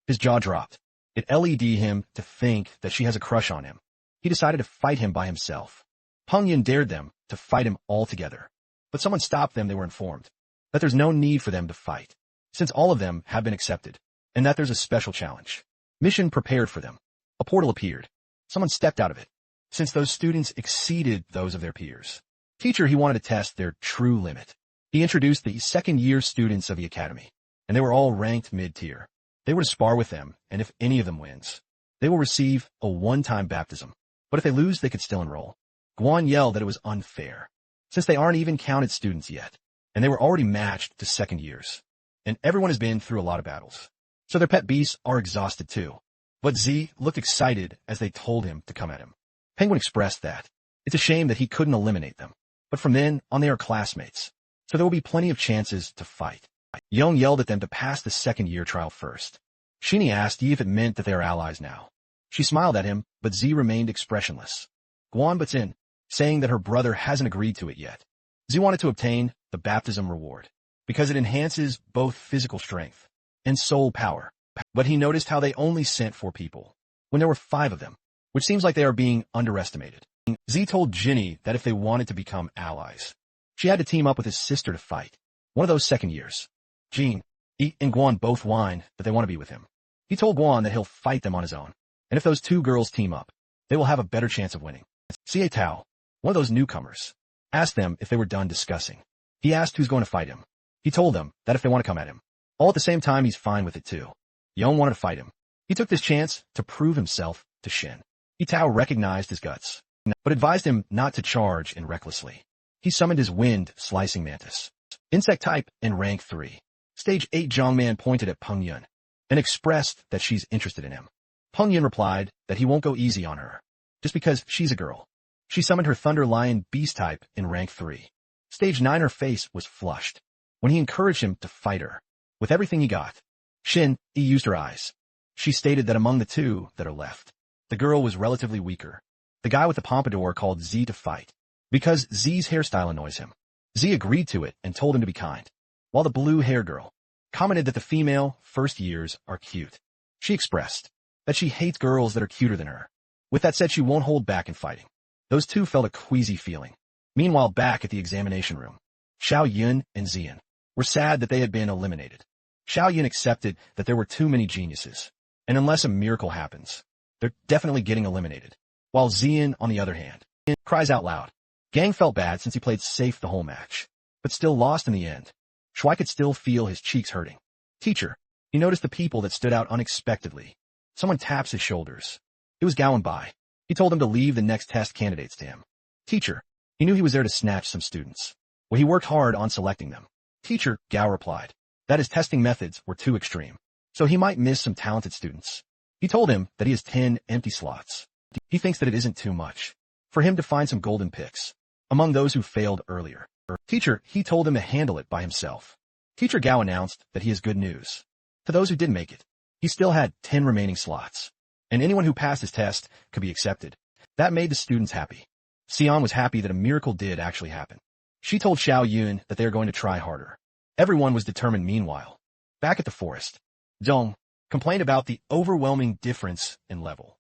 His jaw dropped. It led him to think that she has a crush on him. He decided to fight him by himself. Peng Yun dared them to fight him all together, but someone stopped them. They were informed that there's no need for them to fight, since all of them have been accepted, and that there's a special challenge. Mission prepared for them. A portal appeared. Someone stepped out of it, since those students exceeded those of their peers. Teacher, he wanted to test their true limit. He introduced the second-year students of the academy, and they were all ranked mid-tier. They were to spar with them, and if any of them wins, they will receive a one-time baptism. But if they lose, they could still enroll. Guan yelled that it was unfair, since they aren't even counted students yet, and they were already matched to second years. And everyone has been through a lot of battles, so their pet beasts are exhausted too. But Z looked excited as they told him to come at him. Penguin expressed that it's a shame that he couldn't eliminate them, but from then on they are classmates, so there will be plenty of chances to fight. Young yelled at them to pass the second-year trial first. Shinny asked Yi if it meant that they are allies now. She smiled at him, but Z remained expressionless. Guan butts in, saying that her brother hasn't agreed to it yet. Z wanted to obtain the baptism reward, because it enhances both physical strength and soul power. But he noticed how they only sent 4 people, when there were 5 of them, which seems like they are being underestimated. Z told Jinny that if they wanted to become allies, she had to team up with his sister to fight, one of those second years. Jean, Yi, and Guan both whined that they want to be with him. He told Guan that he'll fight them on his own, and if those 2 girls team up, they will have a better chance of winning. Xie Tao, one of those newcomers, asked them if they were done discussing. He asked who's going to fight him. He told them that if they want to come at him, all at the same time, he's fine with it too. Yong wanted to fight him. He took this chance to prove himself to Shin. Xie Tao recognized his guts, but advised him not to charge in recklessly. He summoned his wind-slicing mantis, insect type, in rank 3. Stage 8 Zhongman pointed at Peng Yun and expressed that she's interested in him. Peng Yun replied that he won't go easy on her, just because she's a girl. She summoned her Thunder Lion Beast type in rank 3. Stage 9 her face was flushed when he encouraged him to fight her with everything he got. Shin Yi used her eyes. She stated that among the 2 that are left, the girl was relatively weaker. The guy with the pompadour called Z to fight, because Z's hairstyle annoys him. Z agreed to it and told him to be kind, while the blue-hair girl commented that the female first years are cute. She expressed that she hates girls that are cuter than her. With that said, she won't hold back in fighting. Those 2 felt a queasy feeling. Meanwhile, back at the examination room, Xiao Yun and Zian were sad that they had been eliminated. Xiao Yun accepted that there were too many geniuses, and unless a miracle happens, they're definitely getting eliminated. While Zian, on the other hand, cries out loud. Gang felt bad since he played safe the whole match, but still lost in the end. Shuai could still feel his cheeks hurting. Teacher, he noticed the people that stood out unexpectedly. Someone taps his shoulders. It was Gao and Bai. He told him to leave the next test candidates to him. Teacher, he knew he was there to snatch some students. Well, he worked hard on selecting them. Teacher, Gao replied, that his testing methods were too extreme, so he might miss some talented students. He told him that he has 10 empty slots. He thinks that it isn't too much for him to find some golden picks among those who failed earlier. Teacher, he told him to handle it by himself. Teacher Gao announced that he has good news. To those who didn't make it, he still had 10 remaining slots, and anyone who passed his test could be accepted. That made the students happy. Xian was happy that a miracle did actually happen. She told Xiao Yun that they are going to try harder. Everyone was determined. Meanwhile, back at the forest, Zhong complained about the overwhelming difference in level.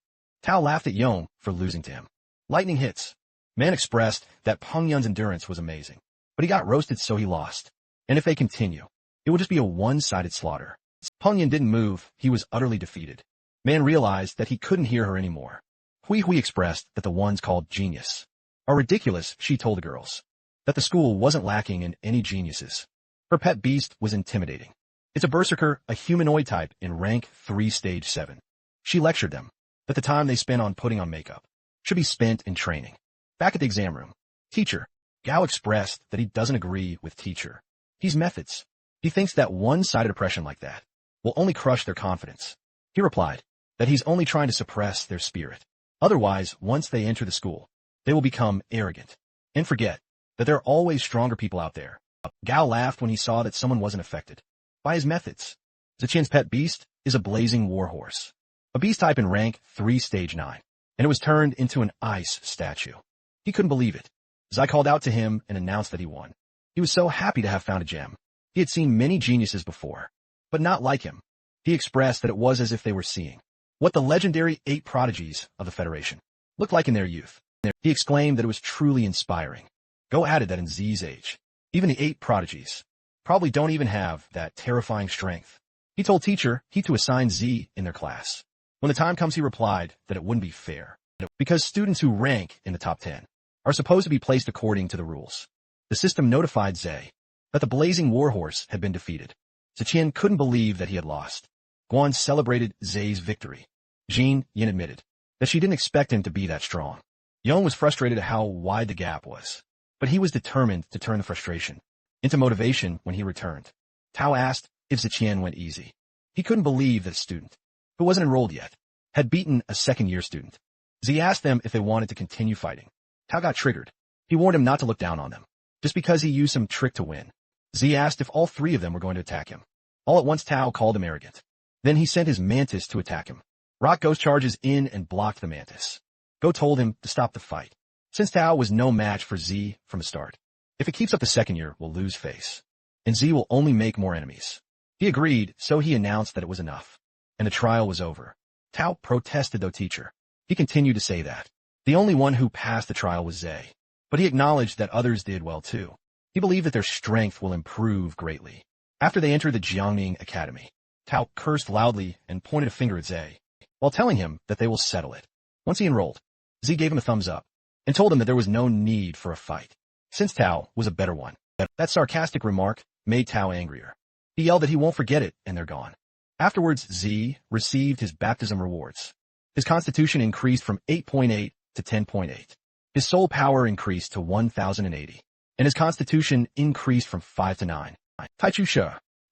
Tao laughed at Yong for losing to him. Lightning hits. Man expressed that Peng Yun's endurance was amazing, but he got roasted so he lost. And if they continue, it will just be a one-sided slaughter. Peng Yun didn't move, he was utterly defeated. Man realized that he couldn't hear her anymore. Hui Hui expressed that the ones called genius are ridiculous, she told the girls. That the school wasn't lacking in any geniuses. Her pet beast was intimidating. It's a berserker, a humanoid type in rank 3 stage 7. She lectured them that the time they spent on putting on makeup should be spent in training. Back at the exam room, teacher, Gao expressed that he doesn't agree with teacher. He's methods. He thinks that one-sided oppression like that will only crush their confidence. He replied that he's only trying to suppress their spirit. Otherwise, once they enter the school, they will become arrogant and forget that there are always stronger people out there. Gao laughed when he saw that someone wasn't affected by his methods. Ziqian's pet beast is a blazing warhorse, a beast type in rank 3 stage 9, and it was turned into an ice statue. He couldn't believe it. Zai called out to him and announced that he won. He was so happy to have found a gem. He had seen many geniuses before, but not like him. He expressed that it was as if they were seeing what the legendary 8 prodigies of the Federation looked like in their youth. He exclaimed that it was truly inspiring. Go added that in Z's age, even the 8 prodigies probably don't even have that terrifying strength. He told teacher he to assign Z in their class. When the time comes, he replied that it wouldn't be fair, because students who rank in the top 10 are supposed to be placed according to the rules. The system notified Zay that the blazing warhorse had been defeated. Ziqian couldn't believe that he had lost. Guan celebrated Zay's victory. Jin Yin admitted that she didn't expect him to be that strong. Yong was frustrated at how wide the gap was, but he was determined to turn the frustration into motivation when he returned. Tao asked if Ziqian went easy. He couldn't believe that a student, who wasn't enrolled yet, had beaten a second-year student. Z asked them if they wanted to continue fighting. Tao got triggered. He warned him not to look down on them, just because he used some trick to win. Z asked if all 3 of them were going to attack him. All at once Tao called him arrogant. Then he sent his mantis to attack him. Rock Ghost charges in and blocked the mantis. Go told him to stop the fight, since Tao was no match for Z from the start. If it keeps up the second year, we'll lose face, and Z will only make more enemies. He agreed, so he announced that it was enough, and the trial was over. Tao protested though teacher. He continued to say that the only one who passed the trial was Zay, but he acknowledged that others did well too. He believed that their strength will improve greatly. After they entered the Jiangning Academy, Tao cursed loudly and pointed a finger at Zay, while telling him that they will settle it. Once he enrolled, Z gave him a thumbs up and told him that there was no need for a fight, since Tao was a better one. That sarcastic remark made Tao angrier. He yelled that he won't forget it, and they're gone. Afterwards, Z received his baptism rewards. His constitution increased from 8.8 to 10.8. His soul power increased to 1,080, and his constitution increased from 5 to 9. Taichu She,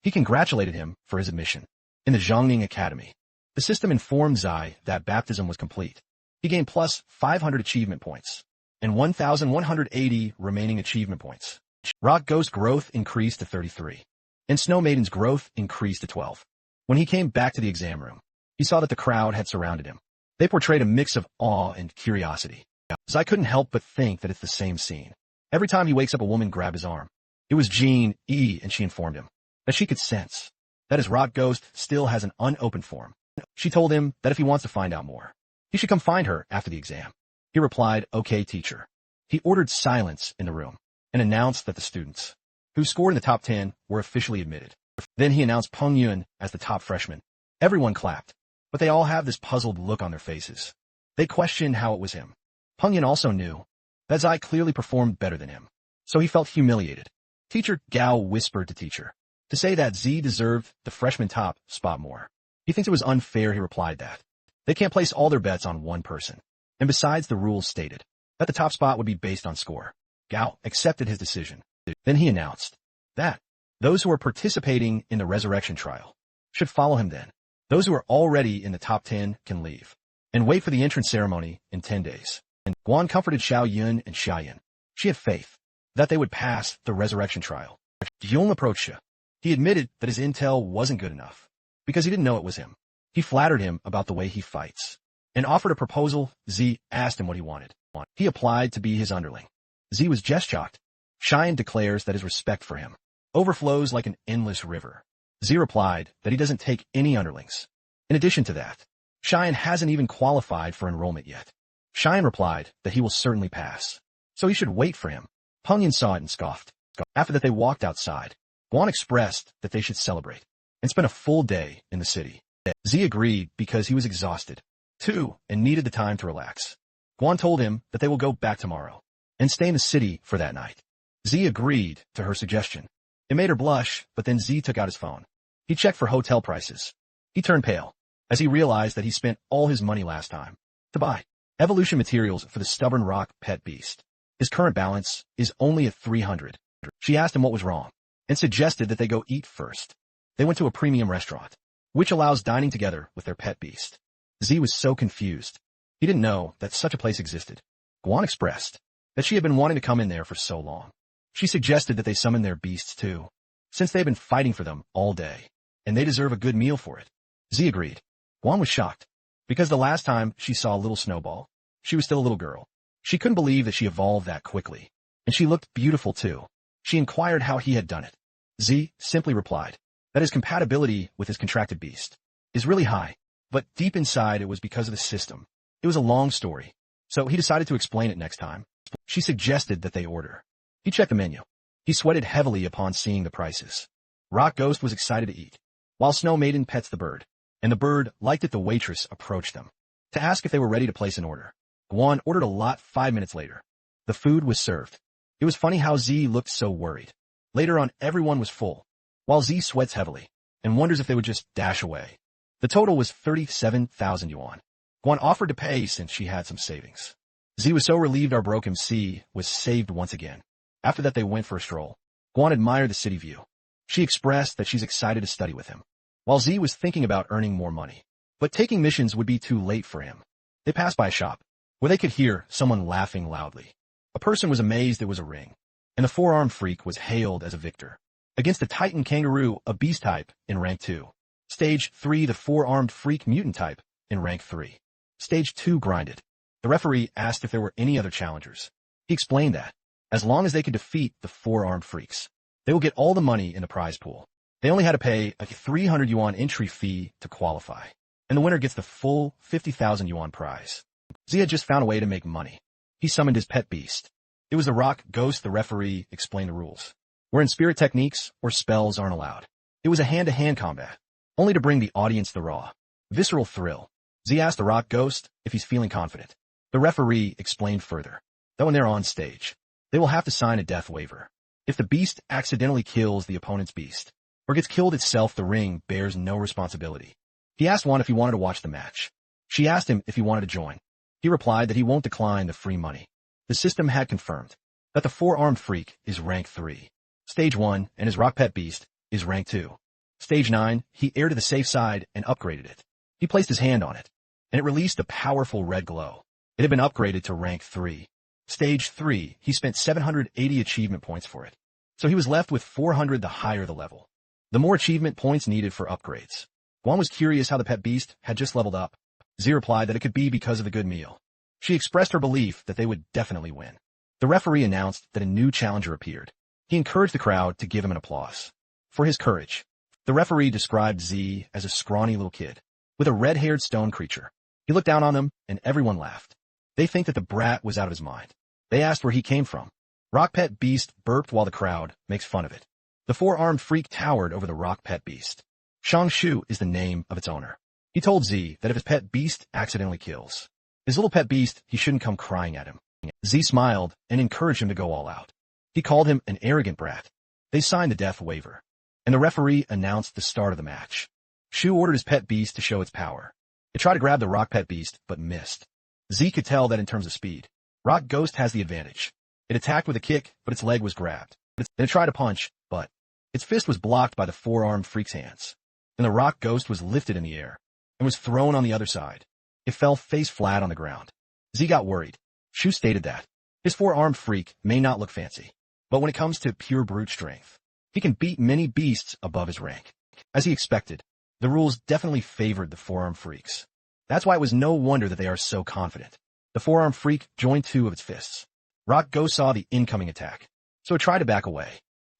he congratulated him for his admission in the Jiangning Academy. The system informed Zai that baptism was complete. He gained plus 500 achievement points and 1,180 remaining achievement points. Rock Ghost growth increased to 33, and Snow Maiden's growth increased to 12. When he came back to the exam room, he saw that the crowd had surrounded him. They portrayed a mix of awe and curiosity. Zai couldn't help but think that it's the same scene. Every time he wakes up, a woman grabbed his arm. It was Jean E, and she informed him that she could sense that his Rock Ghost still has an unopened form. She told him that if he wants to find out more, he should come find her after the exam. He replied, "Okay, teacher." He ordered silence in the room and announced that the students who scored in the top 10 were officially admitted. Then he announced Peng Yun as the top freshman. Everyone clapped, but they all have this puzzled look on their faces. They questioned how it was him. Peng Yun also knew that Zai clearly performed better than him, so he felt humiliated. Teacher Gao whispered to teacher to say that Z deserved the freshman top spot more. He thinks it was unfair. He replied that they can't place all their bets on one person, and besides, the rules stated that the top spot would be based on score. Gao accepted his decision. Then he announced that those who are participating in the resurrection trial should follow him then. Those who are already in the top 10 can leave and wait for the entrance ceremony in 10 days. And Guan comforted Xiao Yun and Xiaoyan. She had faith that they would pass the resurrection trial. Yong approached Xia. He admitted that his intel wasn't good enough because he didn't know it was him. He flattered him about the way he fights and offered a proposal. Z asked him what he wanted. He applied to be his underling. Z was just shocked. Xiaoyan declares that his respect for him overflows like an endless river. Z replied that he doesn't take any underlings. In addition to that, Cheyenne hasn't even qualified for enrollment yet. Cheyenne replied that he will certainly pass, so he should wait for him. Pengyan saw it and scoffed. After that they walked outside. Guan expressed that they should celebrate and spend a full day in the city. Z agreed because he was exhausted, too, and needed the time to relax. Guan told him that they will go back tomorrow and stay in the city for that night. Z agreed to her suggestion. It made her blush, but then Z took out his phone. He checked for hotel prices. He turned pale as he realized that he spent all his money last time to buy evolution materials for the stubborn rock pet beast. His current balance is only at 300. She asked him what was wrong and suggested that they go eat first. They went to a premium restaurant, which allows dining together with their pet beast. Z was so confused. He didn't know that such a place existed. Guan expressed that she had been wanting to come in there for so long. She suggested that they summon their beasts too, since they had been fighting for them all day, and they deserve a good meal for it. Z agreed. Guan was shocked, because the last time she saw little Snowball, she was still a little girl. She couldn't believe that she evolved that quickly, and she looked beautiful too. She inquired how he had done it. Z simply replied that his compatibility with his contracted beast is really high, but deep inside it was because of the system. It was a long story, so he decided to explain it next time. She suggested that they order. He checked the menu. He sweated heavily upon seeing the prices. Rock Ghost was excited to eat, while Snow Maiden pets the bird, and the bird liked it. The waitress approached them to ask if they were ready to place an order. Guan ordered a lot. 5 minutes later, the food was served. It was funny how Z looked so worried. Later on, everyone was full, while Z sweats heavily and wonders if they would just dash away. The total was 37,000 yuan. Guan offered to pay since she had some savings. Z was so relieved our broken C was saved once again. After that, they went for a stroll. Guan admired the city view. She expressed that she's excited to study with him, while Z was thinking about earning more money. But taking missions would be too late for him. They passed by a shop, where they could hear someone laughing loudly. A person was amazed it was a ring, and the four-armed freak was hailed as a victor against the Titan Kangaroo, a beast type, in rank 2. Stage 3, the four-armed freak mutant type, in rank 3. Stage 2, grinded. The referee asked if there were any other challengers. He explained that, as long as they could defeat the four-armed freaks, they will get all the money in the prize pool. They only had to pay a 300 yuan entry fee to qualify, and the winner gets the full 50,000 yuan prize. Z had just found a way to make money. He summoned his pet beast. It was the rock ghost. The referee explained the rules, wherein spirit techniques or spells aren't allowed. It was a hand-to-hand combat, only to bring the audience the raw, visceral thrill. Z asked the rock ghost if he's feeling confident. The referee explained further that when they're on stage, they will have to sign a death waiver. If the beast accidentally kills the opponent's beast, or gets killed itself, the ring bears no responsibility. He asked Juan if he wanted to watch the match. She asked him if he wanted to join. He replied that he won't decline the free money. The system had confirmed that the four-armed freak is rank 3. Stage 1, and his rock pet beast is rank 2. Stage 9, he aired to the safe side and upgraded it. He placed his hand on it, and it released a powerful red glow. It had been upgraded to rank 3. Stage 3, he spent 780 achievement points for it, so he was left with 400 the higher the level. The more achievement points needed for upgrades. Guan was curious how the pet beast had just leveled up. Z replied that it could be because of the good meal. She expressed her belief that they would definitely win. The referee announced that a new challenger appeared. He encouraged the crowd to give him an applause for his courage. The referee described Z as a scrawny little kid with a red-haired stone creature. He looked down on them, and everyone laughed. They think that the brat was out of his mind. They asked where he came from. Rock Pet Beast burped while the crowd makes fun of it. The four-armed freak towered over the Rock Pet Beast. Shang Shu is the name of its owner. He told Z that if his pet beast accidentally kills his little pet beast, he shouldn't come crying at him. Z smiled and encouraged him to go all out. He called him an arrogant brat. They signed the death waiver, and the referee announced the start of the match. Shu ordered his pet beast to show its power. It tried to grab the Rock Pet Beast, but missed. Z could tell that in terms of speed, Rock Ghost has the advantage. It attacked with a kick, but its leg was grabbed. Then it tried to punch, but its fist was blocked by the four-armed freak's hands, and the Rock Ghost was lifted in the air and was thrown on the other side. It fell face flat on the ground. Z got worried. Shu stated that his four-armed freak may not look fancy, but when it comes to pure brute strength, he can beat many beasts above his rank. As he expected, the rules definitely favored the four-armed freaks. That's why it was no wonder that they are so confident. The four-armed freak joined 2 of its fists. Rock Ghost saw the incoming attack, so it tried to back away,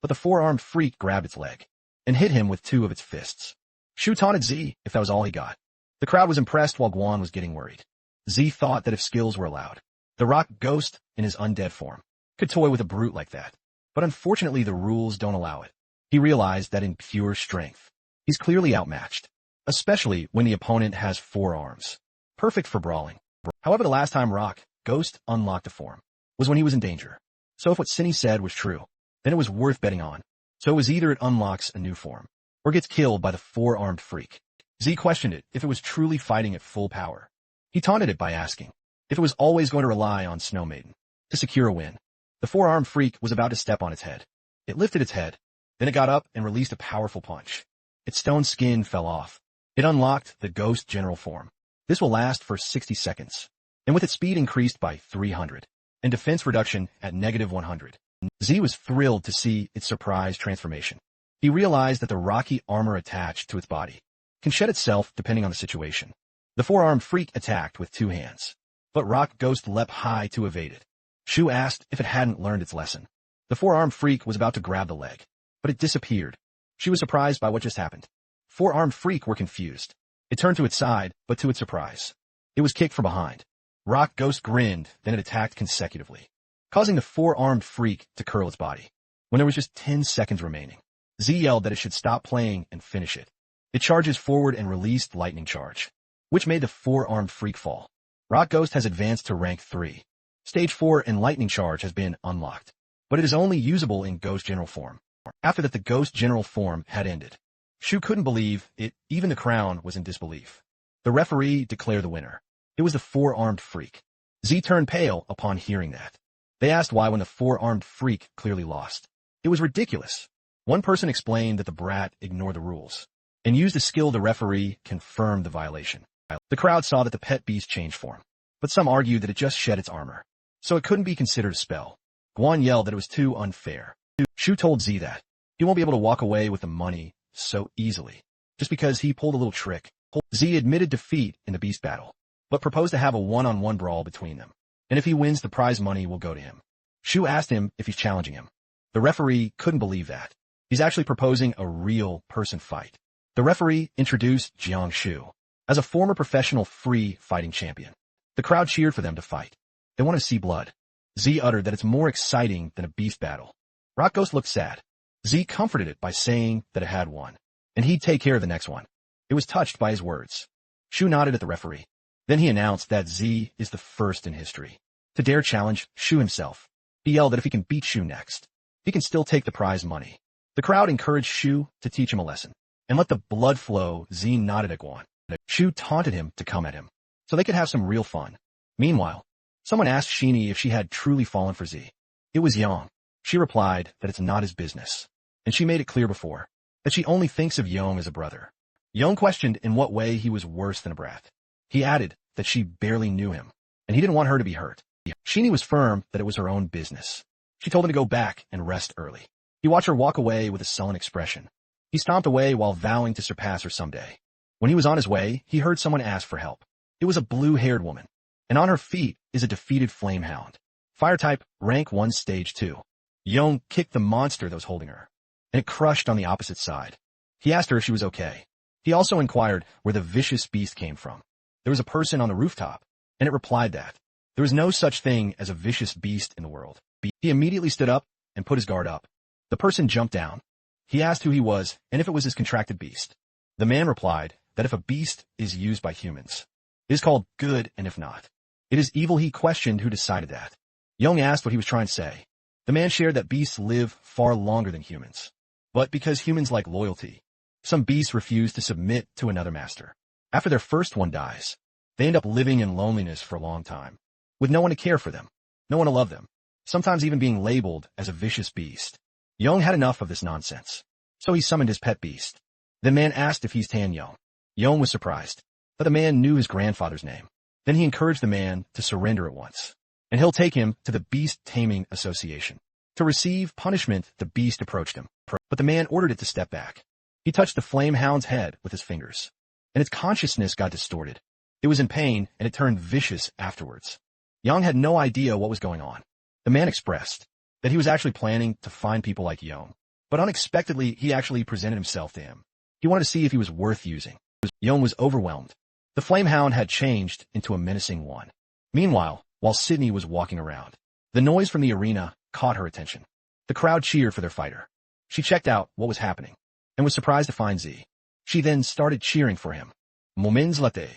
but the four-armed freak grabbed its leg and hit him with 2 of its fists. Shu taunted Z if that was all he got. The crowd was impressed while Guan was getting worried. Z thought that if skills were allowed, the rock ghost in his undead form could toy with a brute like that. But unfortunately the rules don't allow it. He realized that in pure strength, he's clearly outmatched, especially when the opponent has 4 arms. Perfect for brawling. However, the last time Rock Ghost unlocked a form was when he was in danger. So if what Cindy said was true, then it was worth betting on. So it was either it unlocks a new form, or gets killed by the 4-armed freak. Z questioned it if it was truly fighting at full power. He taunted it by asking if it was always going to rely on Snow Maiden to secure a win. The 4-armed freak was about to step on its head. It lifted its head, then it got up and released a powerful punch. Its stone skin fell off. It unlocked the Ghost General form. This will last for 60 seconds, and with its speed increased by 300, and defense reduction at -100. Z was thrilled to see its surprise transformation. He realized that the rocky armor attached to its body can shed itself depending on the situation. The 4-armed freak attacked with 2 hands, but Rock Ghost leapt high to evade it. Shu asked if it hadn't learned its lesson. The 4-armed freak was about to grab the leg, but it disappeared. She was surprised by what just happened. 4-armed freak were confused. It turned to its side, but to its surprise, it was kicked from behind. Rock Ghost grinned, then it attacked consecutively, causing the 4-armed freak to curl its body. When there was just 10 seconds remaining, Z yelled that it should stop playing and finish it. It charges forward and released Lightning Charge, which made the 4-armed freak fall. Rock Ghost has advanced to rank 3. Stage 4 and Lightning Charge has been unlocked, but it is only usable in Ghost General form. After that, the Ghost General form had ended. Shu couldn't believe it, even the crown was in disbelief. The referee declared the winner. It was the 4-armed freak. Z turned pale upon hearing that. They asked why when the 4-armed freak clearly lost. It was ridiculous. One person explained that the brat ignored the rules and used a skill the referee confirmed the violation. The crowd saw that the pet beast changed form, but some argued that it just shed its armor, so it couldn't be considered a spell. Guan yelled that it was too unfair. Shu told Z that he won't be able to walk away with the money so easily, just because he pulled a little trick. Z admitted defeat in the beast battle, but proposed to have a one-on-one brawl between them, and if he wins, the prize money will go to him. Shu asked him if he's challenging him. The referee couldn't believe that. He's actually proposing a real person fight. The referee introduced Jiang Shu as a former professional free fighting champion. The crowd cheered for them to fight. They want to see blood. Z uttered that it's more exciting than a beast battle. Rock Ghost looked sad. Z comforted it by saying that it had won, and he'd take care of the next one. It was touched by his words. Shu nodded at the referee. Then he announced that Z is the first in history to dare challenge Shu himself. He yelled that if he can beat Shu next, he can still take the prize money. The crowd encouraged Shu to teach him a lesson and let the blood flow. Z nodded at Guan. Shu taunted him to come at him so they could have some real fun. Meanwhile, someone asked Sheenie if she had truly fallen for Z. It was Young. She replied that it's not his business, and she made it clear before that she only thinks of Young as a brother. Young questioned in what way he was worse than a brat. He added that she barely knew him, and he didn't want her to be hurt. Sheenie was firm that it was her own business. She told him to go back and rest early. He watched her walk away with a sullen expression. He stomped away while vowing to surpass her someday. When he was on his way, he heard someone ask for help. It was a blue-haired woman, and on her feet is a defeated flamehound. Fire type, rank 1, stage 2. Young kicked the monster that was holding her, and it crushed on the opposite side. He asked her if she was okay. He also inquired where the vicious beast came from. There was a person on the rooftop, and it replied that there was no such thing as a vicious beast in the world. He immediately stood up and put his guard up. The person jumped down. He asked who he was and if it was his contracted beast. The man replied that if a beast is used by humans, it is called good, and if not, it is evil. He questioned who decided that. Young asked what he was trying to say. The man shared that beasts live far longer than humans, but because humans like loyalty, some beasts refuse to submit to another master. After their first one dies, they end up living in loneliness for a long time, with no one to care for them, no one to love them, sometimes even being labeled as a vicious beast. Young had enough of this nonsense, so he summoned his pet beast. The man asked if he's Tan Young. Young was surprised, but the man knew his grandfather's name. Then he encouraged the man to surrender at once, and he'll take him to the Beast Taming Association. To receive punishment, the beast approached him, but the man ordered it to step back. He touched the flame hound's head with his fingers, and its consciousness got distorted. It was in pain, and it turned vicious afterwards. Young had no idea what was going on. The man expressed that he was actually planning to find people like Young, but unexpectedly he actually presented himself to him. He wanted to see if he was worth using. Young was overwhelmed. The Flamehound had changed into a menacing one. Meanwhile, while Sydney was walking around, the noise from the arena caught her attention. The crowd cheered for their fighter. She checked out what was happening and was surprised to find Z. She then started cheering for him. Moments later,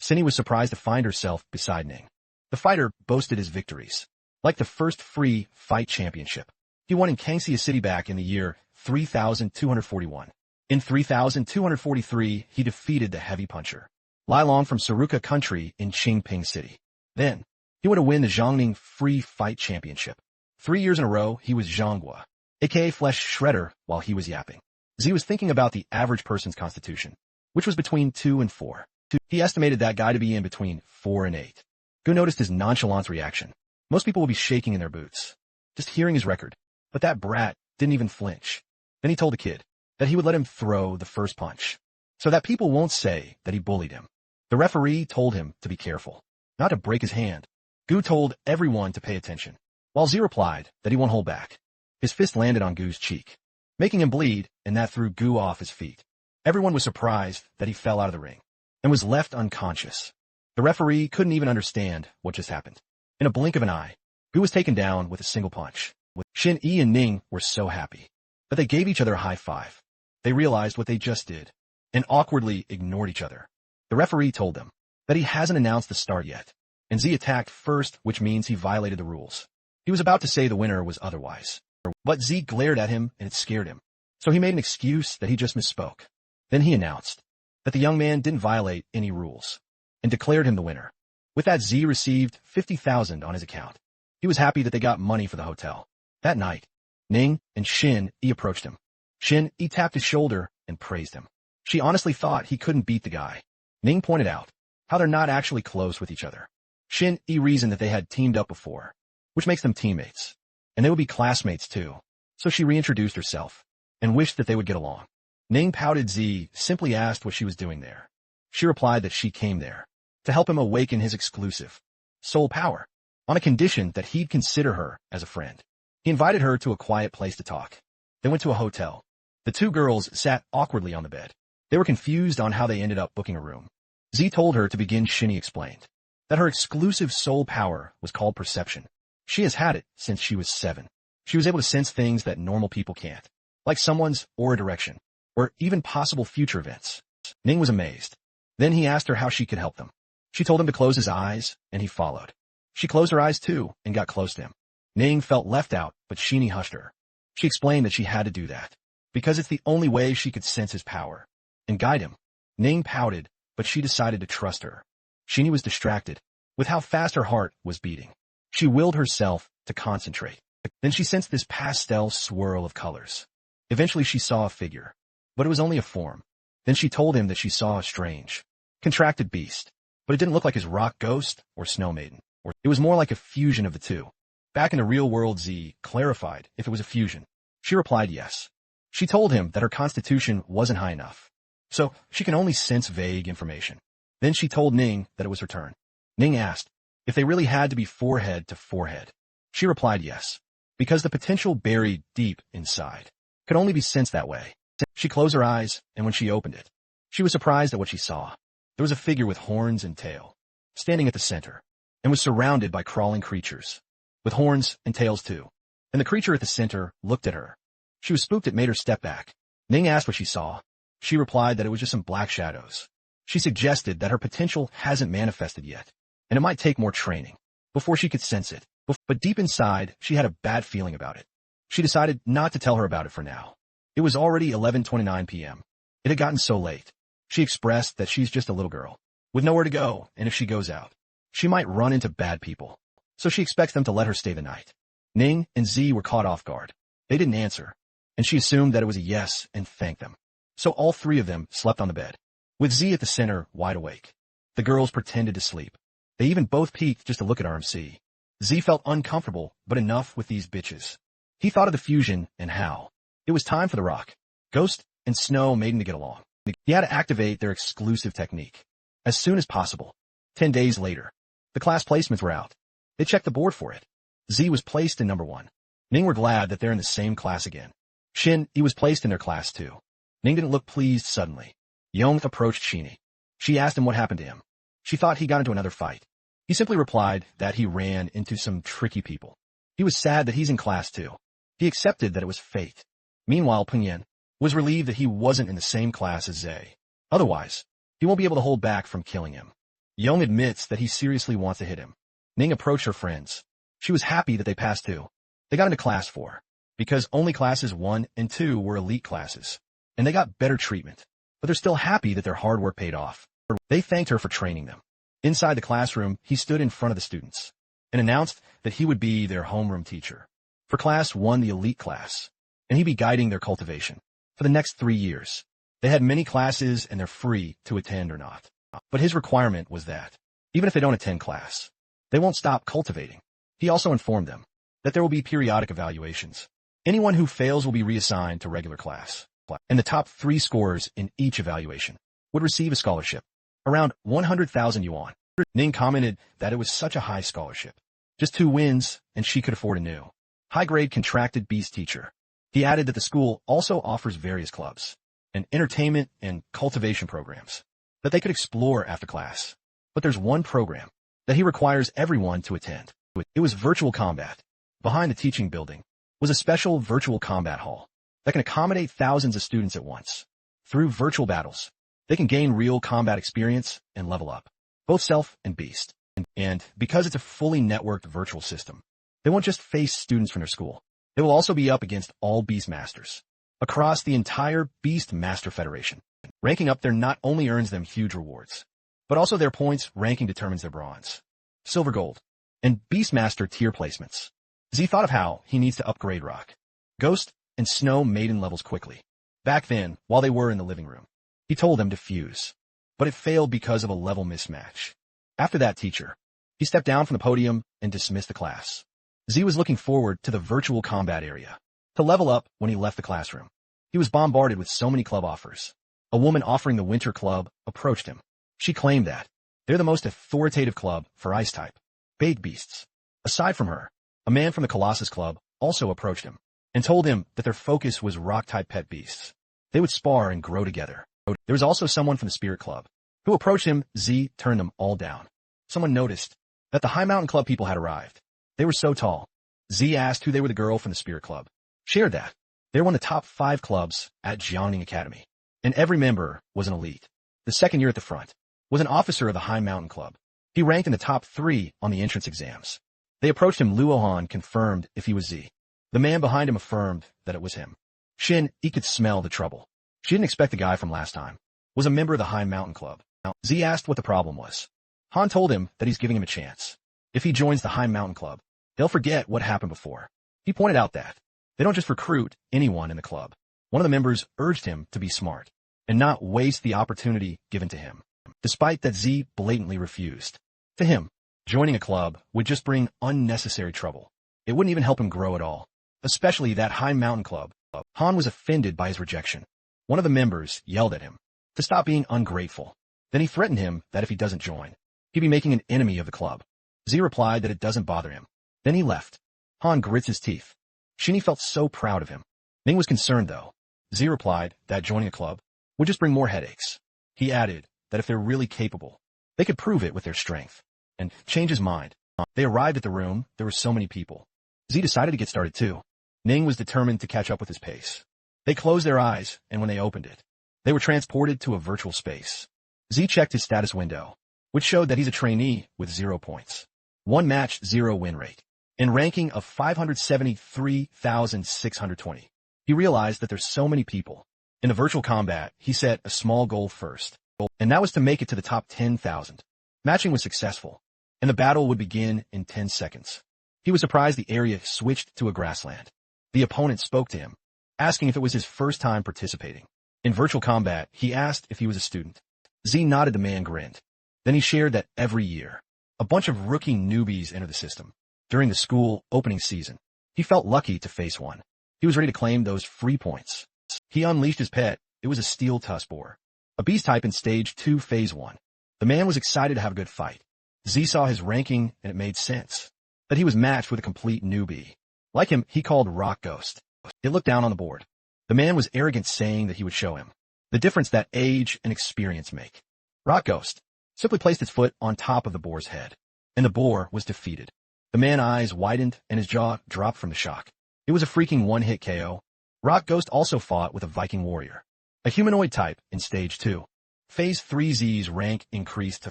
Sydney was surprised to find herself beside Ning. The fighter boasted his victories, like the first free fight championship. He won in Kangxia City back in the year 3241. In 3243, he defeated the heavy puncher Lai Long from Saruka Country in Qingping City. Then, he would win the Jiangning Free Fight Championship. 3 years in a row, he was Zhonghua, aka Flesh Shredder, while he was yapping. Z was thinking about the average person's constitution, which was between 2 and 4. He estimated that guy to be in between 4 and 8. Gu noticed his nonchalant reaction. Most people would be shaking in their boots, just hearing his record. But that brat didn't even flinch. Then he told the kid that he would let him throw the first punch, so that people won't say that he bullied him. The referee told him to be careful, not to break his hand. Gu told everyone to pay attention, while Z replied that he won't hold back. His fist landed on Gu's cheek, making him bleed, and that threw Gu off his feet. Everyone was surprised that he fell out of the ring and was left unconscious. The referee couldn't even understand what just happened. In a blink of an eye, Gu was taken down with a single punch. Xin Yi and Ning were so happy, but they gave each other a high five. They realized what they just did and awkwardly ignored each other. The referee told them that he hasn't announced the start yet, and Z attacked first, which means he violated the rules. He was about to say the winner was otherwise, but Z glared at him and it scared him, so he made an excuse that he just misspoke. Then he announced that the young man didn't violate any rules and declared him the winner. With that, Z received 50,000 on his account. He was happy that they got money for the hotel. That night, Ning and Xin Yi approached him. Xin Yi tapped his shoulder and praised him. She honestly thought he couldn't beat the guy. Ning pointed out how they're not actually close with each other. Xin Yi reasoned that they had teamed up before, which makes them teammates, and they would be classmates too. So she reintroduced herself and wished that they would get along. Ning pouted. Z simply asked what she was doing there. She replied that she came there to help him awaken his exclusive soul power, on a condition that he'd consider her as a friend. He invited her to a quiet place to talk. They went to a hotel. The two girls sat awkwardly on the bed. They were confused on how they ended up booking a room. Z told her to begin. Shinny explained that her exclusive soul power was called perception. She has had it since she was 7. She was able to sense things that normal people can't, like someone's aura direction, or even possible future events. Ning was amazed. Then he asked her how she could help them. She told him to close his eyes, and he followed. She closed her eyes too and got close to him. Ning felt left out, but Shinny hushed her. She explained that she had to do that, because it's the only way she could sense his power and guide him. Ning pouted, but she decided to trust her. Shinny was distracted with how fast her heart was beating. She willed herself to concentrate. Then she sensed this pastel swirl of colors. Eventually she saw a figure, but it was only a form. Then she told him that she saw a strange, contracted beast, but it didn't look like his rock ghost or snow maiden. It was more like a fusion of the two. Back in the real world, Z clarified if it was a fusion. She replied yes. She told him that her constitution wasn't high enough, so she can only sense vague information. Then she told Ning that it was her turn. Ning asked if they really had to be forehead to forehead. She replied yes, because the potential buried deep inside could only be sensed that way. She closed her eyes, and when she opened it, she was surprised at what she saw. There was a figure with horns and tail, standing at the center, and was surrounded by crawling creatures, with horns and tails too. And the creature at the center looked at her. She was spooked. It made her step back. Ning asked what she saw. She replied that it was just some black shadows. She suggested that her potential hasn't manifested yet, and it might take more training before she could sense it. But deep inside, she had a bad feeling about it. She decided not to tell her about it for now. It was already 11:29 p.m. It had gotten so late. She expressed that she's just a little girl, with nowhere to go, and if she goes out, she might run into bad people. So she expects them to let her stay the night. Ning and Z were caught off guard. They didn't answer, and she assumed that it was a yes and thanked them. So all three of them slept on the bed, with Z at the center, wide awake. The girls pretended to sleep. They even both peeked just to look at RMC. Z felt uncomfortable, but enough with these bitches. He thought of the fusion and how it was time for the rock, ghost, and snow maiden to get along. He had to activate their exclusive technique as soon as possible. 10 days later, the class placements were out. They checked the board for it. Z was placed in number 1. Ning were glad that they're in the same class again. Xin Yi was placed in their class too. Ning didn't look pleased suddenly. Yong approached Shinny. She asked him what happened to him. She thought he got into another fight. He simply replied that he ran into some tricky people. He was sad that he's in class too. He accepted that it was fate. Meanwhile, Pinyin was relieved that he wasn't in the same class as Zay. Otherwise, he won't be able to hold back from killing him. Young admits that he seriously wants to hit him. Ning approached her friends. She was happy that they passed too. They got into class 4, because only classes 1 and 2 were elite classes, and they got better treatment. But they're still happy that their hard work paid off. They thanked her for training them. Inside the classroom, he stood in front of the students and announced that he would be their homeroom teacher for class 1, the elite class, and he'd be guiding their cultivation for the next 3 years. They had many classes and they're free to attend or not. But his requirement was that, even if they don't attend class, they won't stop cultivating. He also informed them that there will be periodic evaluations. Anyone who fails will be reassigned to regular class, and the top 3 scorers in each evaluation would receive a scholarship, around 100,000 yuan. Ning commented that it was such a high scholarship. Just 2 wins, and she could afford a new, high-grade contracted beast teacher. He added that the school also offers various clubs, and entertainment and cultivation programs that they could explore after class. But there's one program that he requires everyone to attend. It was virtual combat. Behind the teaching building was a special virtual combat hall that can accommodate thousands of students at once. Through virtual battles, they can gain real combat experience and level up, both self and beast. And because it's a fully networked virtual system, they won't just face students from their school. They will also be up against all beast masters across the entire Beast Master Federation. Ranking up there not only earns them huge rewards, but also their points ranking determines their bronze, silver, gold, and Beastmaster tier placements. Z thought of how he needs to upgrade Rock, Ghost, and Snow Maiden levels quickly. Back then, while they were in the living room, he told them to fuse, but it failed because of a level mismatch. After that teacher, he stepped down from the podium and dismissed the class. Z was looking forward to the virtual combat area to level up when he left the classroom. He was bombarded with so many club offers. A woman offering the Winter Club approached him. She claimed that they're the most authoritative club for Ice-type bait beasts. Aside from her, a man from the Colossus Club also approached him and told him that their focus was Rock-type pet beasts. They would spar and grow together. There was also someone from the Spirit Club who approached him. Z turned them all down. Someone noticed that the High Mountain Club people had arrived. They were so tall. Z asked who they were. The girl from the Spirit Club shared that they were one of the top 5 clubs at Jiangning Academy, and every member was an elite. The second year at the front was an officer of the High Mountain Club. He ranked in the top 3 on the entrance exams. They approached him. Luohan confirmed if he was Z. The man behind him affirmed that it was him. Shin, he could smell the trouble. She didn't expect the guy from last time was a member of the High Mountain Club. Z asked what the problem was. Han told him that he's giving him a chance. If he joins the High Mountain Club, they'll forget what happened before. He pointed out that they don't just recruit anyone in the club. One of the members urged him to be smart and not waste the opportunity given to him, despite that Z blatantly refused. To him, joining a club would just bring unnecessary trouble. It wouldn't even help him grow at all, especially that High Mountain Club. Han was offended by his rejection. One of the members yelled at him to stop being ungrateful. Then he threatened him that if he doesn't join, he'd be making an enemy of the club. Z replied that it doesn't bother him. Then he left. Han grits his teeth. Shinny felt so proud of him. Ning was concerned though. Z replied that joining a club would just bring more headaches. He added that if they're really capable, they could prove it with their strength and change his mind. They arrived at the room. There were so many people. Z decided to get started too. Ning was determined to catch up with his pace. They closed their eyes, and when they opened it, they were transported to a virtual space. Z checked his status window, which showed that he's a trainee with 0 points, 1 match, 0 win rate, and ranking of 573,620. He realized that there's so many people. In the virtual combat, he set a small goal first, and that was to make it to the top 10,000. Matching was successful, and the battle would begin in 10 seconds. He was surprised the area switched to a grassland. The opponent spoke to him, asking if it was his first time participating. In virtual combat, he asked if he was a student. Z nodded. The man grinned. Then he shared that every year, a bunch of rookie newbies enter the system. During the school opening season, he felt lucky to face one. He was ready to claim those free points. He unleashed his pet. It was a steel tusk boar, a beast type in stage 2 phase 1. The man was excited to have a good fight. Z saw his ranking and it made sense that he was matched with a complete newbie. Like him, he called Rock Ghost. It looked down on the board. The man was arrogant, saying that he would show him the difference that age and experience make. Rock Ghost simply placed its foot on top of the boar's head, and the boar was defeated. The man's eyes widened and his jaw dropped from the shock. It was a freaking one-hit KO. Rock Ghost also fought with a Viking warrior, a humanoid type, in Stage 2. Phase 3Z's rank increased to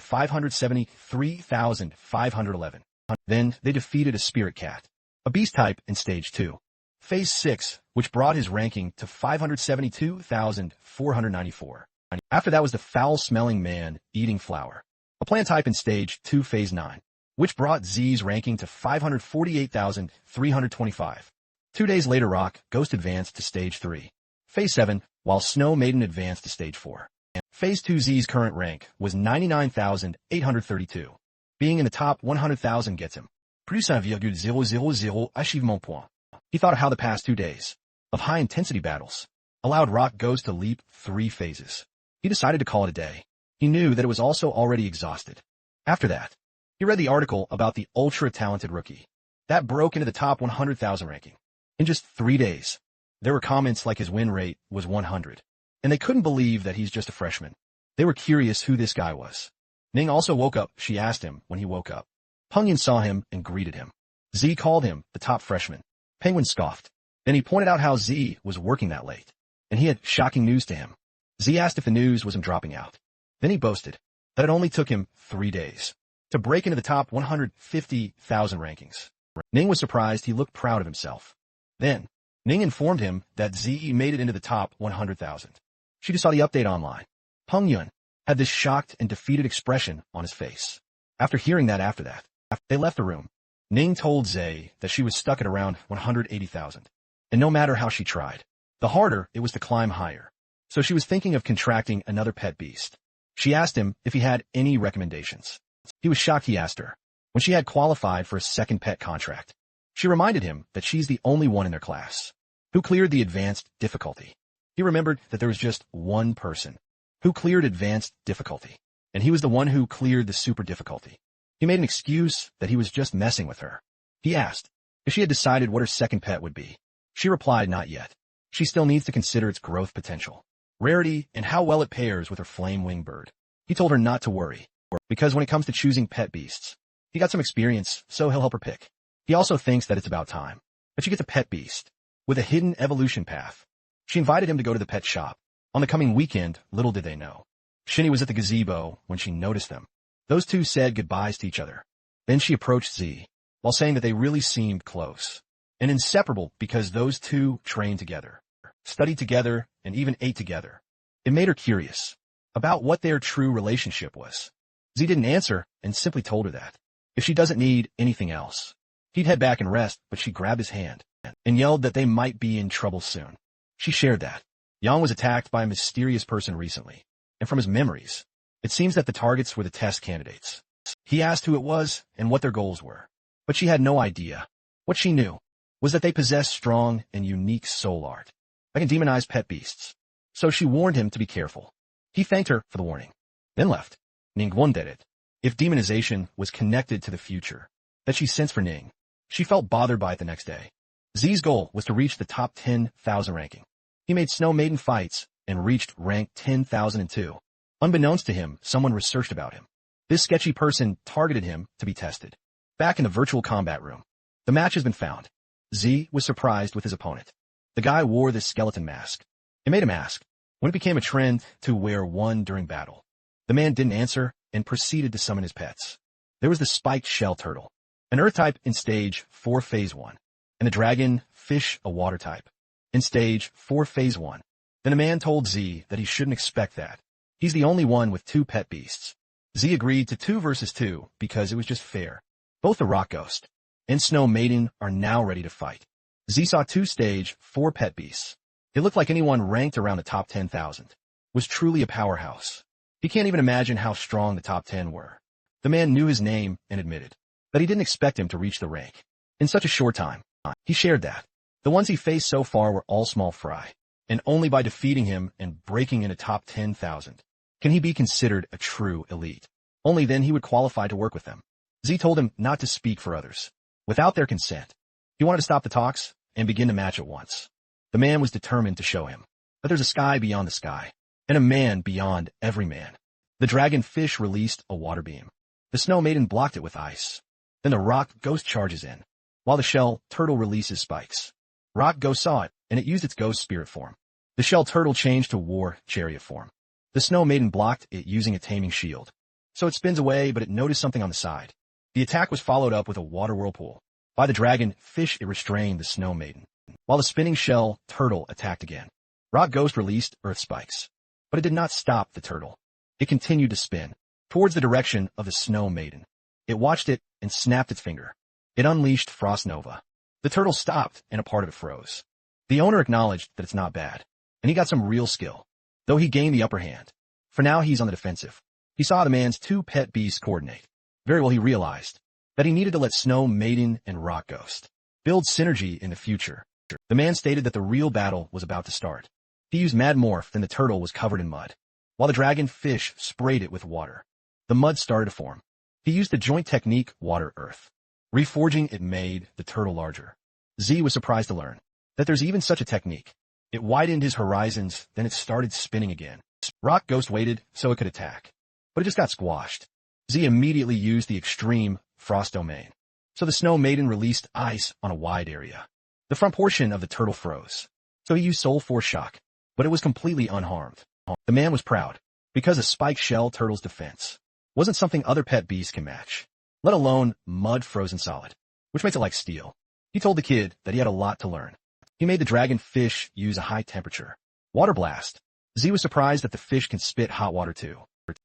573,511. Then they defeated a spirit cat, a beast type, in Stage 2. Phase 6, which brought his ranking to 572,494. After that was the foul-smelling man-eating flower, a plant type, in Stage 2 Phase 9, which brought Z's ranking to 548,325. 2 days later, Rock Ghost advanced to Stage 3. Phase 7, while Snow Maiden advanced to Stage 4. Phase 2Z's current rank was 99,832. Being in the top 100,000 gets him plus 1,000 achievement point. He thought of how the past 2 days of high-intensity battles allowed Rock Ghost to leap 3 phases. He decided to call it a day. He knew that it was also already exhausted. After that, he read the article about the ultra-talented rookie that broke into the top 100,000 ranking. In just 3 days, there were comments like his win rate was 100, and they couldn't believe that he's just a freshman. They were curious who this guy was. Ning also woke up. She asked him when he woke up. Penguin saw him and greeted him. Z called him the top freshman. Penguin scoffed. Then he pointed out how Z was working that late, and he had shocking news to him. Z asked if the news was him dropping out. Then he boasted that it only took him 3 days to break into the top 150,000 rankings. Ning was surprised. He looked proud of himself. Then, Ning informed him that Z made it into the top 100,000. She just saw the update online. Peng Yun had this shocked and defeated expression on his face. After hearing that, they left the room. Ning told Zay that she was stuck at around 180,000. And no matter how she tried, the harder it was to climb higher. So she was thinking of contracting another pet beast. She asked him if he had any recommendations. He was shocked. He asked her when she had qualified for a second pet contract. She reminded him that she's the only one in their class who cleared the advanced difficulty. He remembered that there was just one person who cleared advanced difficulty, and he was the one who cleared the super difficulty. He made an excuse that he was just messing with her. He asked if she had decided what her second pet would be. She replied not yet. She still needs to consider its growth potential, rarity, and how well it pairs with her flame-winged bird. He told her not to worry, because when it comes to choosing pet beasts, he got some experience, so he'll help her pick. He also thinks that it's about time that she gets a pet beast with a hidden evolution path. She invited him to go to the pet shop on the coming weekend. Little did they know, Shinny was at the gazebo when she noticed them. Those two said goodbyes to each other. Then she approached Z, while saying that they really seemed close and inseparable because those two trained together, studied together, and even ate together. It made her curious about what their true relationship was. Z didn't answer and simply told her that if she doesn't need anything else, he'd head back and rest, but she grabbed his hand and yelled that they might be in trouble soon. She shared that Yang was attacked by a mysterious person recently, and from his memories, it seems that the targets were the test candidates. He asked who it was and what their goals were, but she had no idea. What she knew was that they possessed strong and unique soul art that can demonize pet beasts. So she warned him to be careful. He thanked her for the warning, then left. Ning wondered it. If demonization was connected to the future that she sensed for Ning, she felt bothered by it the next day. Z's goal was to reach the top 10,000 ranking. He made Snow Maiden fights and reached rank 10,002. Unbeknownst to him, someone researched about him. This sketchy person targeted him to be tested. Back in the virtual combat room, the match has been found. Z was surprised with his opponent. The guy wore this skeleton mask. It made a mask when it became a trend to wear one during battle. The man didn't answer and proceeded to summon his pets. There was the spiked shell turtle, an earth type in Stage 4 Phase 1, and the dragon fish, a water type, in Stage 4 Phase 1. Then a man told Z that he shouldn't expect that. He's the only one with 2 pet beasts. Z agreed to 2 versus 2 because it was just fair. Both the Rock Ghost and Snow Maiden are now ready to fight. Z saw 2 Stage 4 pet beasts. It looked like anyone ranked around the top 10,000 was truly a powerhouse. He can't even imagine how strong the top 10 were. The man knew his name and admitted that he didn't expect him to reach the rank in such a short time. He shared that the ones he faced so far were all small fry, and only by defeating him and breaking into top 10,000 can he be considered a true elite. Only then he would qualify to work with them. Z told him not to speak for others without their consent. He wanted to stop the talks and begin the match at once. The man was determined to show him that there's a sky beyond the sky and a man beyond every man. The dragon fish released a water beam. The snow maiden blocked it with ice. Then the rock ghost charges in, while the shell turtle releases spikes. Rock ghost saw it, and it used its ghost spirit form. The shell turtle changed to war chariot form. The snow maiden blocked it using a taming shield. So it spins away, but it noticed something on the side. The attack was followed up with a water whirlpool. By the dragon fish, it restrained the snow maiden, while the spinning shell turtle attacked again. Rock ghost released earth spikes, but it did not stop the turtle. It continued to spin towards the direction of the snow maiden. It watched it and snapped its finger. It unleashed frost nova. The turtle stopped and a part of it froze. The owner acknowledged that it's not bad, and he got some real skill, though he gained the upper hand. For now, he's on the defensive. He saw the man's two pet beasts coordinate. Very well, he realized that he needed to let Snow Maiden and Rock Ghost build synergy in the future. The man stated that the real battle was about to start. He used Mad Morph, and the turtle was covered in mud, while the dragon fish sprayed it with water. The mud started to form. He used the joint technique Water-Earth. Reforging it made the turtle larger. Z was surprised to learn that there's even such a technique. It widened his horizons, then it started spinning again. Rock Ghost waited so it could attack, but it just got squashed. Z immediately used the extreme frost domain, so the Snow Maiden released ice on a wide area. The front portion of the turtle froze, so he used Soul Force Shock, but it was completely unharmed. The man was proud, because a spiked shell turtle's defense wasn't something other pet beasts can match, let alone mud frozen solid, which makes it like steel. He told the kid that he had a lot to learn. He made the dragon fish use a high temperature water blast. Z was surprised that the fish can spit hot water too.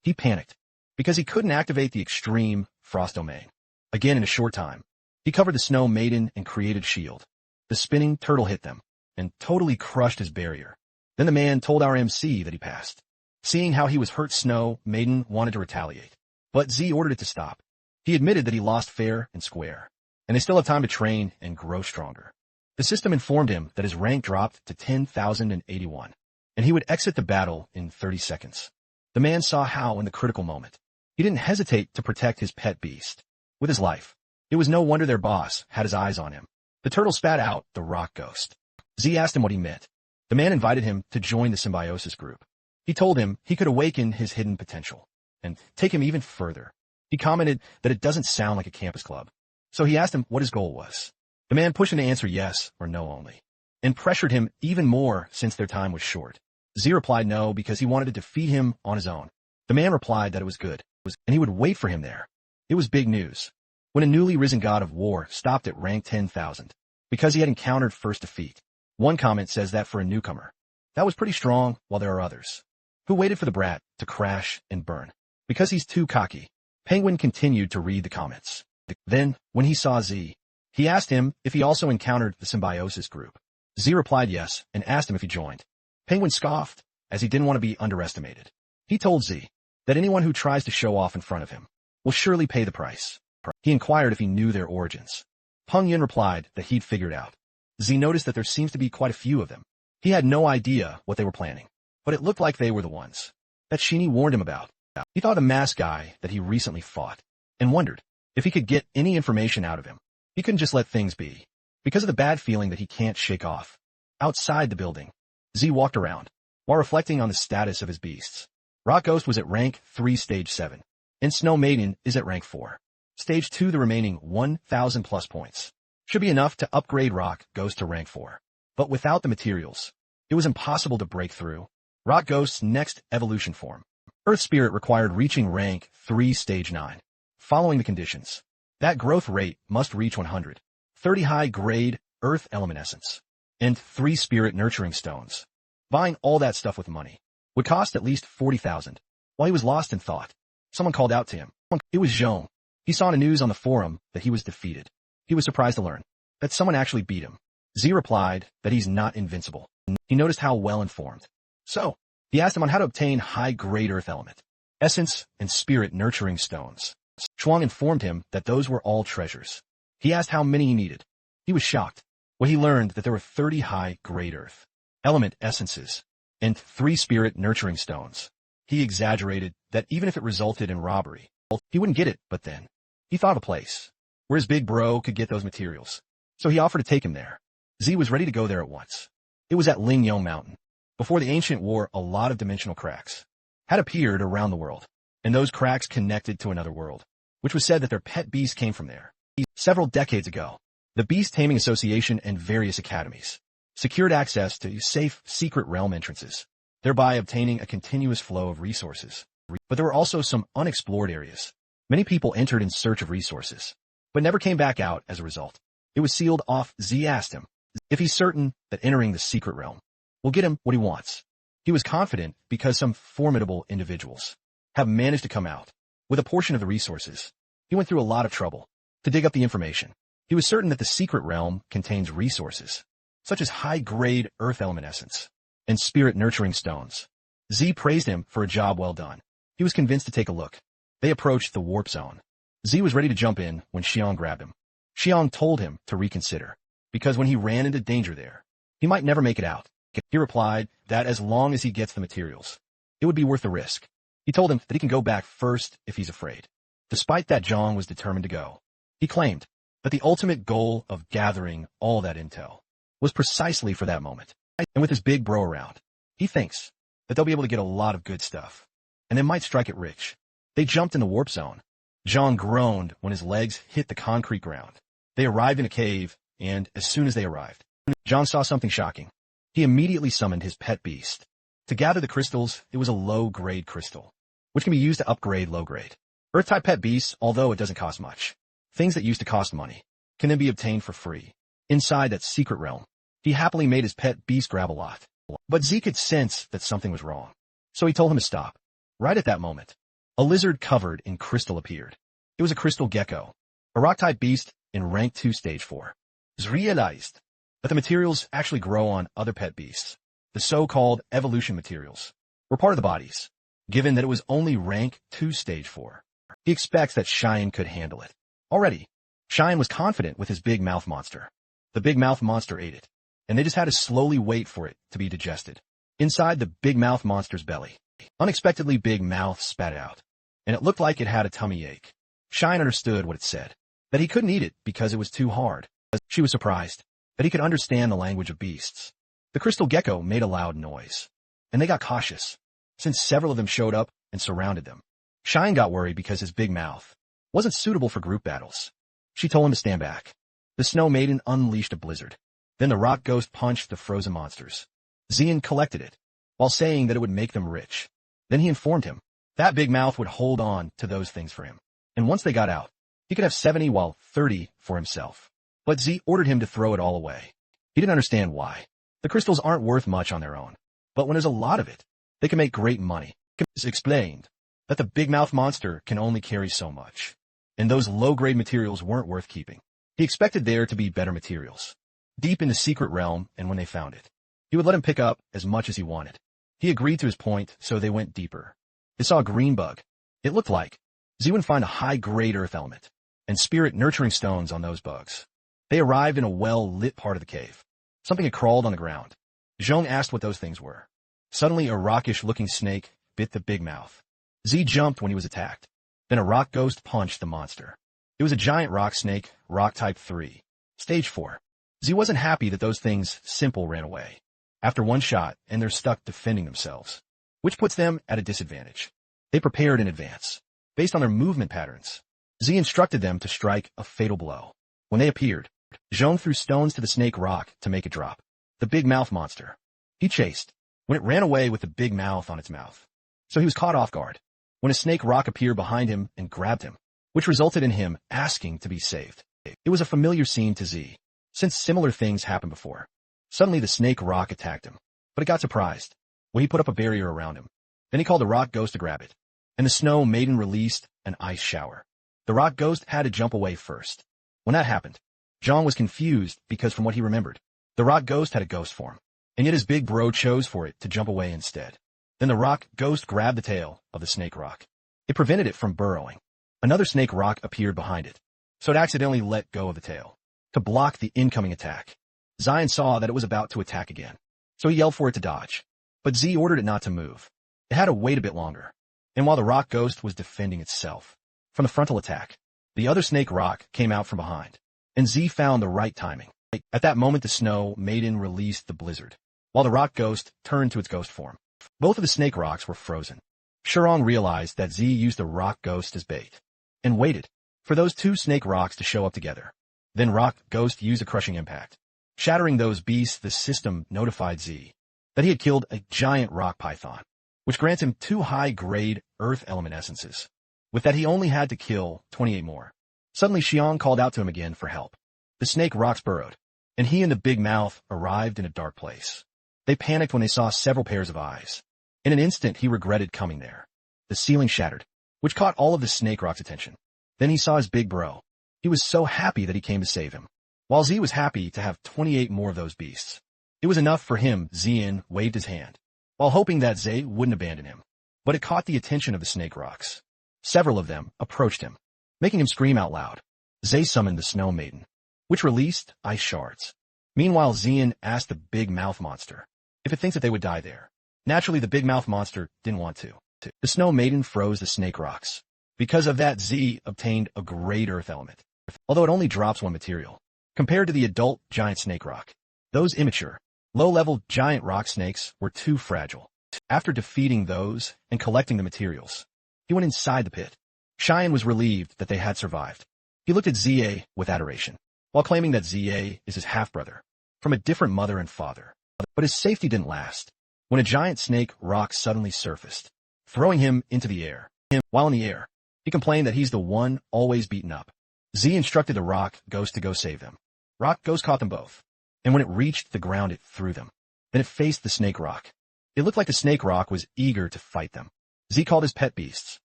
He panicked, because he couldn't activate the extreme frost domain. Again in a short time, he covered the Snow Maiden and created shield. The spinning turtle hit them, and totally crushed his barrier. Then the man told our MC that he passed. Seeing how he was hurt, Snow Maiden wanted to retaliate, but Z ordered it to stop. He admitted that he lost fair and square, and they still have time to train and grow stronger. The system informed him that his rank dropped to 10,081, and he would exit the battle in 30 seconds. The man saw how in the critical moment, he didn't hesitate to protect his pet beast with his life. It was no wonder their boss had his eyes on him. The turtle spat out the rock ghost. Z asked him what he meant. The man invited him to join the Symbiosis group. He told him he could awaken his hidden potential and take him even further. He commented that it doesn't sound like a campus club, so he asked him what his goal was. The man pushed him to answer yes or no only, and pressured him even more since their time was short. Z replied no because he wanted to defeat him on his own. The man replied that it was good, and he would wait for him there. It was big news when a newly risen god of war stopped at rank 10,000 because he had encountered first defeat. One comment says that for a newcomer, that was pretty strong, while there are others who waited for the brat to crash and burn because he's too cocky. Penguin continued to read the comments. Then, when he saw Z, he asked him if he also encountered the Symbiosis group. Z replied yes and asked him if he joined. Penguin scoffed, as he didn't want to be underestimated. He told Z that anyone who tries to show off in front of him will surely pay the price. He inquired if he knew their origins. Peng Yun replied that he'd figured out. Z noticed that there seems to be quite a few of them. He had no idea what they were planning, but it looked like they were the ones that Sheeny warned him about. He thought of the masked guy that he recently fought, and wondered if he could get any information out of him. He couldn't just let things be, because of the bad feeling that he can't shake off. Outside the building, Z walked around, while reflecting on the status of his beasts. Rock Ghost was at rank 3 stage 7, and Snow Maiden is at rank 4. Stage 2, the remaining 1,000 plus points should be enough to upgrade Rock Ghost to rank 4. But without the materials, it was impossible to break through. Rock Ghost's next evolution form, Earth Spirit, required reaching rank 3 stage 9. Following the conditions, that growth rate must reach 100, 30 high-grade Earth Element Essence, and 3 Spirit Nurturing Stones. Buying all that stuff with money would cost at least 40,000. While he was lost in thought, someone called out to him. It was Zhong. He saw in the news on the forum that he was defeated. He was surprised to learn that someone actually beat him. Z replied that he's not invincible. He noticed how well informed. So, he asked him on how to obtain high-grade Earth Element Essence and Spirit Nurturing Stones. Chuang informed him that those were all treasures. He asked how many he needed. He was shocked when he learned that there were 30 high-grade Earth Element Essences and 3 Spirit Nurturing Stones. He exaggerated that even if it resulted in robbery, he wouldn't get it, but then he thought of a place where his big bro could get those materials, so he offered to take him there. Z was ready to go there at once. It was at Lingyong Mountain. Before the Ancient War, a lot of dimensional cracks had appeared around the world. and those cracks connected to another world, which was said that their pet beast came from there. Several decades ago, the Beast Taming Association and various academies secured access to safe, secret realm entrances, thereby obtaining a continuous flow of resources. But there were also some unexplored areas. Many people entered in search of resources, but never came back out as a result. It was sealed off. Z asked him if he's certain that entering the secret realm will get him what he wants. He was confident because some formidable individuals have managed to come out with a portion of the resources. He went through a lot of trouble to dig up the information. He was certain that the secret realm contains resources, such as high-grade earth element essence and spirit-nurturing stones. Z praised him for a job well done. He was convinced to take a look. They approached the warp zone. Z was ready to jump in when Xiong grabbed him. Xiong told him to reconsider, because when he ran into danger there, he might never make it out. He replied that as long as he gets the materials, it would be worth the risk. He told him that he can go back first if he's afraid. Despite that, Zhang was determined to go. He claimed that the ultimate goal of gathering all that intel was precisely for that moment. And with his big bro around, he thinks that they'll be able to get a lot of good stuff, and they might strike it rich. They jumped in the warp zone. Zhang groaned when his legs hit the concrete ground. They arrived in a cave, and as soon as they arrived, Zhang saw something shocking. He immediately summoned his pet beast. To gather the crystals, it was a low-grade crystal, which can be used to upgrade low-grade Earth-type pet beasts, although it doesn't cost much. Things that used to cost money can then be obtained for free. Inside that secret realm, he happily made his pet beast grab a lot. But Z could sense that something was wrong, so he told him to stop. Right at that moment, a lizard covered in crystal appeared. It was a crystal gecko, a rock-type beast in rank 2 stage 4. Z realized that the materials actually grow on other pet beasts. The so-called evolution materials were part of the bodies, given that it was only rank 2 stage 4. He expects that Cheyenne could handle it. Already, Cheyenne was confident with his big mouth monster. The big mouth monster ate it, and they just had to slowly wait for it to be digested. Inside the big mouth monster's belly, unexpectedly big mouth spat out, and it looked like it had a tummy ache. Cheyenne understood what it said, that he couldn't eat it because it was too hard. She was surprised that he could understand the language of beasts. The crystal gecko made a loud noise, and they got cautious, since several of them showed up and surrounded them. Cheyenne got worried because his big mouth wasn't suitable for group battles. She told him to stand back. The Snow Maiden unleashed a blizzard. Then the rock ghost punched the frozen monsters. Xian collected it, while saying that it would make them rich. Then he informed him that big mouth would hold on to those things for him. And once they got out, he could have 70 while 30 for himself. But Z ordered him to throw it all away. He didn't understand why. The crystals aren't worth much on their own, but when there's a lot of it, they can make great money. Z explained that the big mouth monster can only carry so much, and those low-grade materials weren't worth keeping. He expected there to be better materials deep in the secret realm, and when they found it, he would let him pick up as much as he wanted. He agreed to his point, so they went deeper. They saw a green bug. It looked like Z would find a high-grade earth element and spirit-nurturing stones on those bugs. They arrived in a well-lit part of the cave. Something had crawled on the ground. Zhong asked what those things were. Suddenly, a rockish-looking snake bit the big mouth. Z jumped when he was attacked. Then a rock ghost punched the monster. It was a giant rock snake, rock type 3, stage 4. Z wasn't happy that those things simple ran away after one shot, and they're stuck defending themselves, which puts them at a disadvantage. They prepared in advance. Based on their movement patterns, Z instructed them to strike a fatal blow. When they appeared, Zhong threw stones to the snake rock to make it drop. The big mouth monster. He chased when it ran away with the big mouth on its mouth. So he was caught off guard when a snake rock appeared behind him and grabbed him, which resulted in him asking to be saved. It was a familiar scene to Z, since similar things happened before. Suddenly the snake rock attacked him, but it got surprised when he put up a barrier around him. Then he called the rock ghost to grab it, and the Snow Maiden released an ice shower. The rock ghost had to jump away first. When that happened, Zhang was confused because from what he remembered, the rock ghost had a ghost form, and yet his big bro chose for it to jump away instead. Then the rock ghost grabbed the tail of the snake rock. It prevented it from burrowing. Another snake rock appeared behind it, so it accidentally let go of the tail to block the incoming attack. Zion saw that it was about to attack again, so he yelled for it to dodge, but Z ordered it not to move. It had to wait a bit longer, and while the rock ghost was defending itself from the frontal attack, the other snake rock came out from behind, and Z found the right timing. At that moment, the Snow Maiden released the blizzard, while the rock ghost turned to its ghost form. Both of the snake rocks were frozen. Shurong realized that Z used the rock ghost as bait and waited for those two snake rocks to show up together. Then rock ghost used a crushing impact. Shattering those beasts, the system notified Z that he had killed a giant rock python, which grants him 2 high-grade earth element essences. With that, he only had to kill 28 more. Suddenly, Xiong called out to him again for help. The snake rocks burrowed, and he and the big mouth arrived in a dark place. They panicked when they saw several pairs of eyes. In an instant, he regretted coming there. The ceiling shattered, which caught all of the snake rock's attention. Then he saw his big bro. He was so happy that he came to save him. While Z was happy to have 28 more of those beasts. It was enough for him. Zian waved his hand, while hoping that Z wouldn't abandon him. But it caught the attention of the snake rocks. Several of them approached him, making him scream out loud. Z summoned the Snow Maiden, which released ice shards. Meanwhile, Zian asked the big mouth monster if it thinks that they would die there. Naturally, the big mouth monster didn't want to. The Snow Maiden froze the snake rocks. Because of that, Z obtained a great earth element, although it only drops 1 material. Compared to the adult giant snake rock, those immature, low-level giant rock snakes were too fragile. After defeating those and collecting the materials, he went inside the pit. Cheyenne was relieved that they had survived. He looked at ZA with adoration, while claiming that ZA is his half-brother, from a different mother and father. But his safety didn't last, when a giant snake rock suddenly surfaced, throwing him into the air. While in the air, he complained that he's the one always beaten up. Z instructed the rock ghost to go save them. Rock ghost caught them both, and when it reached the ground, it threw them. Then it faced the snake rock. It looked like the snake rock was eager to fight them. Z called his pet beasts,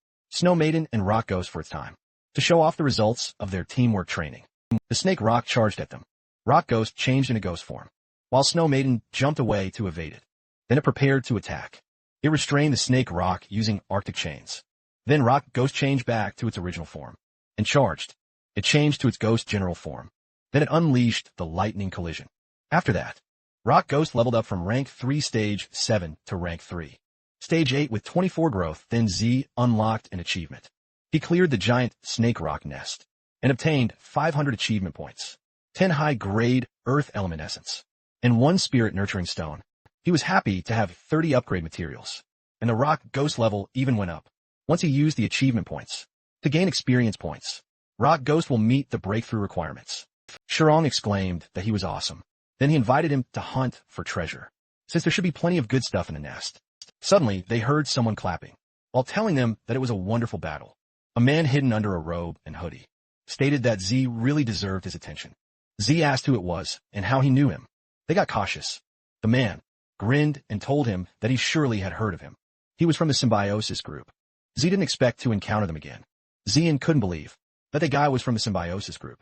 Snow Maiden and Rock Ghost, for its time, to show off the results of their teamwork training. The snake rock charged at them. Rock Ghost changed into ghost form, while Snow Maiden jumped away to evade it. Then it prepared to attack. It restrained the snake rock using Arctic chains. Then Rock Ghost changed back to its original form and charged. It changed to its ghost general form. Then it unleashed the lightning collision. After that, Rock Ghost leveled up from rank 3 stage 7 to rank 3. Stage 8 with 24 growth. Then Z unlocked an achievement. He cleared the giant snake rock nest and obtained 500 achievement points, 10 high-grade earth element essence, and 1 spirit nurturing stone. He was happy to have 30 upgrade materials, and the Rock Ghost level even went up once he used the achievement points. To gain experience points, Rock Ghost will meet the breakthrough requirements. Shurong exclaimed that he was awesome. Then he invited him to hunt for treasure, since there should be plenty of good stuff in the nest. Suddenly, they heard someone clapping, while telling them that it was a wonderful battle. A man hidden under a robe and hoodie stated that Z really deserved his attention. Z asked who it was and how he knew him. They got cautious. The man grinned and told him that he surely had heard of him. He was from the Symbiosis group. Z didn't expect to encounter them again. Zian couldn't believe that the guy was from the Symbiosis group.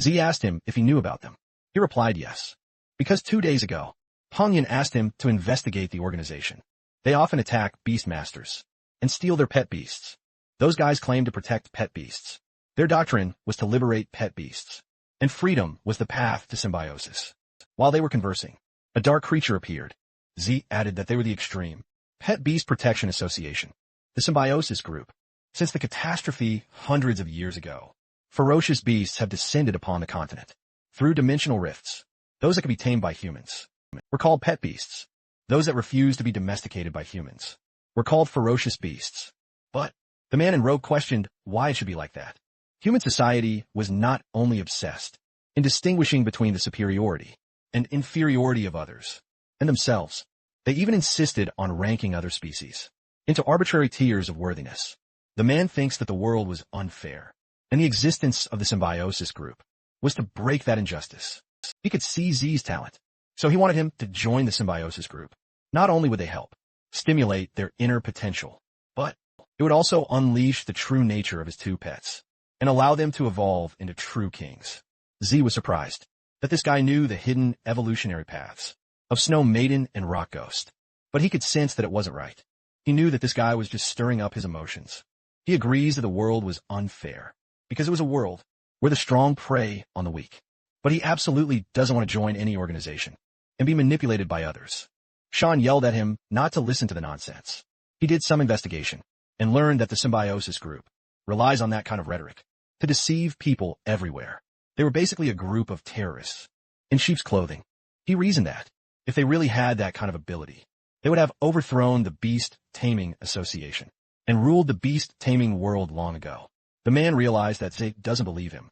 Z asked him if he knew about them. He replied yes, because 2 days ago, Hongyan asked him to investigate the organization. They often attack beastmasters and steal their pet beasts. Those guys claimed to protect pet beasts. Their doctrine was to liberate pet beasts, and freedom was the path to symbiosis. While they were conversing, a dark creature appeared. Z added that they were the Extreme Pet Beast Protection Association, the Symbiosis group. Since the catastrophe hundreds of years ago, ferocious beasts have descended upon the continent through dimensional rifts. Those that can be tamed by humans were called pet beasts. Those that refused to be domesticated by humans were called ferocious beasts. But the man in robe questioned why it should be like that. Human society was not only obsessed in distinguishing between the superiority and inferiority of others and themselves, they even insisted on ranking other species into arbitrary tiers of worthiness. The man thinks that the world was unfair, and the existence of the Symbiosis group was to break that injustice. He could see Z's talent, so he wanted him to join the Symbiosis group. Not only would they help stimulate their inner potential, but it would also unleash the true nature of his 2 pets and allow them to evolve into true kings. Z was surprised that this guy knew the hidden evolutionary paths of Snow Maiden and Rock Ghost, but he could sense that it wasn't right. He knew that this guy was just stirring up his emotions. He agrees that the world was unfair because it was a world where the strong prey on the weak. But he absolutely doesn't want to join any organization and be manipulated by others. Sean yelled at him not to listen to the nonsense. He did some investigation and learned that the Symbiosis group relies on that kind of rhetoric to deceive people everywhere. They were basically a group of terrorists in sheep's clothing. He reasoned that if they really had that kind of ability, they would have overthrown the Beast Taming Association. and ruled the beast-taming world long ago. The man realized that Z doesn't believe him.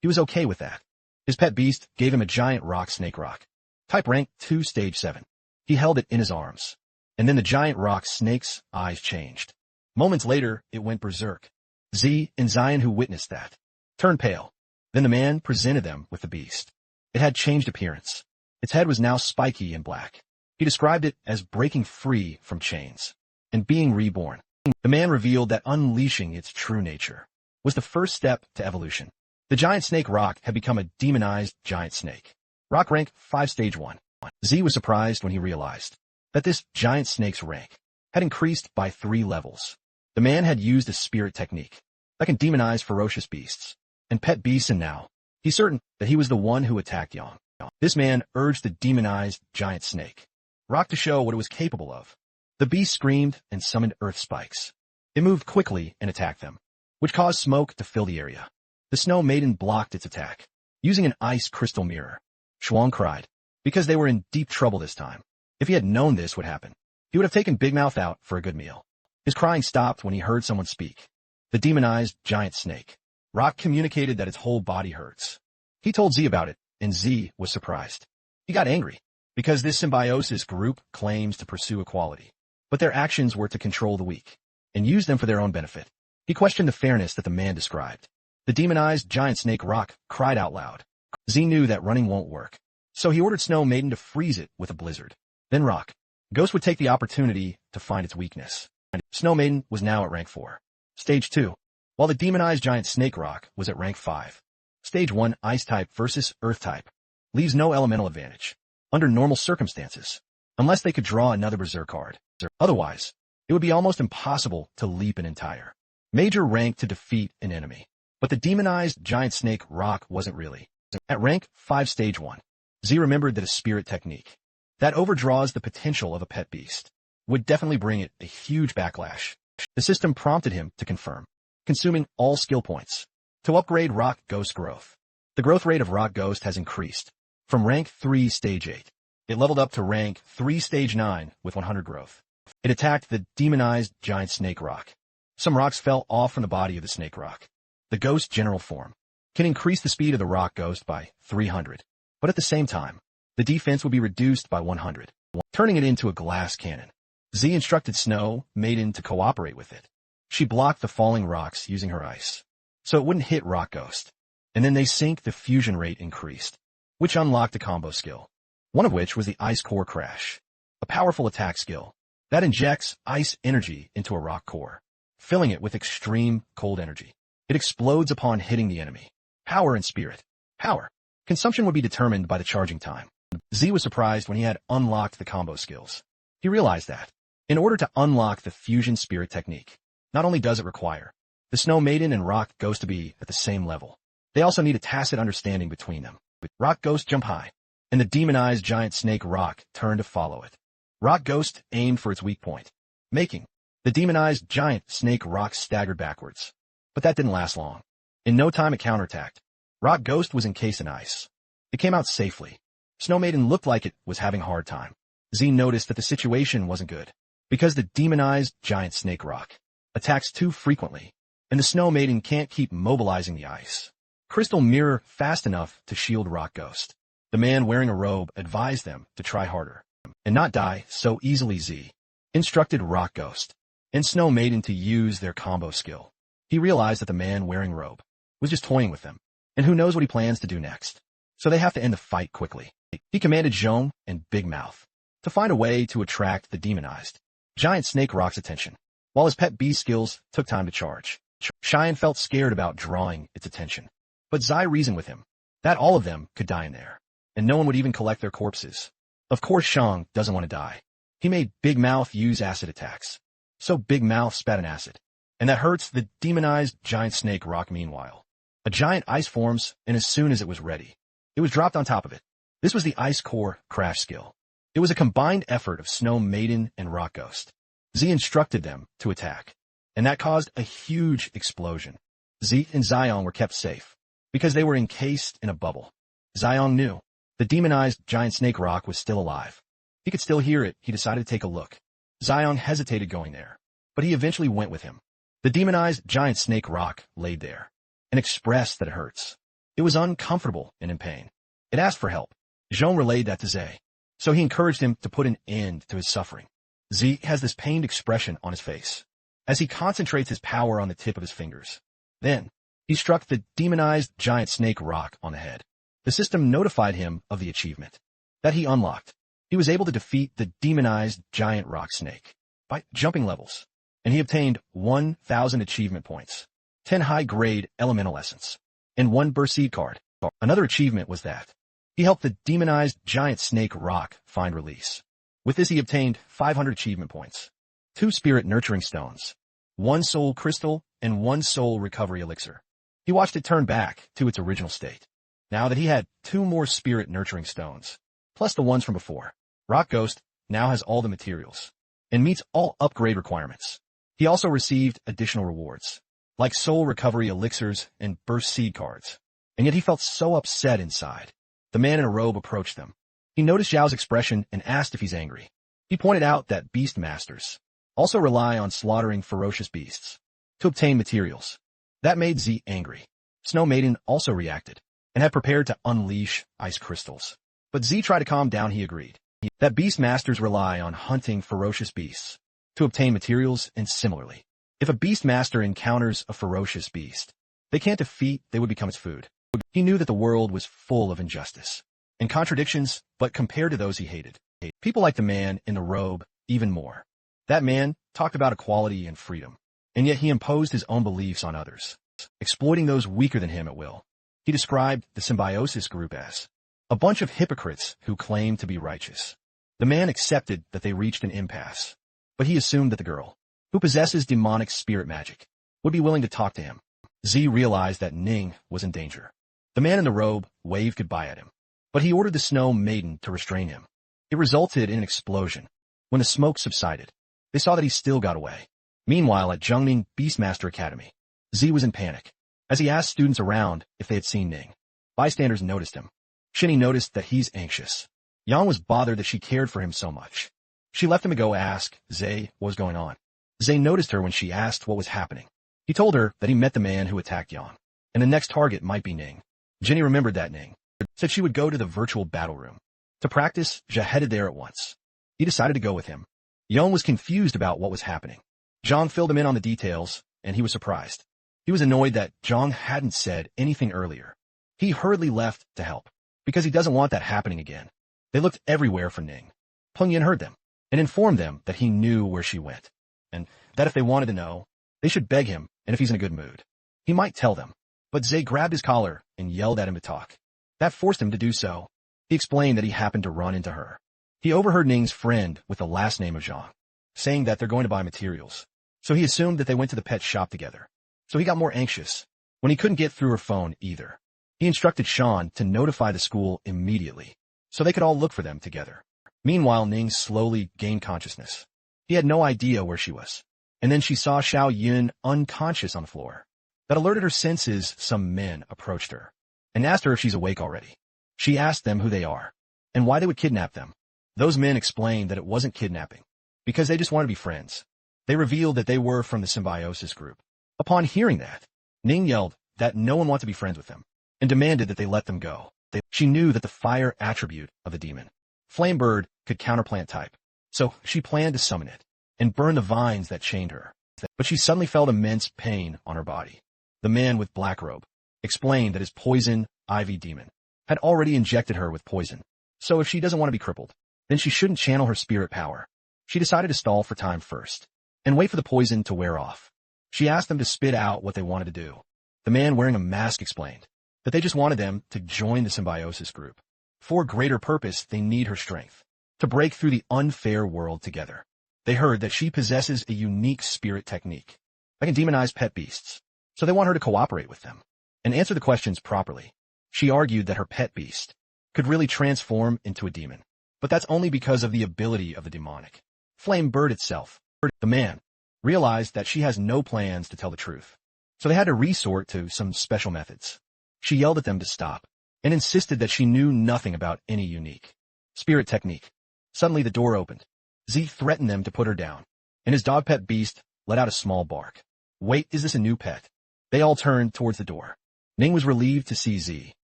He was okay with that. His pet beast gave him a giant rock snake rock. Type rank 2 stage 7. He held it in his arms. And then the giant rock snake's eyes changed. Moments later, it went berserk. Z and Zion, who witnessed that, turned pale. Then the man presented them with the beast. It had changed appearance. Its head was now spiky and black. He described it as breaking free from chains and being reborn. The man revealed that unleashing its true nature was the first step to evolution. The giant snake rock had become a demonized giant snake. Rock rank 5 stage 1. Z was surprised when he realized that this giant snake's rank had increased by 3 levels. The man had used a spirit technique that can demonize ferocious beasts and pet beasts, and now he's certain that he was the one who attacked Yang. This man urged the demonized giant snake rock to show what it was capable of. The beast screamed and summoned earth spikes. It moved quickly and attacked them, which caused smoke to fill the area. The Snow Maiden blocked its attack using an ice crystal mirror. Shuang cried because they were in deep trouble this time. If he had known this would happen, he would have taken Big Mouth out for a good meal. His crying stopped when he heard someone speak. The demonized giant snake rock communicated that its whole body hurts. He told Z about it, and Z was surprised. He got angry because this Symbiosis group claims to pursue equality, but their actions were to control the weak and use them for their own benefit. He questioned the fairness that the man described. The demonized giant snake rock cried out loud. Z knew that running won't work, so he ordered Snow Maiden to freeze it with a blizzard. Then Rock Ghost would take the opportunity to find its weakness. Snow Maiden was now at rank 4. Stage 2. While the demonized giant snake rock was at rank 5. Stage 1 Ice type versus Earth type leaves no elemental advantage under normal circumstances, unless they could draw another Berserk card. Otherwise, it would be almost impossible to leap an entire major rank to defeat an enemy. But the demonized giant snake rock wasn't really. At rank 5 stage 1, Z remembered that a spirit technique that overdraws the potential of a pet beast would definitely bring it a huge backlash. The system prompted him to confirm, consuming all skill points to upgrade Rock Ghost growth. The growth rate of Rock Ghost has increased from rank 3 stage 8. It leveled up to rank 3 stage 9 with 100 growth. It attacked the demonized giant snake rock. Some rocks fell off from the body of the snake rock. The ghost general form can increase the speed of the Rock Ghost by 300, but at the same time, the defense will be reduced by 100, turning it into a glass cannon. Z instructed Snow Maiden to cooperate with it. She blocked the falling rocks using her ice, so it wouldn't hit Rock Ghost. And then they sync, the fusion rate increased, which unlocked a combo skill, one of which was the Ice Core Crash, a powerful attack skill that injects ice energy into a rock core, filling it with extreme cold energy. It explodes upon hitting the enemy. Power and spirit. Power consumption would be determined by the charging time. Z was surprised when he had unlocked the combo skills. He realized that, in order to unlock the fusion spirit technique, not only does it require the Snow Maiden and Rock Ghost to be at the same level, they also need a tacit understanding between them. Rock Ghost jumped high, and the demonized giant snake rock turned to follow it. Rock Ghost aimed for its weak point, making the demonized giant snake rock stagger backwards. But that didn't last long. In no time it counterattacked. Rock Ghost was encased in ice. It came out safely. Snow Maiden looked like it was having a hard time. Z noticed that the situation wasn't good, because the demonized giant snake rock attacks too frequently, and the Snow Maiden can't keep mobilizing the ice crystal mirror fast enough to shield Rock Ghost. The man wearing a robe advised them to try harder and not die so easily. Z instructed Rock Ghost and Snow Maiden to use their combo skill. He realized that the man wearing robe was just toying with them, and who knows what he plans to do next. So they have to end the fight quickly. He commanded Zhong and Big Mouth to find a way to attract the demonized giant snake rock's attention, while his pet beast skills took time to charge. Cheyenne felt scared about drawing its attention, but Zai reasoned with him that all of them could die in there, and no one would even collect their corpses. Of course Shang doesn't want to die. He made Big Mouth use acid attacks, so Big Mouth spat an acid, and that hurts the demonized giant snake rock. Meanwhile, a giant ice forms, and as soon as it was ready, it was dropped on top of it. This was the Ice Core Crash skill. It was a combined effort of Snow Maiden and Rock Ghost. Z instructed them to attack, and that caused a huge explosion. Z and Xiong were kept safe, because they were encased in a bubble. Xiong knew the demonized giant snake rock was still alive. He could still hear it. He decided to take a look. Xiong hesitated going there, but he eventually went with him. The demonized giant snake rock laid there and expressed that it hurts. It was uncomfortable and in pain. It asked for help. Jean relayed that to Zay, so he encouraged him to put an end to his suffering. Z has this pained expression on his face as he concentrates his power on the tip of his fingers. Then, he struck the demonized giant snake rock on the head. The system notified him of the achievement that he unlocked. He was able to defeat the demonized giant rock snake by jumping levels, and he obtained 1,000 achievement points, 10 high-grade elemental essence, and 1 burst seed card. Another achievement was that he helped the demonized giant snake rock find release. With this he obtained 500 achievement points, 2 spirit nurturing stones, 1 soul crystal, and 1 soul recovery elixir. He watched it turn back to its original state, now that he had 2 more spirit nurturing stones, plus the ones from before. Rock Ghost now has all the materials and meets all upgrade requirements. He also received additional rewards, like soul recovery elixirs and burst seed cards. And yet he felt so upset inside. The man in a robe approached them. He noticed Zhao's expression and asked if he's angry. He pointed out that beast masters also rely on slaughtering ferocious beasts to obtain materials. That made Z angry. Snow Maiden also reacted and had prepared to unleash ice crystals. But Z tried to calm down. He agreed that beast masters rely on hunting ferocious beasts to obtain materials, and similarly, if a beast master encounters a ferocious beast they can't defeat, they would become its food. He knew that the world was full of injustice and contradictions, but compared to those he hated, people like the man in the robe even more. That man talked about equality and freedom, and yet he imposed his own beliefs on others, exploiting those weaker than him at will. He described the Symbiosis group as a bunch of hypocrites who claimed to be righteous. The man accepted that they reached an impasse, but he assumed that the girl, who possesses demonic spirit magic, would be willing to talk to him. Z realized that Ning was in danger. The man in the robe waved goodbye at him, but he ordered the Snow Maiden to restrain him. It resulted in an explosion. When the smoke subsided, they saw that he still got away. Meanwhile, at Zhongning Beastmaster Academy, Z was in panic. As he asked students around if they had seen Ning, bystanders noticed him. Shinny noticed that he's anxious. Yang was bothered that she cared for him so much. She left him to go ask Zay what was going on. Zay noticed her when she asked what was happening. He told her that he met the man who attacked Yang, and the next target might be Ning. Jenny remembered that Ning said she would go to the virtual battle room. To practice, Zhe headed there at once. He decided to go with him. Yang was confused about what was happening. Zhang filled him in on the details, and he was surprised. He was annoyed that Zhang hadn't said anything earlier. He hurriedly left to help, because he doesn't want that happening again. They looked everywhere for Ning. Peng Yin heard them, and informed them that he knew where she went, and that if they wanted to know, they should beg him, and if he's in a good mood, he might tell them. But Zay grabbed his collar and yelled at him to talk. That forced him to do so. He explained that he happened to run into her. He overheard Ning's friend with the last name of Zhang, saying that they're going to buy materials, so he assumed that they went to the pet shop together. So he got more anxious when he couldn't get through her phone either. He instructed Sean to notify the school immediately, so they could all look for them together. Meanwhile, Ning slowly gained consciousness. He had no idea where she was. And then she saw Xiao Yun unconscious on the floor. That alerted her senses. Some men approached her and asked her if she's awake already. She asked them who they are and why they would kidnap them. Those men explained that it wasn't kidnapping, because they just wanted to be friends. They revealed that they were from the Symbiosis group. Upon hearing that, Ning yelled that no one wanted to be friends with them and demanded that they let them go. She knew that the fire attribute of the demon, Flame Bird, could counterplant type, so she planned to summon it and burn the vines that chained her. But she suddenly felt immense pain on her body. The man with black robe explained that his poison ivy demon had already injected her with poison, so if she doesn't want to be crippled, then she shouldn't channel her spirit power. She decided to stall for time first and wait for the poison to wear off. She asked them to spit out what they wanted to do. The man wearing a mask explained that they just wanted them to join the Symbiosis group. For greater purpose, they need her strength to break through the unfair world together. They heard that she possesses a unique spirit technique that can demonize pet beasts, so they want her to cooperate with them and answer the questions properly. She argued that her pet beast could really transform into a demon, but that's only because of the ability of the demonic Flame Bird itself. The man realized that she has no plans to tell the truth, so they had to resort to some special methods. She yelled at them to stop and insisted that she knew nothing about any unique spirit technique. Suddenly the door opened. Z threatened them to put her down, and his dog pet beast let out a small bark. Wait, is this a new pet? They all turned towards the door. Ning was relieved to see Z.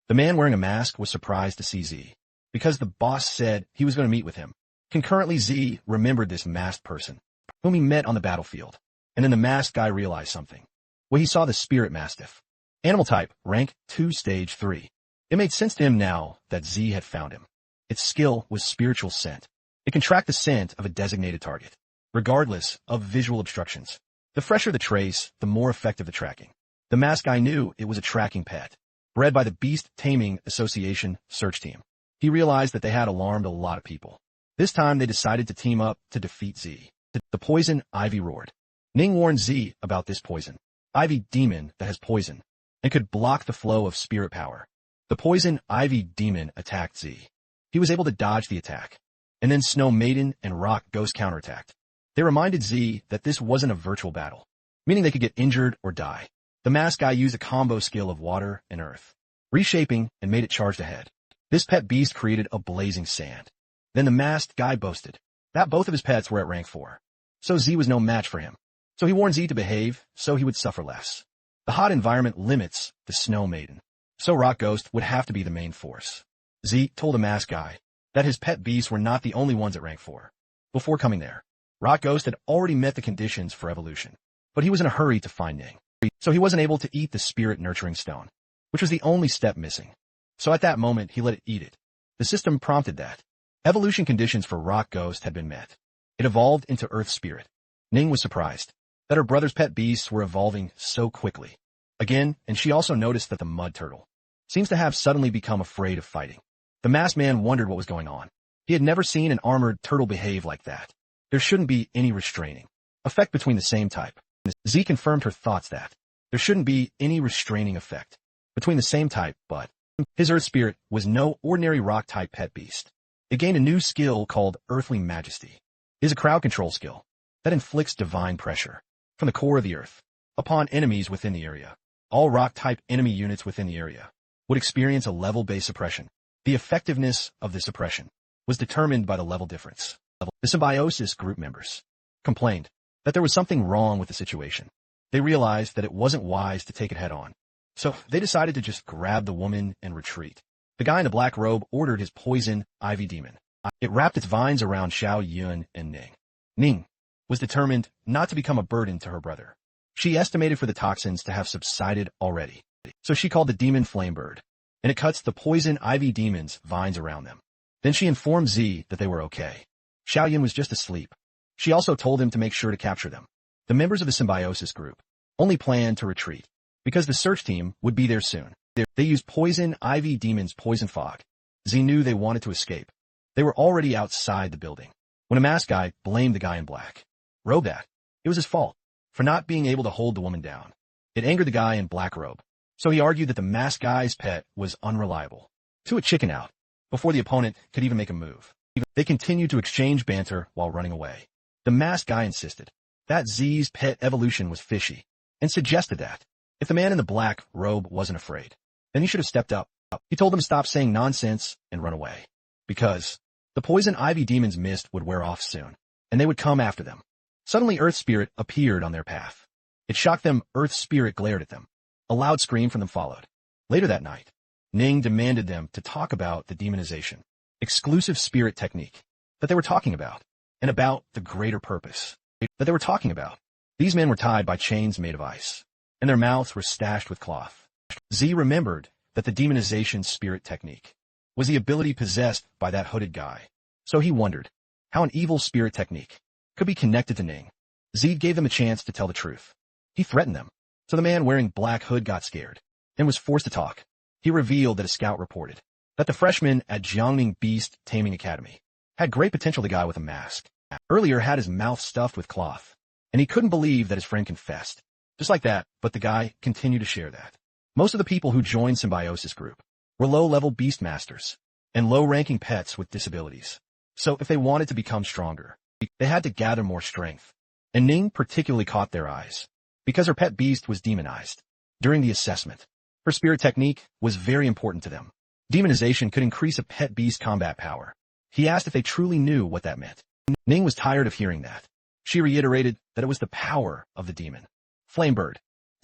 The man wearing a mask was surprised to see Z, because the boss said he was going to meet with him. Concurrently, Z remembered this masked person, whom he met on the battlefield. And then the masked guy realized something. Well, he saw the spirit mastiff. Animal type, rank 2, stage 3. It made sense to him now that Z had found him. Its skill was spiritual scent. It can track the scent of a designated target, regardless of visual obstructions. The fresher the trace, the more effective the tracking. The masked guy knew it was a tracking pet, bred by the Beast Taming Association search team. He realized that they had alarmed a lot of people. This time they decided to team up to defeat Z. The poison ivy roared. Ning warned Z about this poison ivy demon that has poison and could block the flow of spirit power. The poison ivy demon attacked Z. He was able to dodge the attack, and then Snow Maiden and Rock Ghost counterattacked. They reminded Z that this wasn't a virtual battle, meaning they could get injured or die. The masked guy used a combo skill of water and earth, reshaping and made it charged ahead. This pet beast created a blazing sand. Then the masked guy boasted that both of his pets were at rank 4, so Z was no match for him. So he warned Z to behave so he would suffer less. The hot environment limits the Snow Maiden, so Rock Ghost would have to be the main force. Z told the masked guy that his pet beasts were not the only ones at rank 4. Before coming there, Rock Ghost had already met the conditions for evolution, but he was in a hurry to find Ning, so he wasn't able to eat the spirit nurturing stone, which was the only step missing. So at that moment, he let it eat it. The system prompted that evolution conditions for Rock Ghost had been met. It evolved into Earth Spirit. Ning was surprised that her brother's pet beasts were evolving so quickly. Again, and she also noticed that the mud turtle seems to have suddenly become afraid of fighting. The masked man wondered what was going on. He had never seen an armored turtle behave like that. There shouldn't be any restraining effect between the same type. Z confirmed her thoughts that there shouldn't be any restraining effect between the same type, but his Earth Spirit was no ordinary rock-type pet beast. It gained a new skill called Earthly Majesty. It is a crowd control skill that inflicts divine pressure from the core of the earth upon enemies within the area. All rock-type enemy units within the area would experience a level-based suppression. The effectiveness of the suppression was determined by the level difference. The Symbiosis group members complained that there was something wrong with the situation. They realized that it wasn't wise to take it head-on, so they decided to just grab the woman and retreat. The guy in the black robe ordered his poison ivy demon. It wrapped its vines around Xiao Yun and Ning. Ning was determined not to become a burden to her brother. She estimated for the toxins to have subsided already, so she called the demon Flamebird, and it cuts the poison ivy demon's vines around them. Then she informed Z that they were okay. Xiao Yun was just asleep. She also told him to make sure to capture them. The members of the Symbiosis group only planned to retreat, because the search team would be there soon. They used poison ivy demon's poison fog. Z knew they wanted to escape. They were already outside the building when a masked guy blamed the guy in black robe that it was his fault for not being able to hold the woman down. It angered the guy in black robe, so he argued that the masked guy's pet was unreliable. To a chicken out before the opponent could even make a move. They continued to exchange banter while running away. The masked guy insisted that Z's pet evolution was fishy and suggested that if the man in the black robe wasn't afraid, then he should have stepped up. He told them to stop saying nonsense and run away, because the poison ivy demon's mist would wear off soon, and they would come after them. Suddenly Earth Spirit appeared on their path. It shocked them. Earth Spirit glared at them. A loud scream from them followed. Later that night, Ning demanded them to talk about the demonization, exclusive spirit technique that they were talking about, and about the greater purpose that they were talking about. These men were tied by chains made of ice, and their mouths were stashed with cloth. Z remembered that the demonization spirit technique was the ability possessed by that hooded guy, so he wondered how an evil spirit technique could be connected to Ning. Z gave them a chance to tell the truth. He threatened them, so the man wearing black hood got scared and was forced to talk. He revealed that a scout reported that the freshman at Jiangning Beast Taming Academy had great potential. The guy with a mask earlier had his mouth stuffed with cloth, and he couldn't believe that his friend confessed. Just like that, but the guy continued to share that most of the people who joined Symbiosis Group were low-level beastmasters and low-ranking pets with disabilities. So if they wanted to become stronger, they had to gather more strength. And Ning particularly caught their eyes because her pet beast was demonized. During the assessment, her spirit technique was very important to them. Demonization could increase a pet beast combat power. He asked if they truly knew what that meant. Ning was tired of hearing that. She reiterated that it was the power of the demon. Flamebird.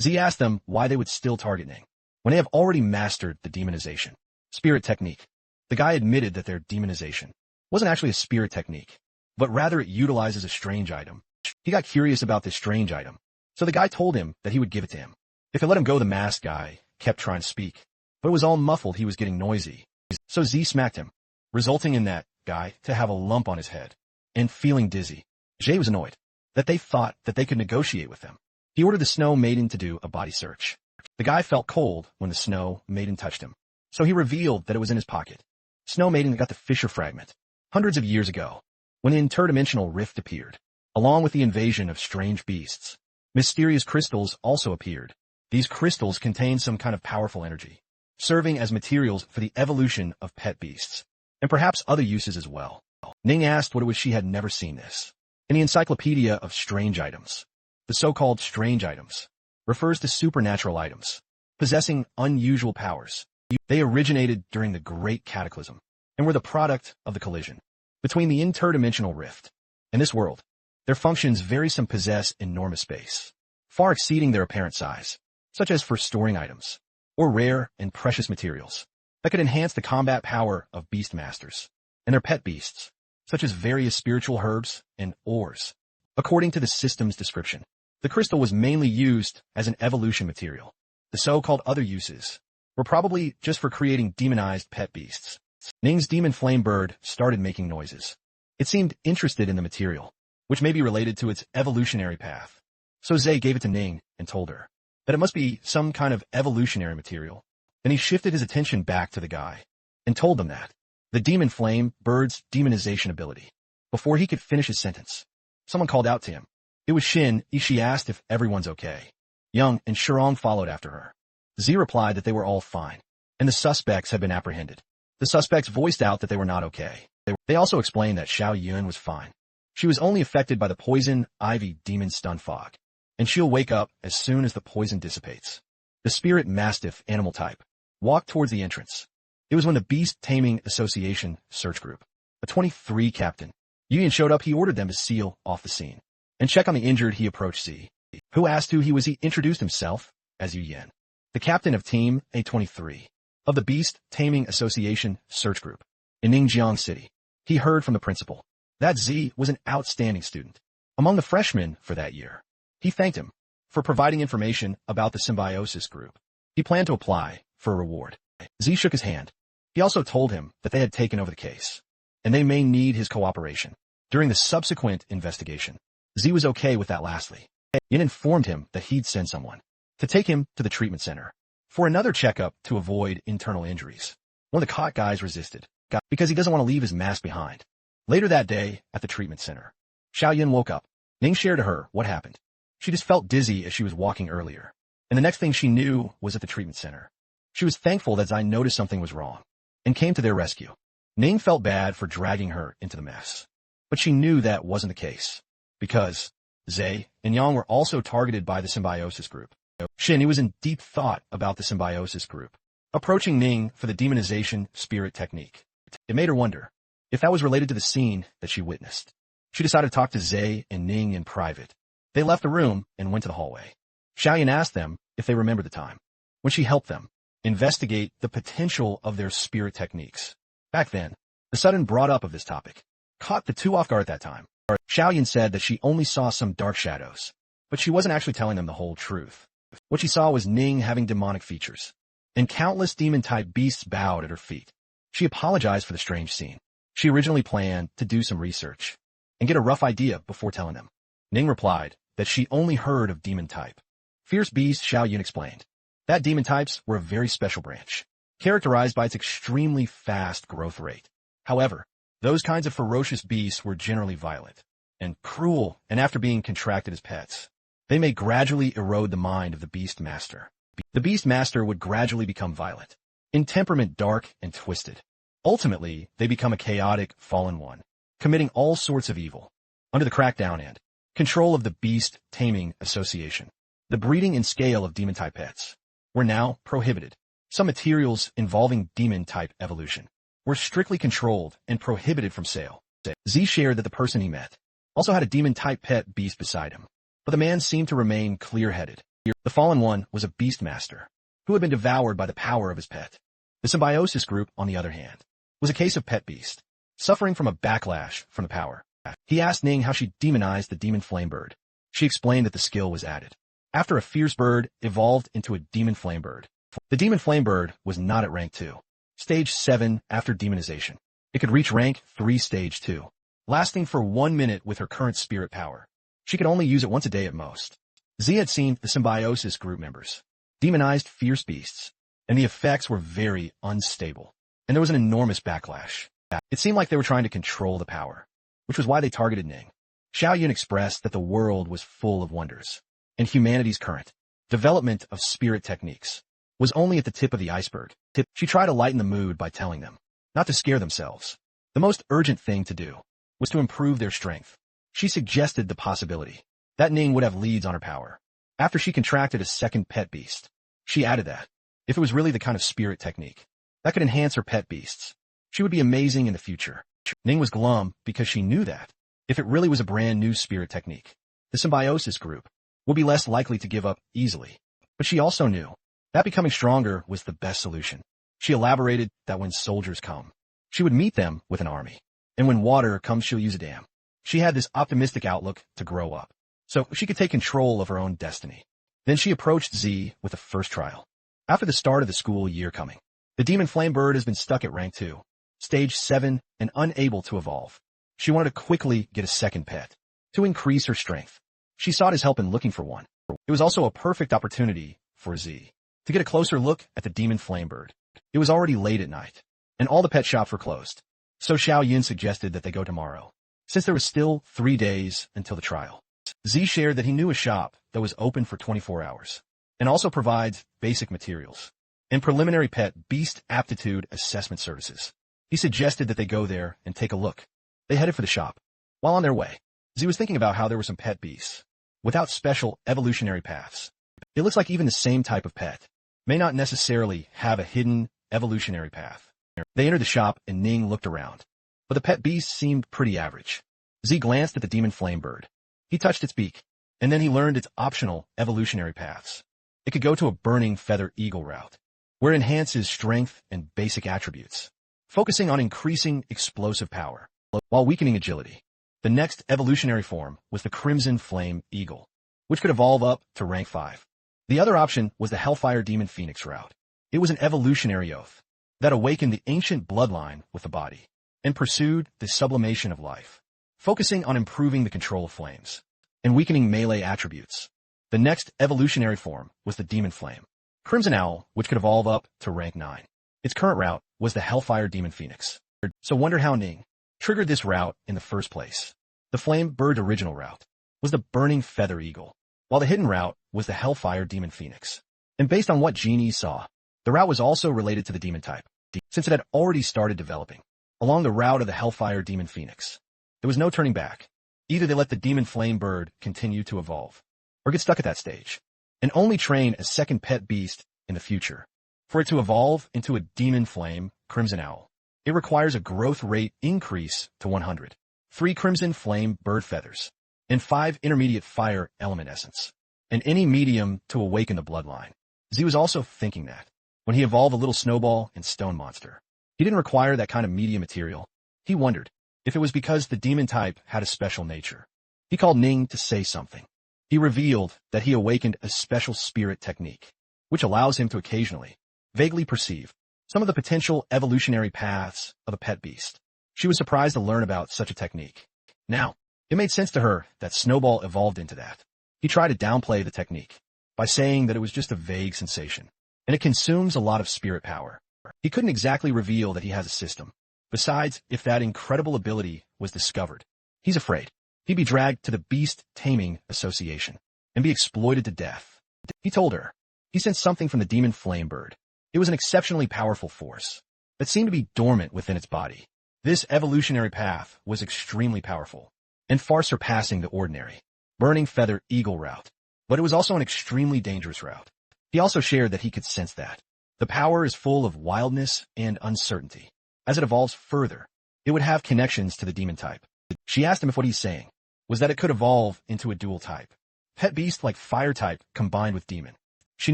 Z asked them why they would still target Ning, when they have already mastered the demonization spirit technique. The guy admitted that their demonization wasn't actually a spirit technique, but rather it utilizes a strange item. He got curious about this strange item, so the guy told him that he would give it to him. If he let him go, the masked guy kept trying to speak, but it was all muffled. He was getting noisy. So Z smacked him, resulting in that guy to have a lump on his head and feeling dizzy. Jay was annoyed that they thought that they could negotiate with them. He ordered the Snow Maiden to do a body search. The guy felt cold when the Snow Maiden touched him, so he revealed that it was in his pocket. Snow Maiden got the Fisher fragment hundreds of years ago, when the interdimensional rift appeared, along with the invasion of strange beasts. Mysterious crystals also appeared. These crystals contain some kind of powerful energy, serving as materials for the evolution of pet beasts, and perhaps other uses as well. Ning asked what it was she had never seen this. In the Encyclopedia of Strange Items, the so-called strange items refers to supernatural items, possessing unusual powers. They originated during the Great Cataclysm, and were the product of the collision between the interdimensional rift and this world. Their functions vary. Some possess enormous space, far exceeding their apparent size, such as for storing items, or rare and precious materials that could enhance the combat power of beastmasters and their pet beasts, such as various spiritual herbs and ores. According to the system's description, the crystal was mainly used as an evolution material. The so-called other uses were probably just for creating demonized pet beasts. Ning's demon flame bird started making noises. It seemed interested in the material, which may be related to its evolutionary path. So Zay gave it to Ning and told her that it must be some kind of evolutionary material. Then he shifted his attention back to the guy and told them that the demon flame bird's demonization ability. Before he could finish his sentence, someone called out to him. It was Shin. She asked if everyone's okay. Young and Shirong followed after her. Z replied that they were all fine, and the suspects had been apprehended. The suspects voiced out that they were not okay. They also explained that Xiao Yun was fine. She was only affected by the poison ivy demon stun fog, and she'll wake up as soon as the poison dissipates. The spirit mastiff animal type walked towards the entrance. It was when the Beast Taming Association search group, a 23 captain, Yuyan showed up. He ordered them to seal off the scene and check on the injured. He approached Z, who asked who he was. He introduced himself as Yuyan, the captain of Team A23 of the Beast Taming Association search group in Ningjiang City. He heard from the principal that Z was an outstanding student among the freshmen for that year. He thanked him for providing information about the Symbiosis group. He planned to apply for a reward. Z shook his hand. He also told him that they had taken over the case, and they may need his cooperation during the subsequent investigation. Z was okay with that. Lastly, Yin informed him that he'd send someone to take him to the treatment center for another checkup to avoid internal injuries. One of the caught guys resisted because he doesn't want to leave his mask behind. Later that day at the treatment center, Xiao Yin woke up. Ning shared to her what happened. She just felt dizzy as she was walking earlier, and the next thing she knew was at the treatment center. She was thankful that Zai noticed something was wrong and came to their rescue. Ning felt bad for dragging her into the mess, but she knew that wasn't the case because Zay and Yang were also targeted by the Symbiosis group. Shin was in deep thought about the Symbiosis group approaching Ning for the demonization spirit technique. It made her wonder if that was related to the scene that she witnessed. She decided to talk to Zay and Ning in private. They left the room and went to the hallway. Xiaoyan asked them if they remembered the time when she helped them investigate the potential of their spirit techniques. Back then, the sudden brought up of this topic caught the two off guard at that time. Xiaoyan said that she only saw some dark shadows, but she wasn't actually telling them the whole truth. What she saw was Ning having demonic features, and countless demon-type beasts bowed at her feet. She apologized for the strange scene. She originally planned to do some research and get a rough idea before telling them. Ning replied that she only heard of demon type. Fierce beast, Xiao Yun explained that demon types were a very special branch, characterized by its extremely fast growth rate. However, those kinds of ferocious beasts were generally violent and cruel, and after being contracted as pets, they may gradually erode the mind of the beast master. The beast master would gradually become violent, in temperament dark and twisted. Ultimately, they become a chaotic, fallen one, committing all sorts of evil. Under the crackdown and control of the Beast Taming Association, the breeding and scale of demon-type pets were now prohibited. Some materials involving demon-type evolution were strictly controlled and prohibited from sale. Z shared that the person he met also had a demon-type pet beast beside him, but the man seemed to remain clear-headed. The fallen one was a beast master, who had been devoured by the power of his pet. The Symbiosis group, on the other hand, was a case of pet beast, suffering from a backlash from the power. He asked Ning how she demonized the demon flame bird. She explained that the skill was added after a fierce bird evolved into a demon flame bird. The demon flame bird was not at rank 2, stage 7 after demonization. It could reach rank 3 stage 2, lasting for 1 minute with her current spirit power. She could only use it once a day at most. Z had seen the Symbiosis group members demonized fierce beasts, and the effects were very unstable, and there was an enormous backlash. It seemed like they were trying to control the power, which was why they targeted Ning. Xiaoyun expressed that the world was full of wonders, and humanity's current development of spirit techniques was only at the tip of the iceberg. She tried to lighten the mood by telling them not to scare themselves. The most urgent thing to do was to improve their strength. She suggested the possibility that Ning would have leads on her power. After she contracted a second pet beast, she added that, if it was really the kind of spirit technique that could enhance her pet beasts, she would be amazing in the future. Ning was glum because she knew that, if it really was a brand new spirit technique, the Symbiosis group would be less likely to give up easily. But she also knew that becoming stronger was the best solution. She elaborated that when soldiers come, she would meet them with an army, and when water comes, she'll use a dam. She had this optimistic outlook to grow up, so she could take control of her own destiny. Then she approached Z with the first trial. After the start of the school year coming, the demon flame bird has been stuck at rank 2, stage 7, and unable to evolve. She wanted to quickly get a second pet to increase her strength. She sought his help in looking for one. It was also a perfect opportunity for Z to get a closer look at the demon flame bird. It was already late at night, and all the pet shops were closed, so Xiaoyun suggested that they go tomorrow, since there was still 3 days until the trial. Z shared that he knew a shop that was open for 24 hours, and also provides basic materials and preliminary pet beast aptitude assessment services. He suggested that they go there and take a look. They headed for the shop. While on their way, Z was thinking about how there were some pet beasts without special evolutionary paths. It looks like even the same type of pet may not necessarily have a hidden evolutionary path. They entered the shop and Ning looked around, but the pet beast seemed pretty average. Z glanced at the demon flame bird. He touched its beak, and then he learned its optional evolutionary paths. It could go to a burning feather eagle route, where it enhances strength and basic attributes, focusing on increasing explosive power while weakening agility. The next evolutionary form was the crimson flame eagle, which could evolve up to rank 5. The other option was the hellfire demon phoenix route. It was an evolutionary oath that awakened the ancient bloodline with the body and pursued the sublimation of life, focusing on improving the control of flames and weakening melee attributes. The next evolutionary form was the demon flame crimson owl, which could evolve up to rank 9. Its current route was the hellfire demon phoenix. So wonder how Ning triggered this route in the first place. The flame bird original route was the burning feather eagle, while the hidden route was the hellfire demon phoenix. And based on what Genie saw, the route was also related to the demon type, since it had already started developing along the route of the hellfire demon phoenix. There was no turning back. Either they let the demon flame bird continue to evolve, or get stuck at that stage, and only train a second pet beast in the future. For it to evolve into a demon flame crimson owl, it requires a growth rate increase to 100, 3 crimson flame bird feathers, and 5 intermediate fire element essence, and any medium to awaken the bloodline. Z was also thinking that, when he evolved a little Snowball and Stone Monster, he didn't require that kind of media material. He wondered if it was because the demon type had a special nature. He called Ning to say something. He revealed that he awakened a special spirit technique, which allows him to occasionally vaguely perceive some of the potential evolutionary paths of a pet beast. She was surprised to learn about such a technique. Now, it made sense to her that Snowball evolved into that. He tried to downplay the technique by saying that it was just a vague sensation, and it consumes a lot of spirit power. He couldn't exactly reveal that he has a system. Besides, if that incredible ability was discovered, he's afraid he'd be dragged to the Beast Taming Association and be exploited to death. He told her he sensed something from the demon flame bird. It was an exceptionally powerful force that seemed to be dormant within its body. This evolutionary path was extremely powerful and far surpassing the ordinary burning feather eagle route, but it was also an extremely dangerous route. He also shared that he could sense that the power is full of wildness and uncertainty. As it evolves further, it would have connections to the demon type. She asked him if what he's saying was that it could evolve into a dual type. Pet beast like fire type combined with demon. She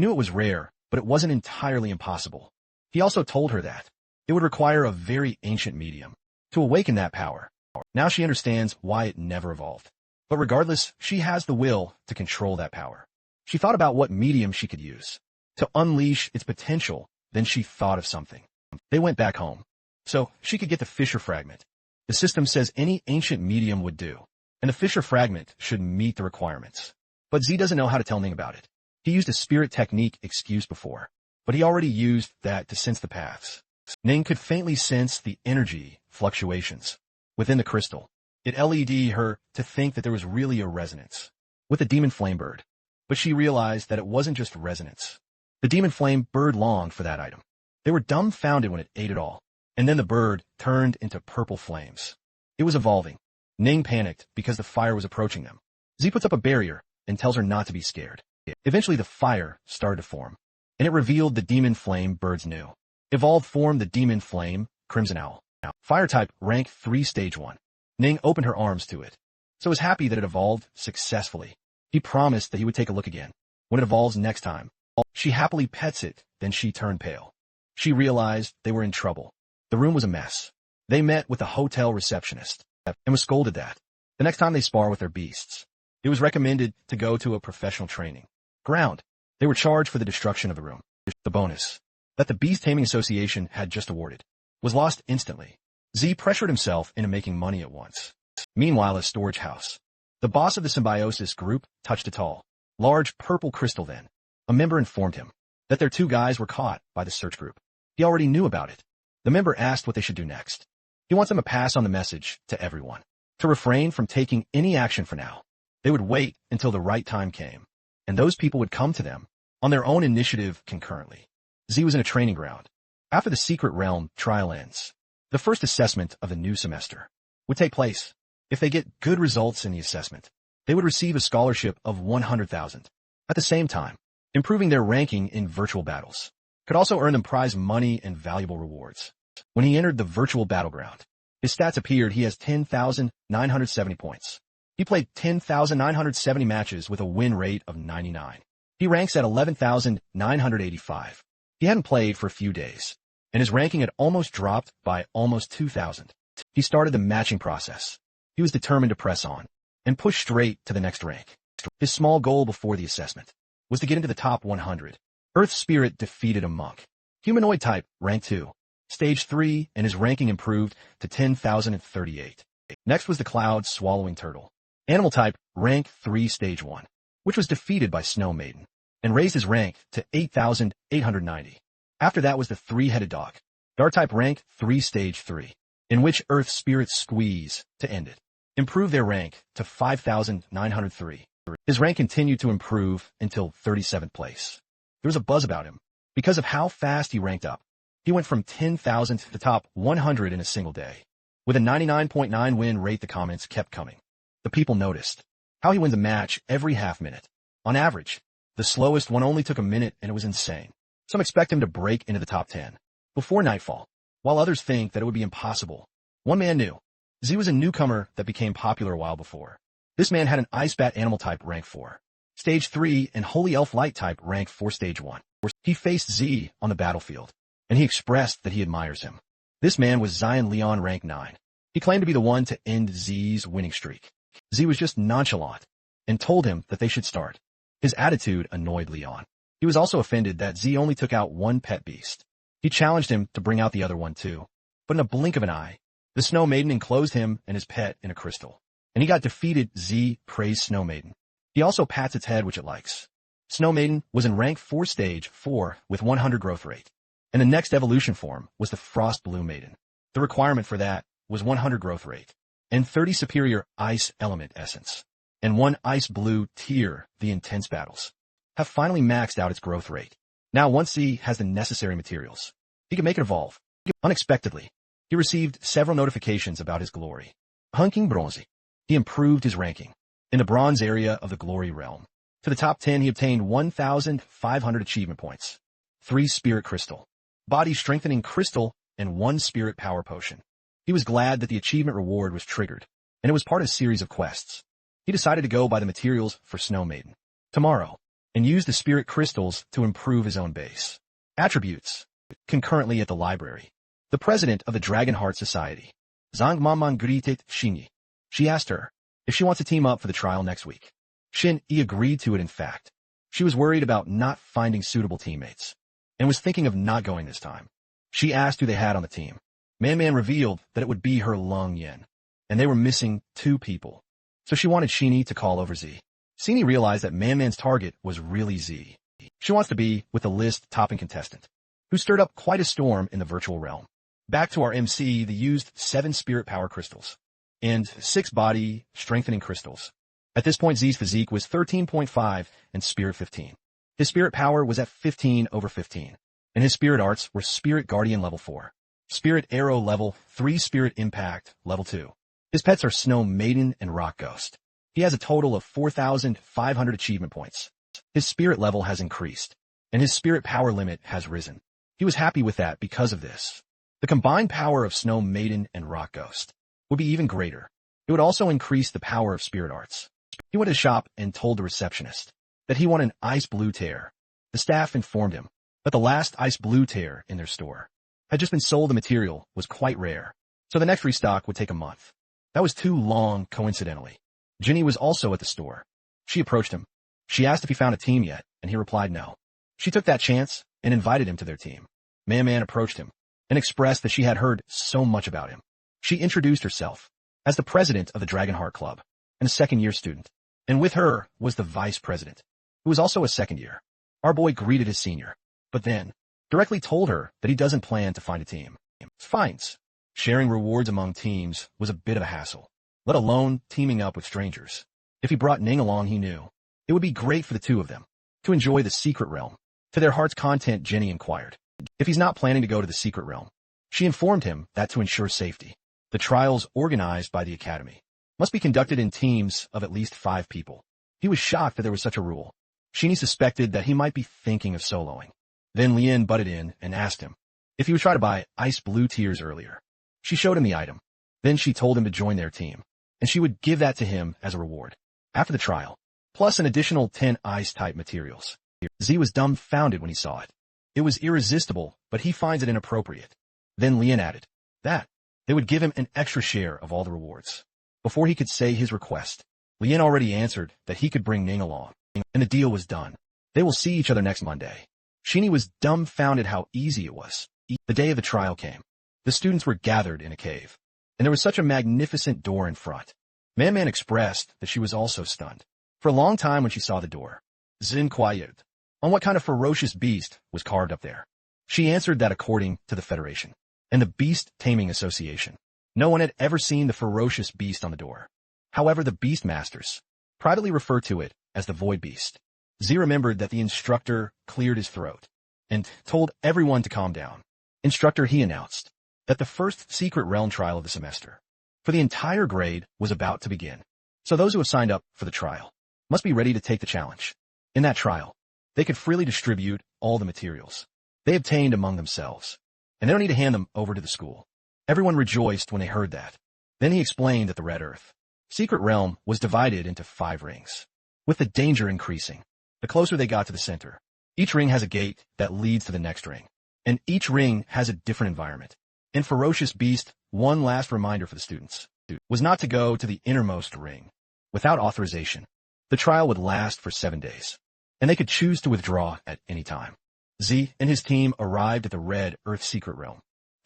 knew it was rare, but it wasn't entirely impossible. He also told her that it would require a very ancient medium to awaken that power. Now she understands why it never evolved. But regardless, she has the will to control that power. She thought about what medium she could use to unleash its potential, then she thought of something. They went back home, so she could get the Fisher fragment. The system says any ancient medium would do, and the Fisher fragment should meet the requirements. But Z doesn't know how to tell Ning about it. He used a spirit technique excuse before, but he already used that to sense the paths. Ning could faintly sense the energy fluctuations within the crystal. It LED'd her to think that there was really a resonance with the demon flame bird, but she realized that it wasn't just resonance. The demon flame bird longed for that item. They were dumbfounded when it ate it all, and then the bird turned into purple flames. It was evolving. Ning panicked because the fire was approaching them. Z puts up a barrier and tells her not to be scared. Eventually the fire started to form, and it revealed the demon flame bird's new evolved form, the demon flame crimson owl. Fire type, rank 3, stage 1. Ning opened her arms to it, so was happy that it evolved successfully. He promised that he would take a look again when it evolves next time. She happily pets it, then she turned pale. She realized they were in trouble. The room was a mess. They met with the hotel receptionist and was scolded that the next time they spar with their beasts, it was recommended to go to a professional training ground. They were charged for the destruction of the room. The bonus that the Beast Taming Association had just awarded was lost instantly. Z pressured himself into making money at once. Meanwhile, a storage house. The boss of the Symbiosis group touched a tall, large purple crystal then. A member informed him that their 2 guys were caught by the search group. He already knew about it. The member asked what they should do next. He wants them to pass on the message to everyone, to refrain from taking any action for now. They would wait until the right time came, and those people would come to them on their own initiative concurrently. Z was in a training ground. After the Secret Realm trial ends, the first assessment of the new semester would take place. If they get good results in the assessment, they would receive a scholarship of 100,000. At the same time, improving their ranking in virtual battles could also earn them prize money and valuable rewards. When he entered the virtual battleground, his stats appeared. He has 10,970 points. He played 10,970 matches with a win rate of 99. He ranks at 11,985. He hadn't played for a few days, and his ranking had almost dropped by almost 2,000. He started the matching process. He was determined to press on and push straight to the next rank. His small goal before the assessment was to get into the top 100. Earth Spirit defeated a monk. Humanoid type, rank 2. Stage 3, and his ranking improved to 10,038. Next was the Cloud Swallowing Turtle. Animal type, rank 3, stage 1, which was defeated by Snow Maiden, and raised his rank to 8,890. After that was the 3-headed dog. Dark type, rank 3, stage 3, in which Earth Spirit Squeeze to end it. Improved their rank to 5,903. His rank continued to improve until 37th place. There was a buzz about him because of how fast he ranked up. He went from 10,000 to the top 100 in a single day. With a 99.9 win rate, the comments kept coming. The people noticed how he wins a match every half minute. On average, the slowest one only took a minute, and it was insane. Some expect him to break into the top 10 before nightfall, while others think that it would be impossible. One man knew. Z was a newcomer that became popular a while before. This man had an Ice Bat animal type, rank 4. Stage 3, and Holy Elf Light type, rank 4, stage 1. He faced Z on the battlefield, and he expressed that he admires him. This man was Zion Leon, rank 9. He claimed to be the one to end Z's winning streak. Z was just nonchalant and told him that they should start. His attitude annoyed Leon. He was also offended that Z only took out one pet beast. He challenged him to bring out the other one too, but in a blink of an eye, the Snow Maiden enclosed him and his pet in a crystal, and he got defeated. Z praised Snow Maiden. He also pats its head, which it likes. Snow Maiden was in rank 4, stage 4, with 100 growth rate, and the next evolution form was the Frost Blue Maiden. The requirement for that was 100 growth rate, and 30 superior ice element essence, and 1 ice blue tier. The intense battles have finally maxed out its growth rate. Now once Z has the necessary materials, he can make it evolve. Unexpectedly, he received several notifications about his glory. Hunking Bronze. He improved his ranking in the bronze area of the glory realm. To the top 10, he obtained 1,500 achievement points, 3 spirit crystal, body strengthening crystal, and 1 spirit power potion. He was glad that the achievement reward was triggered, and it was part of a series of quests. He decided to go by the materials for Snow Maiden tomorrow and use the spirit crystals to improve his own base. Attributes. Concurrently at the library, the president of the Dragonheart Society, Zhang Maman Gritet Shinyi. She asked her if she wants to team up for the trial next week. Shin Yi agreed to it. In fact, she was worried about not finding suitable teammates and was thinking of not going this time. She asked who they had on the team. Man revealed that it would be her Long Yen, and they were missing 2 people. So she wanted Shinyi to call over Z. Sini realized that Man's target was really Z. She wants to be with the list-topping contestant, who stirred up quite a storm in the virtual realm. Back to our MC, they used 7 spirit power crystals and 6 body strengthening crystals. At this point, Z's physique was 13.5 and spirit 15. His spirit power was at 15/15, and his spirit arts were Spirit Guardian level 4, Spirit Arrow level 3, Spirit Impact level 2. His pets are Snow Maiden and Rock Ghost. He has a total of 4,500 achievement points. His spirit level has increased, and his spirit power limit has risen. He was happy with that because of this. The combined power of Snow Maiden and Rock Ghost would be even greater. It would also increase the power of spirit arts. He went to the shop and told the receptionist that he wanted an ice blue tear. The staff informed him that the last ice blue tear in their store had just been sold. The material was quite rare, so the next restock would take a month. That was too long, coincidentally. Ginny was also at the store. She approached him. She asked if he found a team yet, and he replied no. She took that chance and invited him to their team. Man approached him and expressed that she had heard so much about him. She introduced herself as the president of the Dragonheart Club and a second-year student, and with her was the vice president, who was also a second year. Our boy greeted his senior, but then directly told her that he doesn't plan to find a team. Fines. Sharing rewards among teams was a bit of a hassle, let alone teaming up with strangers. If he brought Ning along, he knew it would be great for the 2 of them to enjoy the secret realm. To their heart's content, Jenny inquired if he's not planning to go to the secret realm. She informed him that to ensure safety, the trials organized by the academy must be conducted in teams of at least 5 people. He was shocked that there was such a rule. Shinny suspected that he might be thinking of soloing. Then Lien butted in and asked him if he would try to buy ice blue tears earlier. She showed him the item. Then she told him to join their team, and she would give that to him as a reward after the trial, plus an additional 10 ice-type materials. Z was dumbfounded when he saw it. It was irresistible, but he finds it inappropriate. Then Lien added that they would give him an extra share of all the rewards. Before he could say his request, Lien already answered that he could bring Ning along, and the deal was done. They will see each other next Monday. Shinny was dumbfounded how easy it was. The day of the trial came. The students were gathered in a cave, and there was such a magnificent door in front. Man expressed that she was also stunned. For a long time when she saw the door, Z inquired on what kind of ferocious beast was carved up there. She answered that according to the Federation and the Beast Taming Association, no one had ever seen the ferocious beast on the door. However, the Beast Masters privately referred to it as the Void Beast. Z remembered that the instructor cleared his throat and told everyone to calm down. Instructor, he announced that the first secret realm trial of the semester for the entire grade was about to begin. So those who have signed up for the trial must be ready to take the challenge. In that trial, they could freely distribute all the materials they obtained among themselves, and they don't need to hand them over to the school. Everyone rejoiced when they heard that. Then he explained that the Red Earth secret realm was divided into 5 rings, with the danger increasing the closer they got to the center. Each ring has a gate that leads to the next ring, and each ring has a different environment. In Ferocious Beast, one last reminder for the students was not to go to the innermost ring without authorization. The trial would last for 7 days, and they could choose to withdraw at any time. Z and his team arrived at the Red Earth Secret Realm.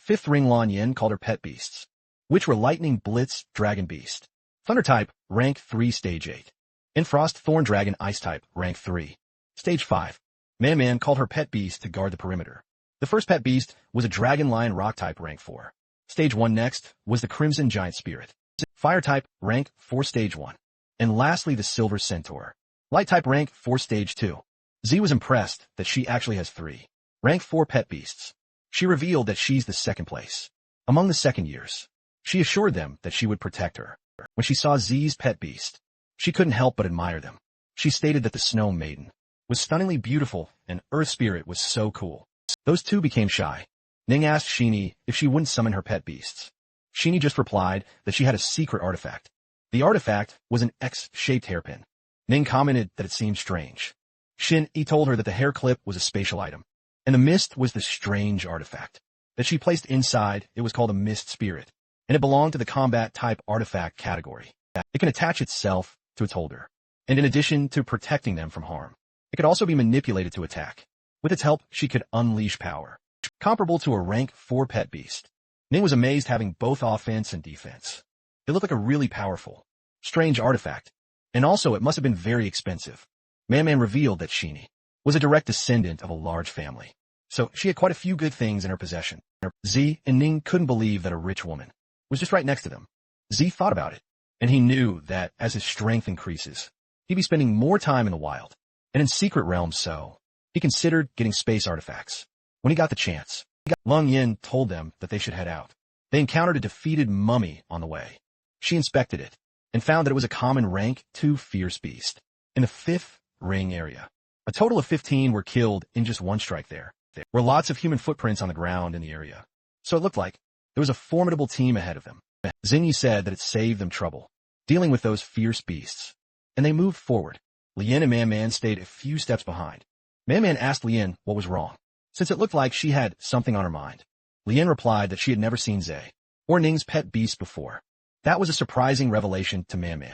5th Ring Lan Yin called her pet beasts, which were Lightning Blitz Dragon Beast, Thunder Type, Rank 3, Stage 8, and Frost Thorn Dragon Ice Type, Rank 3, Stage 5. Man called her pet beast to guard the perimeter. The first pet beast was a Dragon Lion Rock Type, Rank 4, Stage 1. Next was the Crimson Giant Spirit, Fire Type, Rank 4, Stage 1. And lastly, the Silver Centaur, Light Type, Rank 4, Stage 2. Z was impressed that she actually has 3 Rank 4 pet beasts. She revealed that she's the 2nd place among the second years. She assured them that she would protect her. When she saw Z's pet beast, she couldn't help but admire them. She stated that the Snow Maiden was stunningly beautiful and Earth Spirit was so cool. Those 2 became shy. Ning asked Sheeny if she wouldn't summon her pet beasts. Sheeny just replied that she had a secret artifact The artifact was an X-shaped hairpin. Ning commented that it seemed strange. Shin-E told her that the hair clip was a spatial item, and the mist was the strange artifact that she placed inside. It was called a mist spirit, and it belonged to the combat-type artifact category. It can attach itself to its holder, and in addition to protecting them from harm, it could also be manipulated to attack. With its help, she could unleash power, comparable to a rank 4 pet beast. Ning was amazed having both offense and defense. It looked like a really powerful, strange artifact, and also it must have been very expensive. Man revealed that Shin-E was a direct descendant of a large family, so she had quite a few good things in her possession. Z and Ning couldn't believe that a rich woman was just right next to them. Z thought about it, and he knew that as his strength increases, he'd be spending more time in the wild and in secret realms, so he considered getting space artifacts. When he got the chance, Lung Yin told them that they should head out. They encountered a defeated mummy on the way. She inspected it and found that it was a common rank 2 fierce beast in the 5th ring area. A total of 15 were killed in just one strike there. There were lots of human footprints on the ground in the area, so it looked like there was a formidable team ahead of them. Xingyi said that it saved them trouble dealing with those fierce beasts, and they moved forward. Lien and Man stayed a few steps behind. Man asked Lien what was wrong, since it looked like she had something on her mind. Lien replied that she had never seen Zhe or Ning's pet beast before. That was a surprising revelation to Man,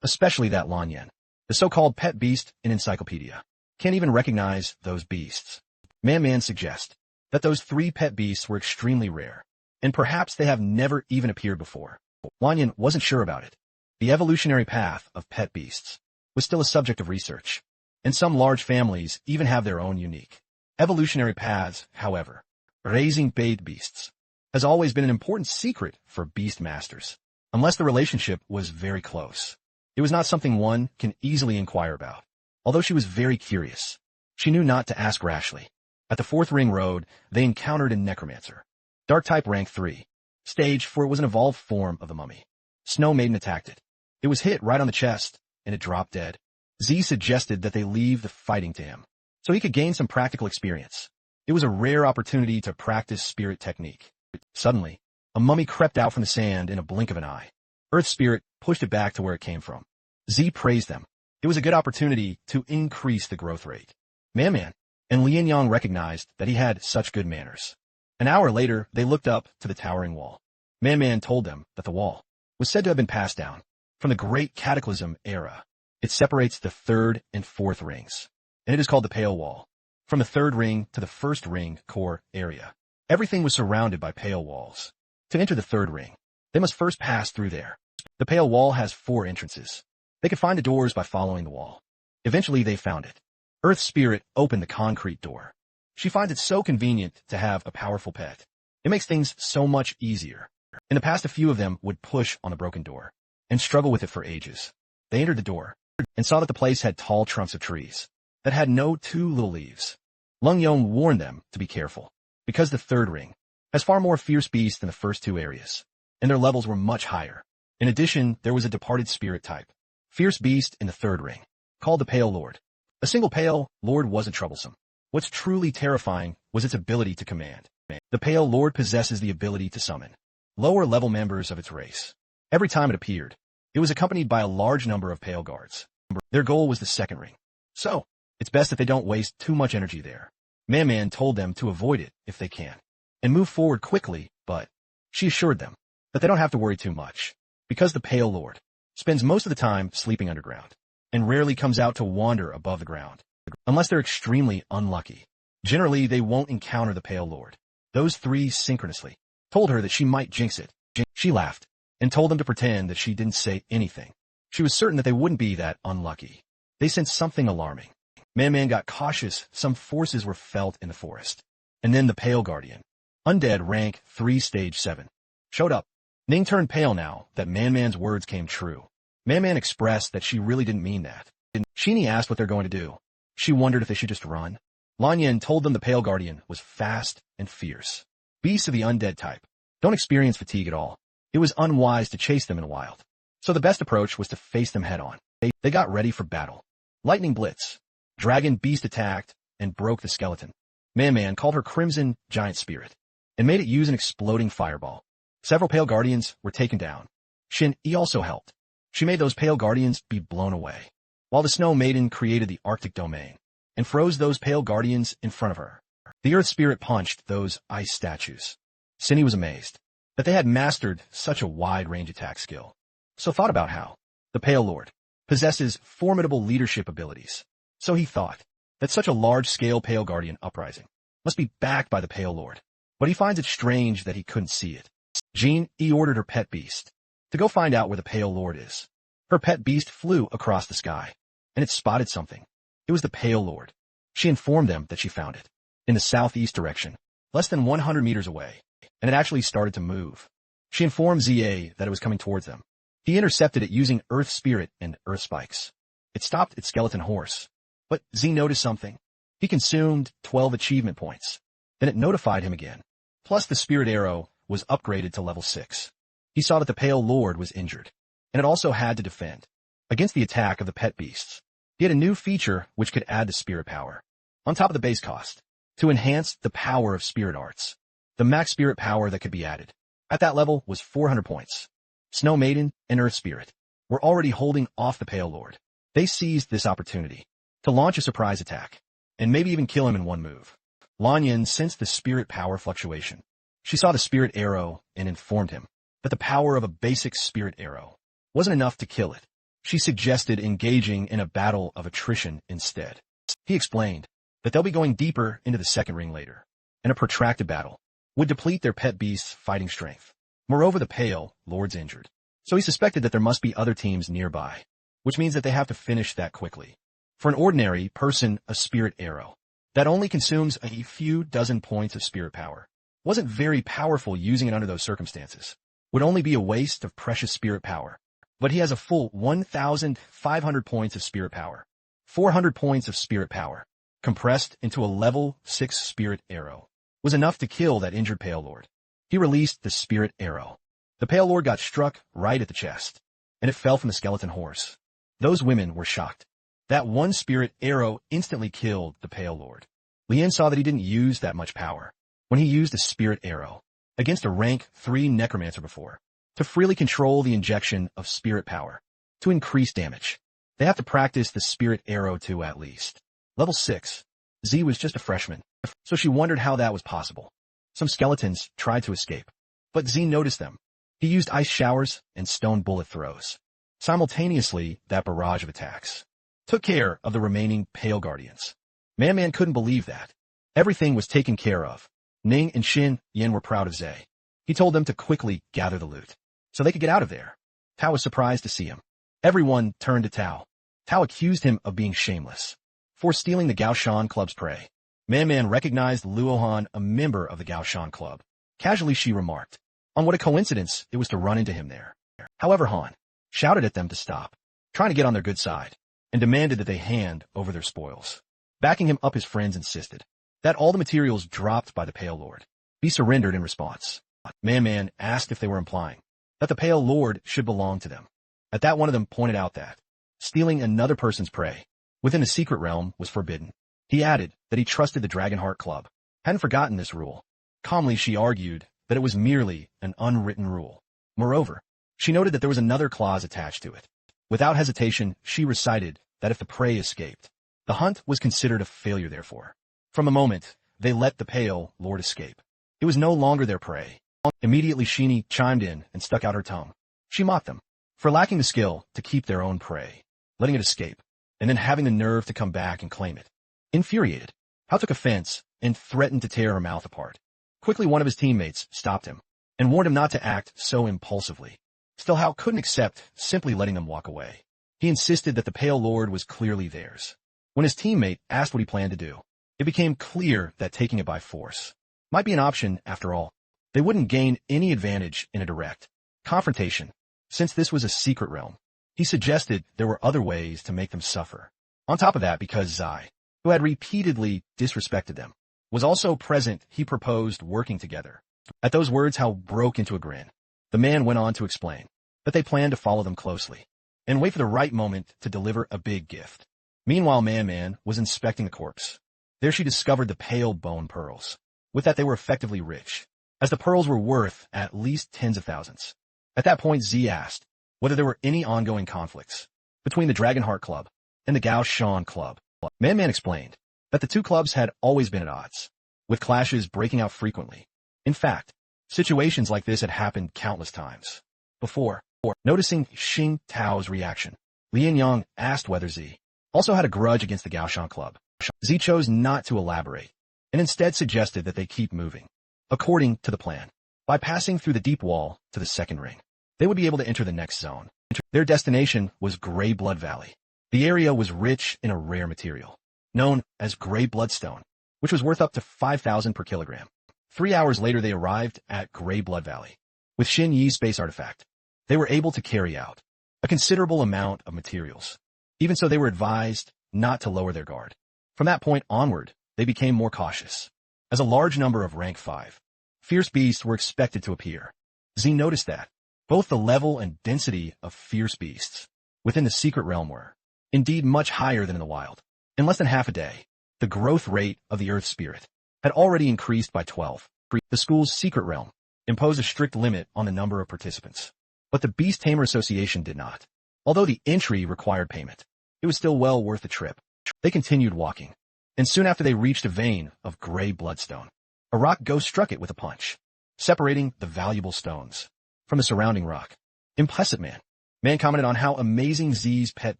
especially that Lan Yen, the so-called pet beast in Encyclopedia, can't even recognize those beasts. Man suggests that those 3 pet beasts were extremely rare, and perhaps they have never even appeared before. Lan Yen wasn't sure about it. The evolutionary path of pet beasts was still a subject of research, and some large families even have their own unique evolutionary paths. However, raising pet beasts has always been an important secret for beast masters, unless the relationship was very close. It was not something one can easily inquire about. Although she was very curious, she knew not to ask rashly. At the 4th ring road, they encountered a necromancer, dark type rank 3, stage 4. It was an evolved form of the mummy. Snow Maiden attacked it. It was hit right on the chest, and it dropped dead. Z suggested that they leave the fighting to him, so he could gain some practical experience. It was a rare opportunity to practice spirit technique. Suddenly, a mummy crept out from the sand in a blink of an eye. Earth Spirit pushed it back to where it came from. Z praised them. It was a good opportunity to increase the growth rate. Man and Lien Yang recognized that he had such good manners. An hour later, they looked up to the towering wall. Man told them that the wall was said to have been passed down from the Great Cataclysm era. It separates the 3rd and 4th rings, and it is called the Pale Wall. From the 3rd ring to the 1st ring core area, everything was surrounded by pale walls. To enter the 3rd ring, they must first pass through there. The Pale Wall has 4 entrances. They could find the doors by following the wall. Eventually, they found it. Earth Spirit opened the concrete door. She finds it so convenient to have a powerful pet. It makes things so much easier. In the past, a few of them would push on the broken door and struggle with it for ages. They entered the door and saw that the place had tall trunks of trees that had no 2 little leaves. Lung Yong warned them to be careful, because the 3rd ring has far more fierce beasts than the first 2 areas, and their levels were much higher. In addition, there was a departed spirit type, fierce beast in the 3rd ring, called the Pale Lord. A single Pale Lord wasn't troublesome. What's truly terrifying was its ability to command. The Pale Lord possesses the ability to summon lower-level members of its race. Every time it appeared, it was accompanied by a large number of Pale Guards. Their goal was the 2nd ring, so it's best that they don't waste too much energy there. Man told them to avoid it if they can, and move forward quickly, but she assured them that they don't have to worry too much, because the Pale Lord spends most of the time sleeping underground, and rarely comes out to wander above the ground, unless they're extremely unlucky. Generally, they won't encounter the Pale Lord. Those 3 synchronously told her that she might jinx it. She laughed and told them to pretend that she didn't say anything. She was certain that they wouldn't be that unlucky. They sensed something alarming. Man got cautious. Some forces were felt in the forest. And then the Pale Guardian, undead rank 3 stage 7, showed up. Ning turned pale now that Man's words came true. Man expressed that she really didn't mean that. Shin-E asked what they're going to do. She wondered if they should just run. Lan Yen told them the Pale Guardian was fast and fierce. Beasts of the undead type don't experience fatigue at all. It was unwise to chase them in the wild, so the best approach was to face them head-on. They got ready for battle. Lightning Blitz. Dragon Beast attacked and broke the skeleton. Man called her Crimson Giant Spirit and made it use an exploding fireball. Several Pale Guardians were taken down. Shin-E also helped. She made those pale guardians be blown away, while the Snow Maiden created the Arctic domain and froze those pale guardians in front of her. The Earth Spirit punched those ice statues. Cindy was amazed that they had mastered such a wide-range attack skill. So thought about how the Pale Lord possesses formidable leadership abilities. So he thought that such a large-scale Pale Guardian uprising must be backed by the Pale Lord. But he finds it strange that he couldn't see it. Jean ordered her pet beast to go find out where the Pale Lord is. Her pet beast flew across the sky, and it spotted something. It was the Pale Lord. She informed them that she found it in the southeast direction, less than 100 meters away, and it actually started to move. She informed ZA that it was coming towards them. He intercepted it using Earth Spirit and Earth Spikes. It stopped its skeleton horse. But Z noticed something. He consumed 12 achievement points. Then it notified him again. Plus the Spirit Arrow was upgraded to level 6. He saw that the Pale Lord was injured, and it also had to defend against the attack of the pet beasts. He had a new feature which could add the spirit power on top of the base cost to enhance the power of spirit arts. The max spirit power that could be added at that level was 400 points. Snow Maiden and Earth Spirit were already holding off the Pale Lord. They seized this opportunity to launch a surprise attack and maybe even kill him in one move. Lanyan sensed the spirit power fluctuation. She saw the spirit arrow and informed him that the power of a basic spirit arrow wasn't enough to kill it. She suggested engaging in a battle of attrition instead. He explained that they'll be going deeper into the second ring later, and a protracted battle would deplete their pet beast's fighting strength. Moreover, the Pale Lord's injured, so he suspected that there must be other teams nearby, which means that they have to finish that quickly. For an ordinary person, a spirit arrow that only consumes a few dozen points of spirit power wasn't very powerful. Using it under those circumstances would only be a waste of precious spirit power. But he has a full 1,500 points of spirit power, 400 points of spirit power, compressed into a level 6 spirit arrow, was enough to kill that injured Pale Lord. He released the spirit arrow. The Pale Lord got struck right at the chest, and it fell from the skeleton horse. Those women were shocked. That one spirit arrow instantly killed the Pale Lord. Lien saw that he didn't use that much power when he used the spirit arrow against a rank 3 necromancer before. To freely control the injection of spirit power to increase damage, they have to practice the spirit arrow to at least level 6. Z was just a freshman, so she wondered how that was possible. Some skeletons tried to escape, but Z noticed them. He used ice showers and stone bullet throws. Simultaneously, that barrage of attacks took care of the remaining Pale Guardians. Man couldn't believe that. Everything was taken care of. Ning and Shin Yen were proud of Zay. He told them to quickly gather the loot so they could get out of there. Tao was surprised to see him. Everyone turned to Tao. Tao accused him of being shameless for stealing the Gaoshan Club's prey. Man recognized Luohan, a member of the Gaoshan Club. Casually she remarked on what a coincidence it was to run into him there. However, Han shouted at them to stop, trying to get on their good side, and demanded that they hand over their spoils. Backing him up, his friends insisted that all the materials dropped by the Pale Lord be surrendered in response. Man asked if they were implying that the Pale Lord should belong to them. At that, one of them pointed out that stealing another person's prey within the secret realm was forbidden. He added that he trusted the Dragonheart Club hadn't forgotten this rule. Calmly, she argued that it was merely an unwritten rule. Moreover, she noted that there was another clause attached to it. Without hesitation, she recited that if the prey escaped, the hunt was considered a failure. Therefore, from the moment they let the Pale Lord escape, it was no longer their prey. Immediately, Sheenie chimed in and stuck out her tongue. She mocked them for lacking the skill to keep their own prey, letting it escape, and then having the nerve to come back and claim it. Infuriated, Hao took offense and threatened to tear her mouth apart. Quickly, one of his teammates stopped him and warned him not to act so impulsively. Still, Hao couldn't accept simply letting them walk away. He insisted that the Pale Lord was clearly theirs. When his teammate asked what he planned to do, it became clear that taking it by force might be an option after all. They wouldn't gain any advantage in a direct confrontation, since this was a secret realm. He suggested there were other ways to make them suffer. On top of that, because Zai, who had repeatedly disrespected them, was also present, he proposed working together. At those words, Hao broke into a grin. The man went on to explain that they planned to follow them closely and wait for the right moment to deliver a big gift. Meanwhile, Man was inspecting the corpse. There she discovered the pale bone pearls. With that, they were effectively rich, as the pearls were worth at least tens of thousands. At that point, Z asked whether there were any ongoing conflicts between the Dragonheart Club and the Gao Shan Club. Man explained that the two clubs had always been at odds, with clashes breaking out frequently. In fact, situations like this had happened countless times before. Noticing Xing Tao's reaction, Lian Yang asked whether Z also had a grudge against the Gao Shan Club. Z chose not to elaborate, and instead suggested that they keep moving according to the plan. By passing through the deep wall to the second ring, they would be able to enter the next zone. Their destination was Grey Blood Valley. The area was rich in a rare material, known as Grey Bloodstone, which was worth up to 5,000 per kilogram. 3 hours later they arrived at Grey Blood Valley. With Xin Yi's space artifact, they were able to carry out a considerable amount of materials. Even so, they were advised not to lower their guard. From that point onward, they became more cautious, as a large number of rank 5 fierce beasts were expected to appear. Z noticed that both the level and density of fierce beasts within the secret realm were indeed much higher than in the wild. In less than half a day, the growth rate of the Earth Spirit had already increased by 12. The school's secret realm imposed a strict limit on the number of participants, but the Beast Tamer Association did not. Although the entry required payment, it was still well worth the trip. They continued walking, and soon after they reached a vein of Grey Bloodstone. A rock ghost struck it with a punch, separating the valuable stones from the surrounding rock. Impressive, man. Man commented on how amazing Z's pet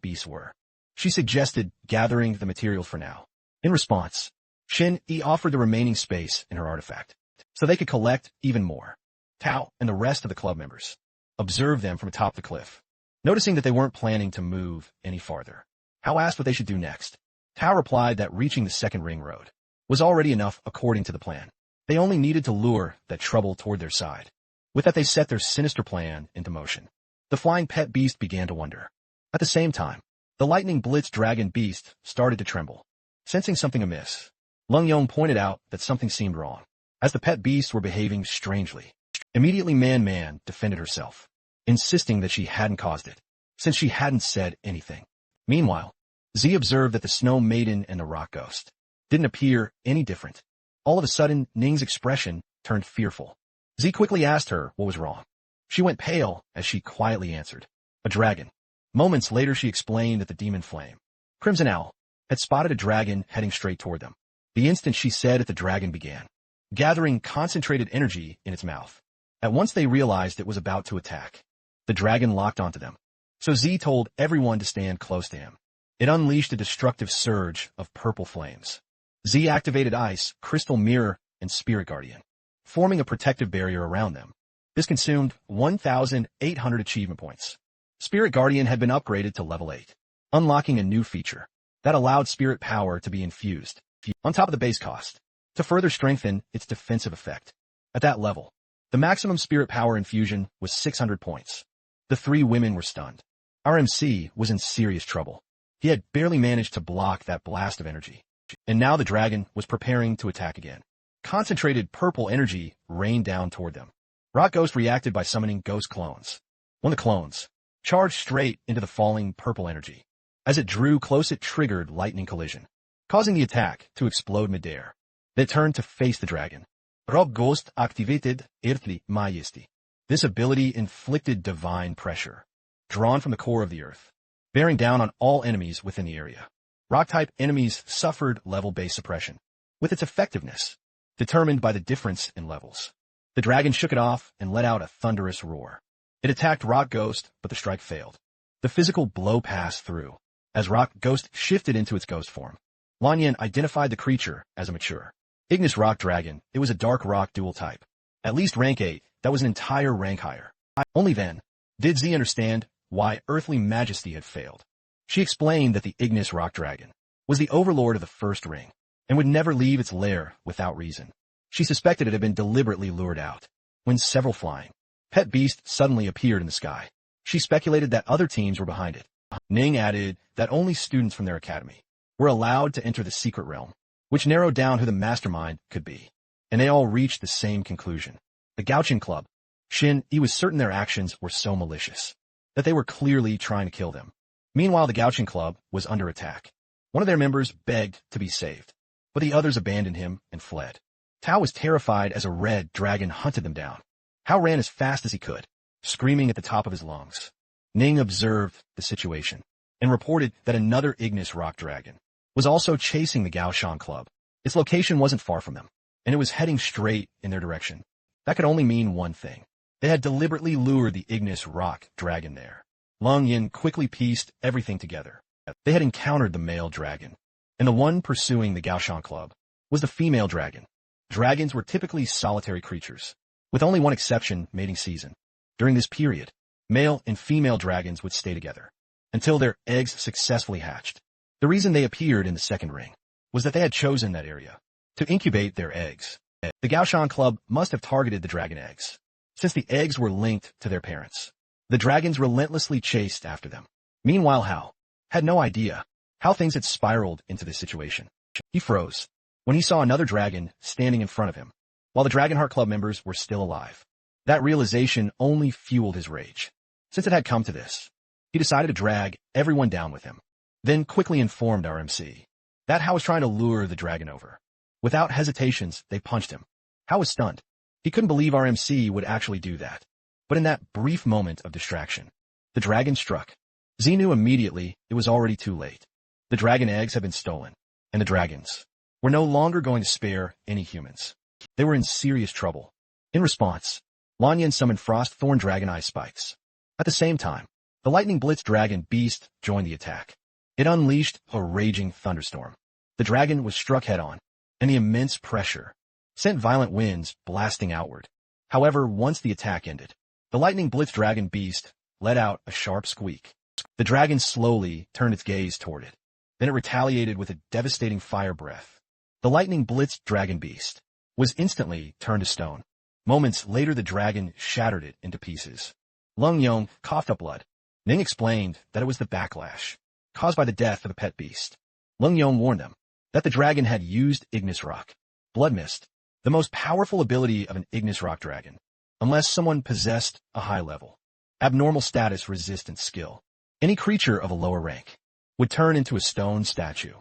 beasts were. She suggested gathering the materials for now. In response, Xin Yi offered the remaining space in her artifact, so they could collect even more. Tao and the rest of the club members observed them from atop the cliff. Noticing that they weren't planning to move any farther, Tao asked what they should do next. Tao replied that reaching the second ring road was already enough according to the plan. They only needed to lure that trouble toward their side. With that, they set their sinister plan into motion. The flying pet beast began to wonder. At the same time, the lightning blitz dragon beast started to tremble. Sensing something amiss, Lung Yong pointed out that something seemed wrong, as the pet beasts were behaving strangely. Immediately Man defended herself, insisting that she hadn't caused it, since she hadn't said anything. Meanwhile, Z observed that the Snow Maiden and the Rock Ghost didn't appear any different. All of a sudden, Ning's expression turned fearful. Z quickly asked her what was wrong. She went pale as she quietly answered, "A dragon." Moments later she explained that the demon flame, Crimson Owl, had spotted a dragon heading straight toward them. The instant she said it, the dragon began gathering concentrated energy in its mouth. At once they realized it was about to attack. The dragon locked onto them. So Z told everyone to stand close to him. It unleashed a destructive surge of purple flames. Z activated Ice, Crystal Mirror, and Spirit Guardian, forming a protective barrier around them. This consumed 1,800 achievement points. Spirit Guardian had been upgraded to level 8, unlocking a new feature that allowed spirit power to be infused on top of the base cost to further strengthen its defensive effect. At that level, the maximum spirit power infusion was 600 points. The 3 women were stunned. RMC was in serious trouble. He had barely managed to block that blast of energy, and now the dragon was preparing to attack again. Concentrated purple energy rained down toward them. Rock Ghost reacted by summoning ghost clones. One of the clones charged straight into the falling purple energy. As it drew close, it triggered lightning collision, causing the attack to explode midair. They turned to face the dragon. Rock Ghost activated Earthly Majesty. This ability inflicted divine pressure, drawn from the core of the earth, bearing down on all enemies within the area. Rock-type enemies suffered level-based suppression, with its effectiveness determined by the difference in levels. The dragon shook it off and let out a thunderous roar. It attacked Rock Ghost, but the strike failed. The physical blow passed through, as Rock Ghost shifted into its ghost form. Lanyan identified the creature as a mature Ignis Rock Dragon. It was a dark rock dual type. At least rank 8, that was an entire rank higher. Only then did Z understand why Earthly Majesty had failed. She explained that the Ignis Rock Dragon was the overlord of the first ring, and would never leave its lair without reason. She suspected it had been deliberately lured out. When several flying pet beasts suddenly appeared in the sky, she speculated that other teams were behind it. Ning added that only students from their academy were allowed to enter the secret realm, which narrowed down who the mastermind could be, and they all reached the same conclusion. The Gauchin Club, Xin Yi was certain their actions were so malicious that they were clearly trying to kill them. Meanwhile, the Gauchin Club was under attack. One of their members begged to be saved, but the others abandoned him and fled. Tao was terrified as a red dragon hunted them down. Tao ran as fast as he could, screaming at the top of his lungs. Ning observed the situation and reported that another Ignis rock dragon was also chasing the Gaoshan club. Its location wasn't far from them, and it was heading straight in their direction. That could only mean one thing. They had deliberately lured the Ignis rock dragon there. Lung Yin quickly pieced everything together. They had encountered the male dragon, and the one pursuing the Gaoshan club was the female dragon. Dragons were typically solitary creatures, with only one exception, mating season. During this period, male and female dragons would stay together until their eggs successfully hatched. The reason they appeared in the second ring was that they had chosen that area to incubate their eggs. The Gaoshan club must have targeted the dragon eggs, since the eggs were linked to their parents. The dragons relentlessly chased after them. Meanwhile, Hao had no idea how things had spiraled into this situation. He froze when he saw another dragon standing in front of him, while the Dragonheart Club members were still alive. That realization only fueled his rage. Since it had come to this, he decided to drag everyone down with him, then quickly informed our MC that Hao was trying to lure the dragon over. Without hesitations, they punched him. Hao was stunned. He couldn't believe our MC would actually do that. But in that brief moment of distraction, the dragon struck. Z knew immediately it was already too late. The dragon eggs had been stolen, and the dragons were no longer going to spare any humans. They were in serious trouble. In response, Lanyan summoned Frost Thorn Dragon Eye Spikes. At the same time, the Lightning Blitz Dragon Beast joined the attack. It unleashed a raging thunderstorm. The dragon was struck head-on, and the immense pressure sent violent winds blasting outward. However, once the attack ended, the Lightning Blitz Dragon Beast let out a sharp squeak. The dragon slowly turned its gaze toward it. Then it retaliated with a devastating fire breath. The Lightning Blitz Dragon Beast was instantly turned to stone. Moments later, the dragon shattered it into pieces. Lung Yong coughed up blood. Ning explained that it was the backlash caused by the death of the pet beast. Lung Yong warned them that the dragon had used Ignis Rock, Blood Mist, the most powerful ability of an Ignis Rock dragon, unless someone possessed a high level, abnormal status resistance skill. Any creature of a lower rank would turn into a stone statue.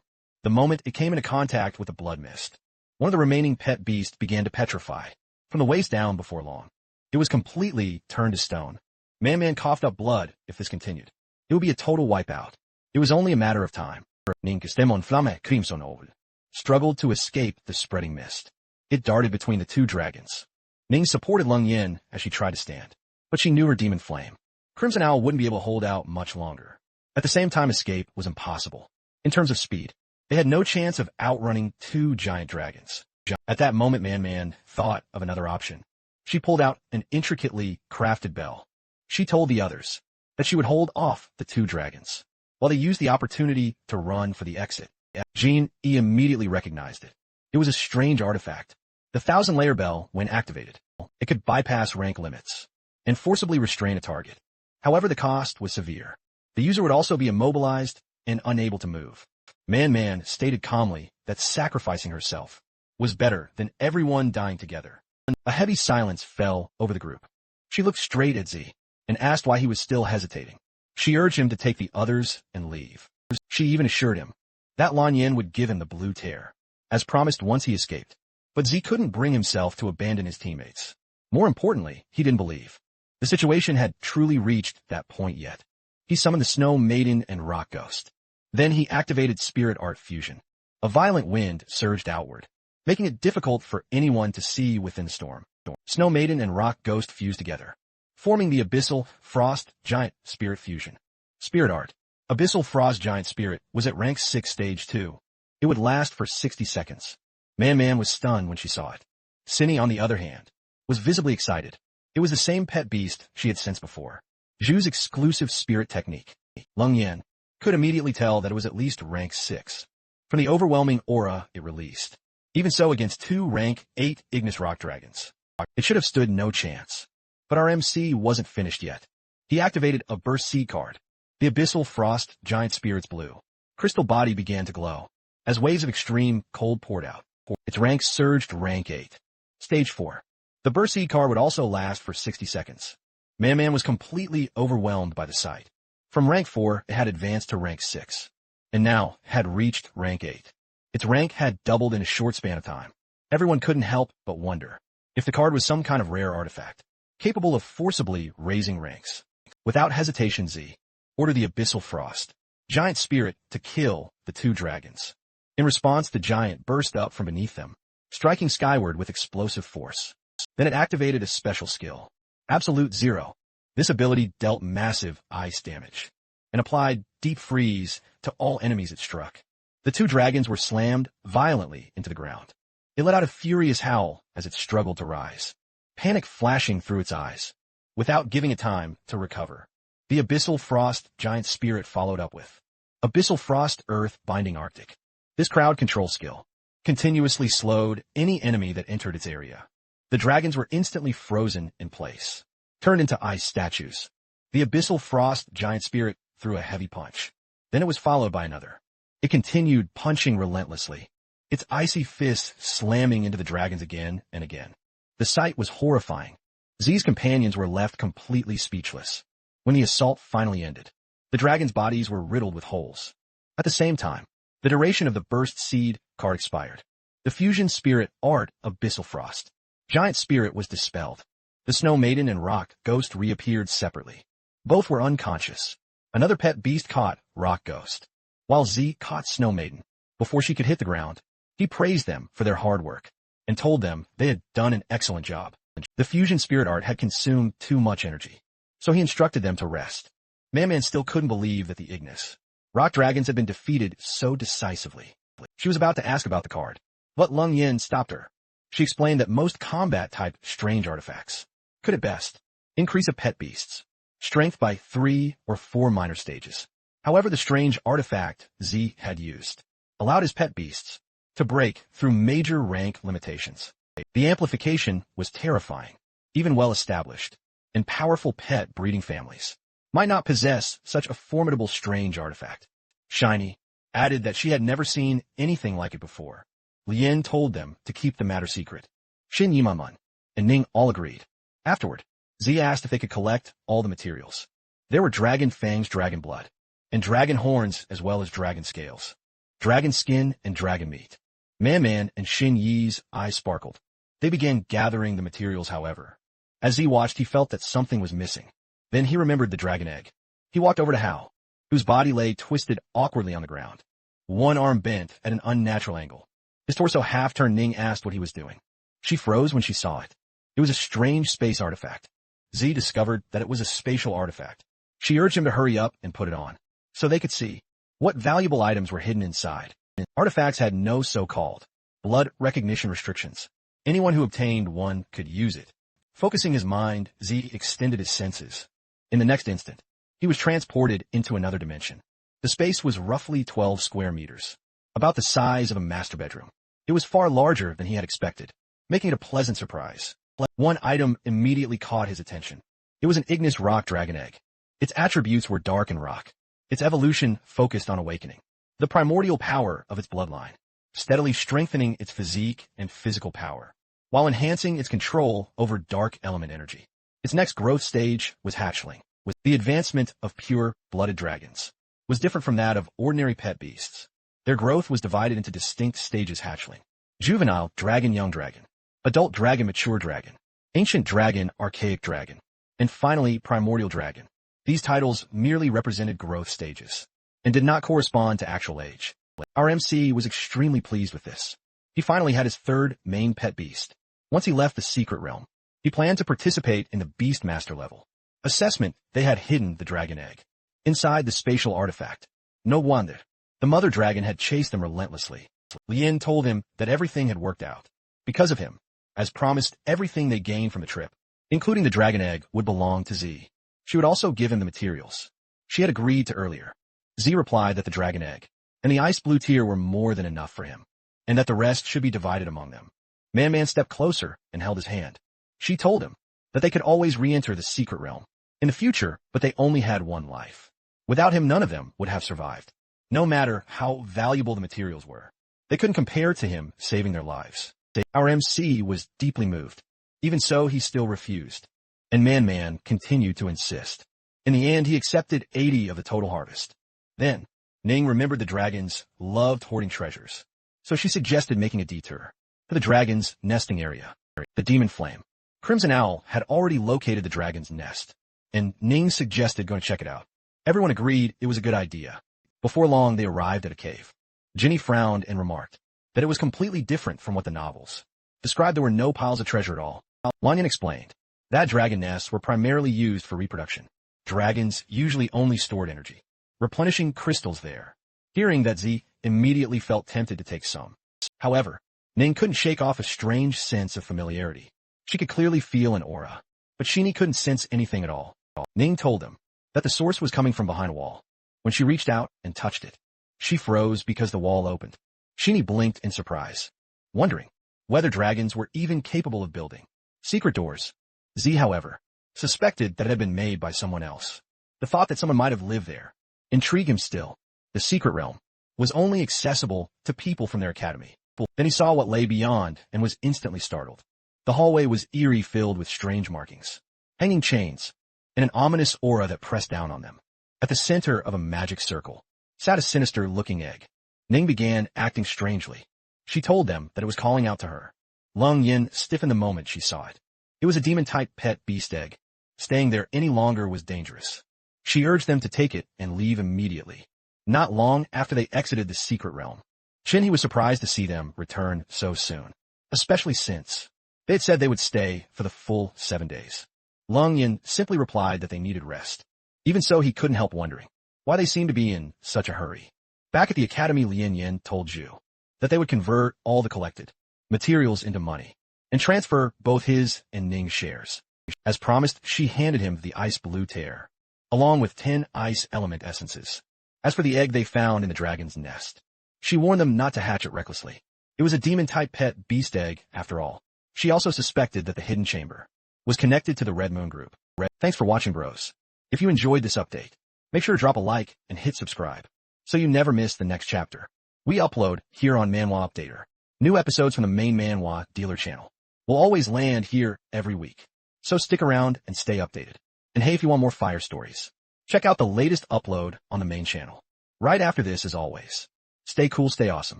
The moment it came into contact with the blood mist, one of the remaining pet beasts began to petrify from the waist down before long. It was completely turned to stone. Man coughed up blood if this continued. It would be a total wipeout. It was only a matter of time. Ninkestemon Flamme Crimson Owl struggled to escape the spreading mist. It darted between the two dragons. Ning supported Lung Yin as she tried to stand, but she knew her demon flame. Crimson Owl wouldn't be able to hold out much longer. At the same time, escape was impossible. In terms of speed, they had no chance of outrunning two giant dragons. At that moment, Man thought of another option. She pulled out an intricately crafted bell. She told the others that she would hold off the two dragons, while they used the opportunity to run for the exit. Jean E immediately recognized it. It was a strange artifact. The 1,000-layer bell, when activated, it could bypass rank limits and forcibly restrain a target. However, the cost was severe. The user would also be immobilized and unable to move. Man stated calmly that sacrificing herself was better than everyone dying together. A heavy silence fell over the group. She looked straight at Z and asked why he was still hesitating. She urged him to take the others and leave. She even assured him that Lan Yin would give him the blue tear, as promised once he escaped. But Z couldn't bring himself to abandon his teammates. More importantly, he didn't believe the situation had truly reached that point yet. He summoned the Snow Maiden and Rock Ghost. Then he activated Spirit Art Fusion. A violent wind surged outward, making it difficult for anyone to see within the storm. Snow Maiden and Rock Ghost fused together, forming the Abyssal Frost Giant Spirit Fusion. Spirit Art. Abyssal Frost Giant Spirit was at rank 6 stage 2. It would last for 60 seconds. Man was stunned when she saw it. Cindy, on the other hand, was visibly excited. It was the same pet beast she had sensed before. Zhu's exclusive spirit technique. Lung Yin could immediately tell that it was at least rank 6, from the overwhelming aura it released. Even so, against two rank 8 Ignis Rock Dragons, it should have stood no chance. But our MC wasn't finished yet. He activated a Burst Seed card. The Abyssal Frost Giant Spirit's blue crystal body began to glow as waves of extreme cold poured out. Its rank surged to rank 8. Stage 4. The Burst Seed card would also last for 60 seconds. Man was completely overwhelmed by the sight. From rank 4, it had advanced to rank 6, and now had reached rank 8. Its rank had doubled in a short span of time. Everyone couldn't help but wonder if the card was some kind of rare artifact, capable of forcibly raising ranks. Without hesitation, Z ordered the Abyssal Frost giant spirit to kill the two dragons. In response, the giant burst up from beneath them, striking skyward with explosive force. Then it activated a special skill, Absolute Zero. This ability dealt massive ice damage and applied deep freeze to all enemies it struck. The two dragons were slammed violently into the ground. It let out a furious howl as it struggled to rise, panic flashing through its eyes. Without giving it time to recover, the Abyssal Frost giant spirit followed up with Abyssal Frost Earth Binding Arctic. This crowd control skill continuously slowed any enemy that entered its area. The dragons were instantly frozen in place, turned into ice statues. The Abyssal Frost giant spirit threw a heavy punch. Then it was followed by another. It continued punching relentlessly, its icy fists slamming into the dragons again and again. The sight was horrifying. Z's companions were left completely speechless. When the assault finally ended, the dragons' bodies were riddled with holes. At the same time, the duration of the Burst Seed card expired. The Fusion Spirit Art Abyssal Frost giant spirit was dispelled. The Snow Maiden and Rock Ghost reappeared separately. Both were unconscious. Another pet beast caught Rock Ghost, while Z caught Snow Maiden. Before she could hit the ground, he praised them for their hard work and told them they had done an excellent job. The Fusion Spirit Art had consumed too much energy, so he instructed them to rest. Man still couldn't believe that the Ignis Rock Dragons had been defeated so decisively. She was about to ask about the card, but Lung Yin stopped her. She explained that most combat-type strange artifacts could at best increase a pet beast's strength by 3 or 4 minor stages. However, the strange artifact Z had used allowed his pet beasts to break through major rank limitations. The amplification was terrifying. Even well-established and powerful pet breeding families might not possess such a formidable strange artifact. Shiny added that she had never seen anything like it before. Lien told them to keep the matter secret. Shin Yimamun and Ning all agreed. Afterward, Z asked if they could collect all the materials. There were dragon fangs, dragon blood, and dragon horns as well as dragon scales, dragon skin, and dragon meat. Man and Shin Yi's eyes sparkled. They began gathering the materials, however. As Z watched, he felt that something was missing. Then he remembered the dragon egg. He walked over to Hao, whose body lay twisted awkwardly on the ground, one arm bent at an unnatural angle. His torso half-turned. Ning asked what he was doing. She froze when she saw it. It was a strange space artifact. Z discovered that it was a spatial artifact. She urged him to hurry up and put it on, so they could see what valuable items were hidden inside. Artifacts had no so-called blood recognition restrictions. Anyone who obtained one could use it. Focusing his mind, Z extended his senses. In the next instant, he was transported into another dimension. The space was roughly 12 square meters, about the size of a master bedroom. It was far larger than he had expected, making it a pleasant surprise. One item immediately caught his attention. It was an Ignis Rock Dragon Egg. Its attributes were dark and rock. Its evolution focused on awakening the primordial power of its bloodline, steadily strengthening its physique and physical power, while enhancing its control over dark element energy. Its next growth stage was hatchling. With the advancement of pure-blooded dragons was different from that of ordinary pet beasts. Their growth was divided into distinct stages: hatchling, juvenile dragon, young dragon, adult dragon, mature dragon, ancient dragon, archaic dragon, and finally primordial dragon. These titles merely represented growth stages and did not correspond to actual age. Our MC was extremely pleased with this. He finally had his third main pet beast. Once he left the secret realm, he planned to participate in the Beastmaster level assessment. They had hidden the dragon egg inside the spatial artifact. No wonder the mother dragon had chased them relentlessly. Lien told him that everything had worked out. Because of him, as promised, everything they gained from the trip, including the dragon egg, would belong to Z. She would also give him the materials she had agreed to earlier. Z replied that the dragon egg and the ice blue tear were more than enough for him, and that the rest should be divided among them. Man stepped closer and held his hand. She told him that they could always re-enter the secret realm in the future, but they only had one life. Without him, none of them would have survived. No matter how valuable the materials were, they couldn't compare to him saving their lives. Our MC was deeply moved. Even so, he still refused, and Man continued to insist. In the end, he accepted 80 of the total harvest. Then, Ning remembered the dragons loved hoarding treasures, so she suggested making a detour to the dragon's nesting area. The demon flame, Crimson Owl, had already located the dragon's nest and Ning suggested going to check it out. Everyone agreed it was a good idea. Before long, they arrived at a cave. Ginny frowned and remarked that it was completely different from what the novels described. There were no piles of treasure at all. Lanyan explained that dragon nests were primarily used for reproduction. Dragons usually only stored energy, replenishing crystals there. Hearing that, Z immediately felt tempted to take some. However, Ning couldn't shake off a strange sense of familiarity. She could clearly feel an aura, but Sheenie couldn't sense anything at all. Ning told him that the source was coming from behind a wall. When she reached out and touched it, she froze because the wall opened. Sheenie blinked in surprise, wondering whether dragons were even capable of building secret doors. Z, however, suspected that it had been made by someone else. The thought that someone might have lived there intrigued him still. The secret realm was only accessible to people from their academy. Then he saw what lay beyond and was instantly startled. The hallway was eerie, filled with strange markings, hanging chains, and an ominous aura that pressed down on them. At the center of a magic circle sat a sinister-looking egg. Ning began acting strangely. She told them that it was calling out to her. Lung Yin stiffened the moment she saw it. It was a demon-type pet beast egg. Staying there any longer was dangerous. She urged them to take it and leave immediately. Not long after they exited the secret realm, Shinhee was surprised to see them return so soon, especially since they had said they would stay for the full 7 days. Lung Yin simply replied that they needed rest. Even so, he couldn't help wondering why they seemed to be in such a hurry. Back at the academy, Lien Yin told Zhu that they would convert all the collected materials into money and transfer both his and Ning's shares. As promised, she handed him the ice blue tear, along with 10 ice element essences. As for the egg they found in the dragon's nest, she warned them not to hatch it recklessly. It was a demon-type pet beast egg, after all. She also suspected that the hidden chamber was connected to the Red Moon group. Thanks for watching, bros. If you enjoyed this update, make sure to drop a like and hit subscribe so you never miss the next chapter. We upload here on Manhwa Updater. New episodes from the main Manhwa dealer channel will always land here every week. So stick around and stay updated. And hey, if you want more fire stories, check out the latest upload on the main channel. Right after this, as always, stay cool, stay awesome,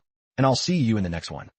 and I'll see you in the next one.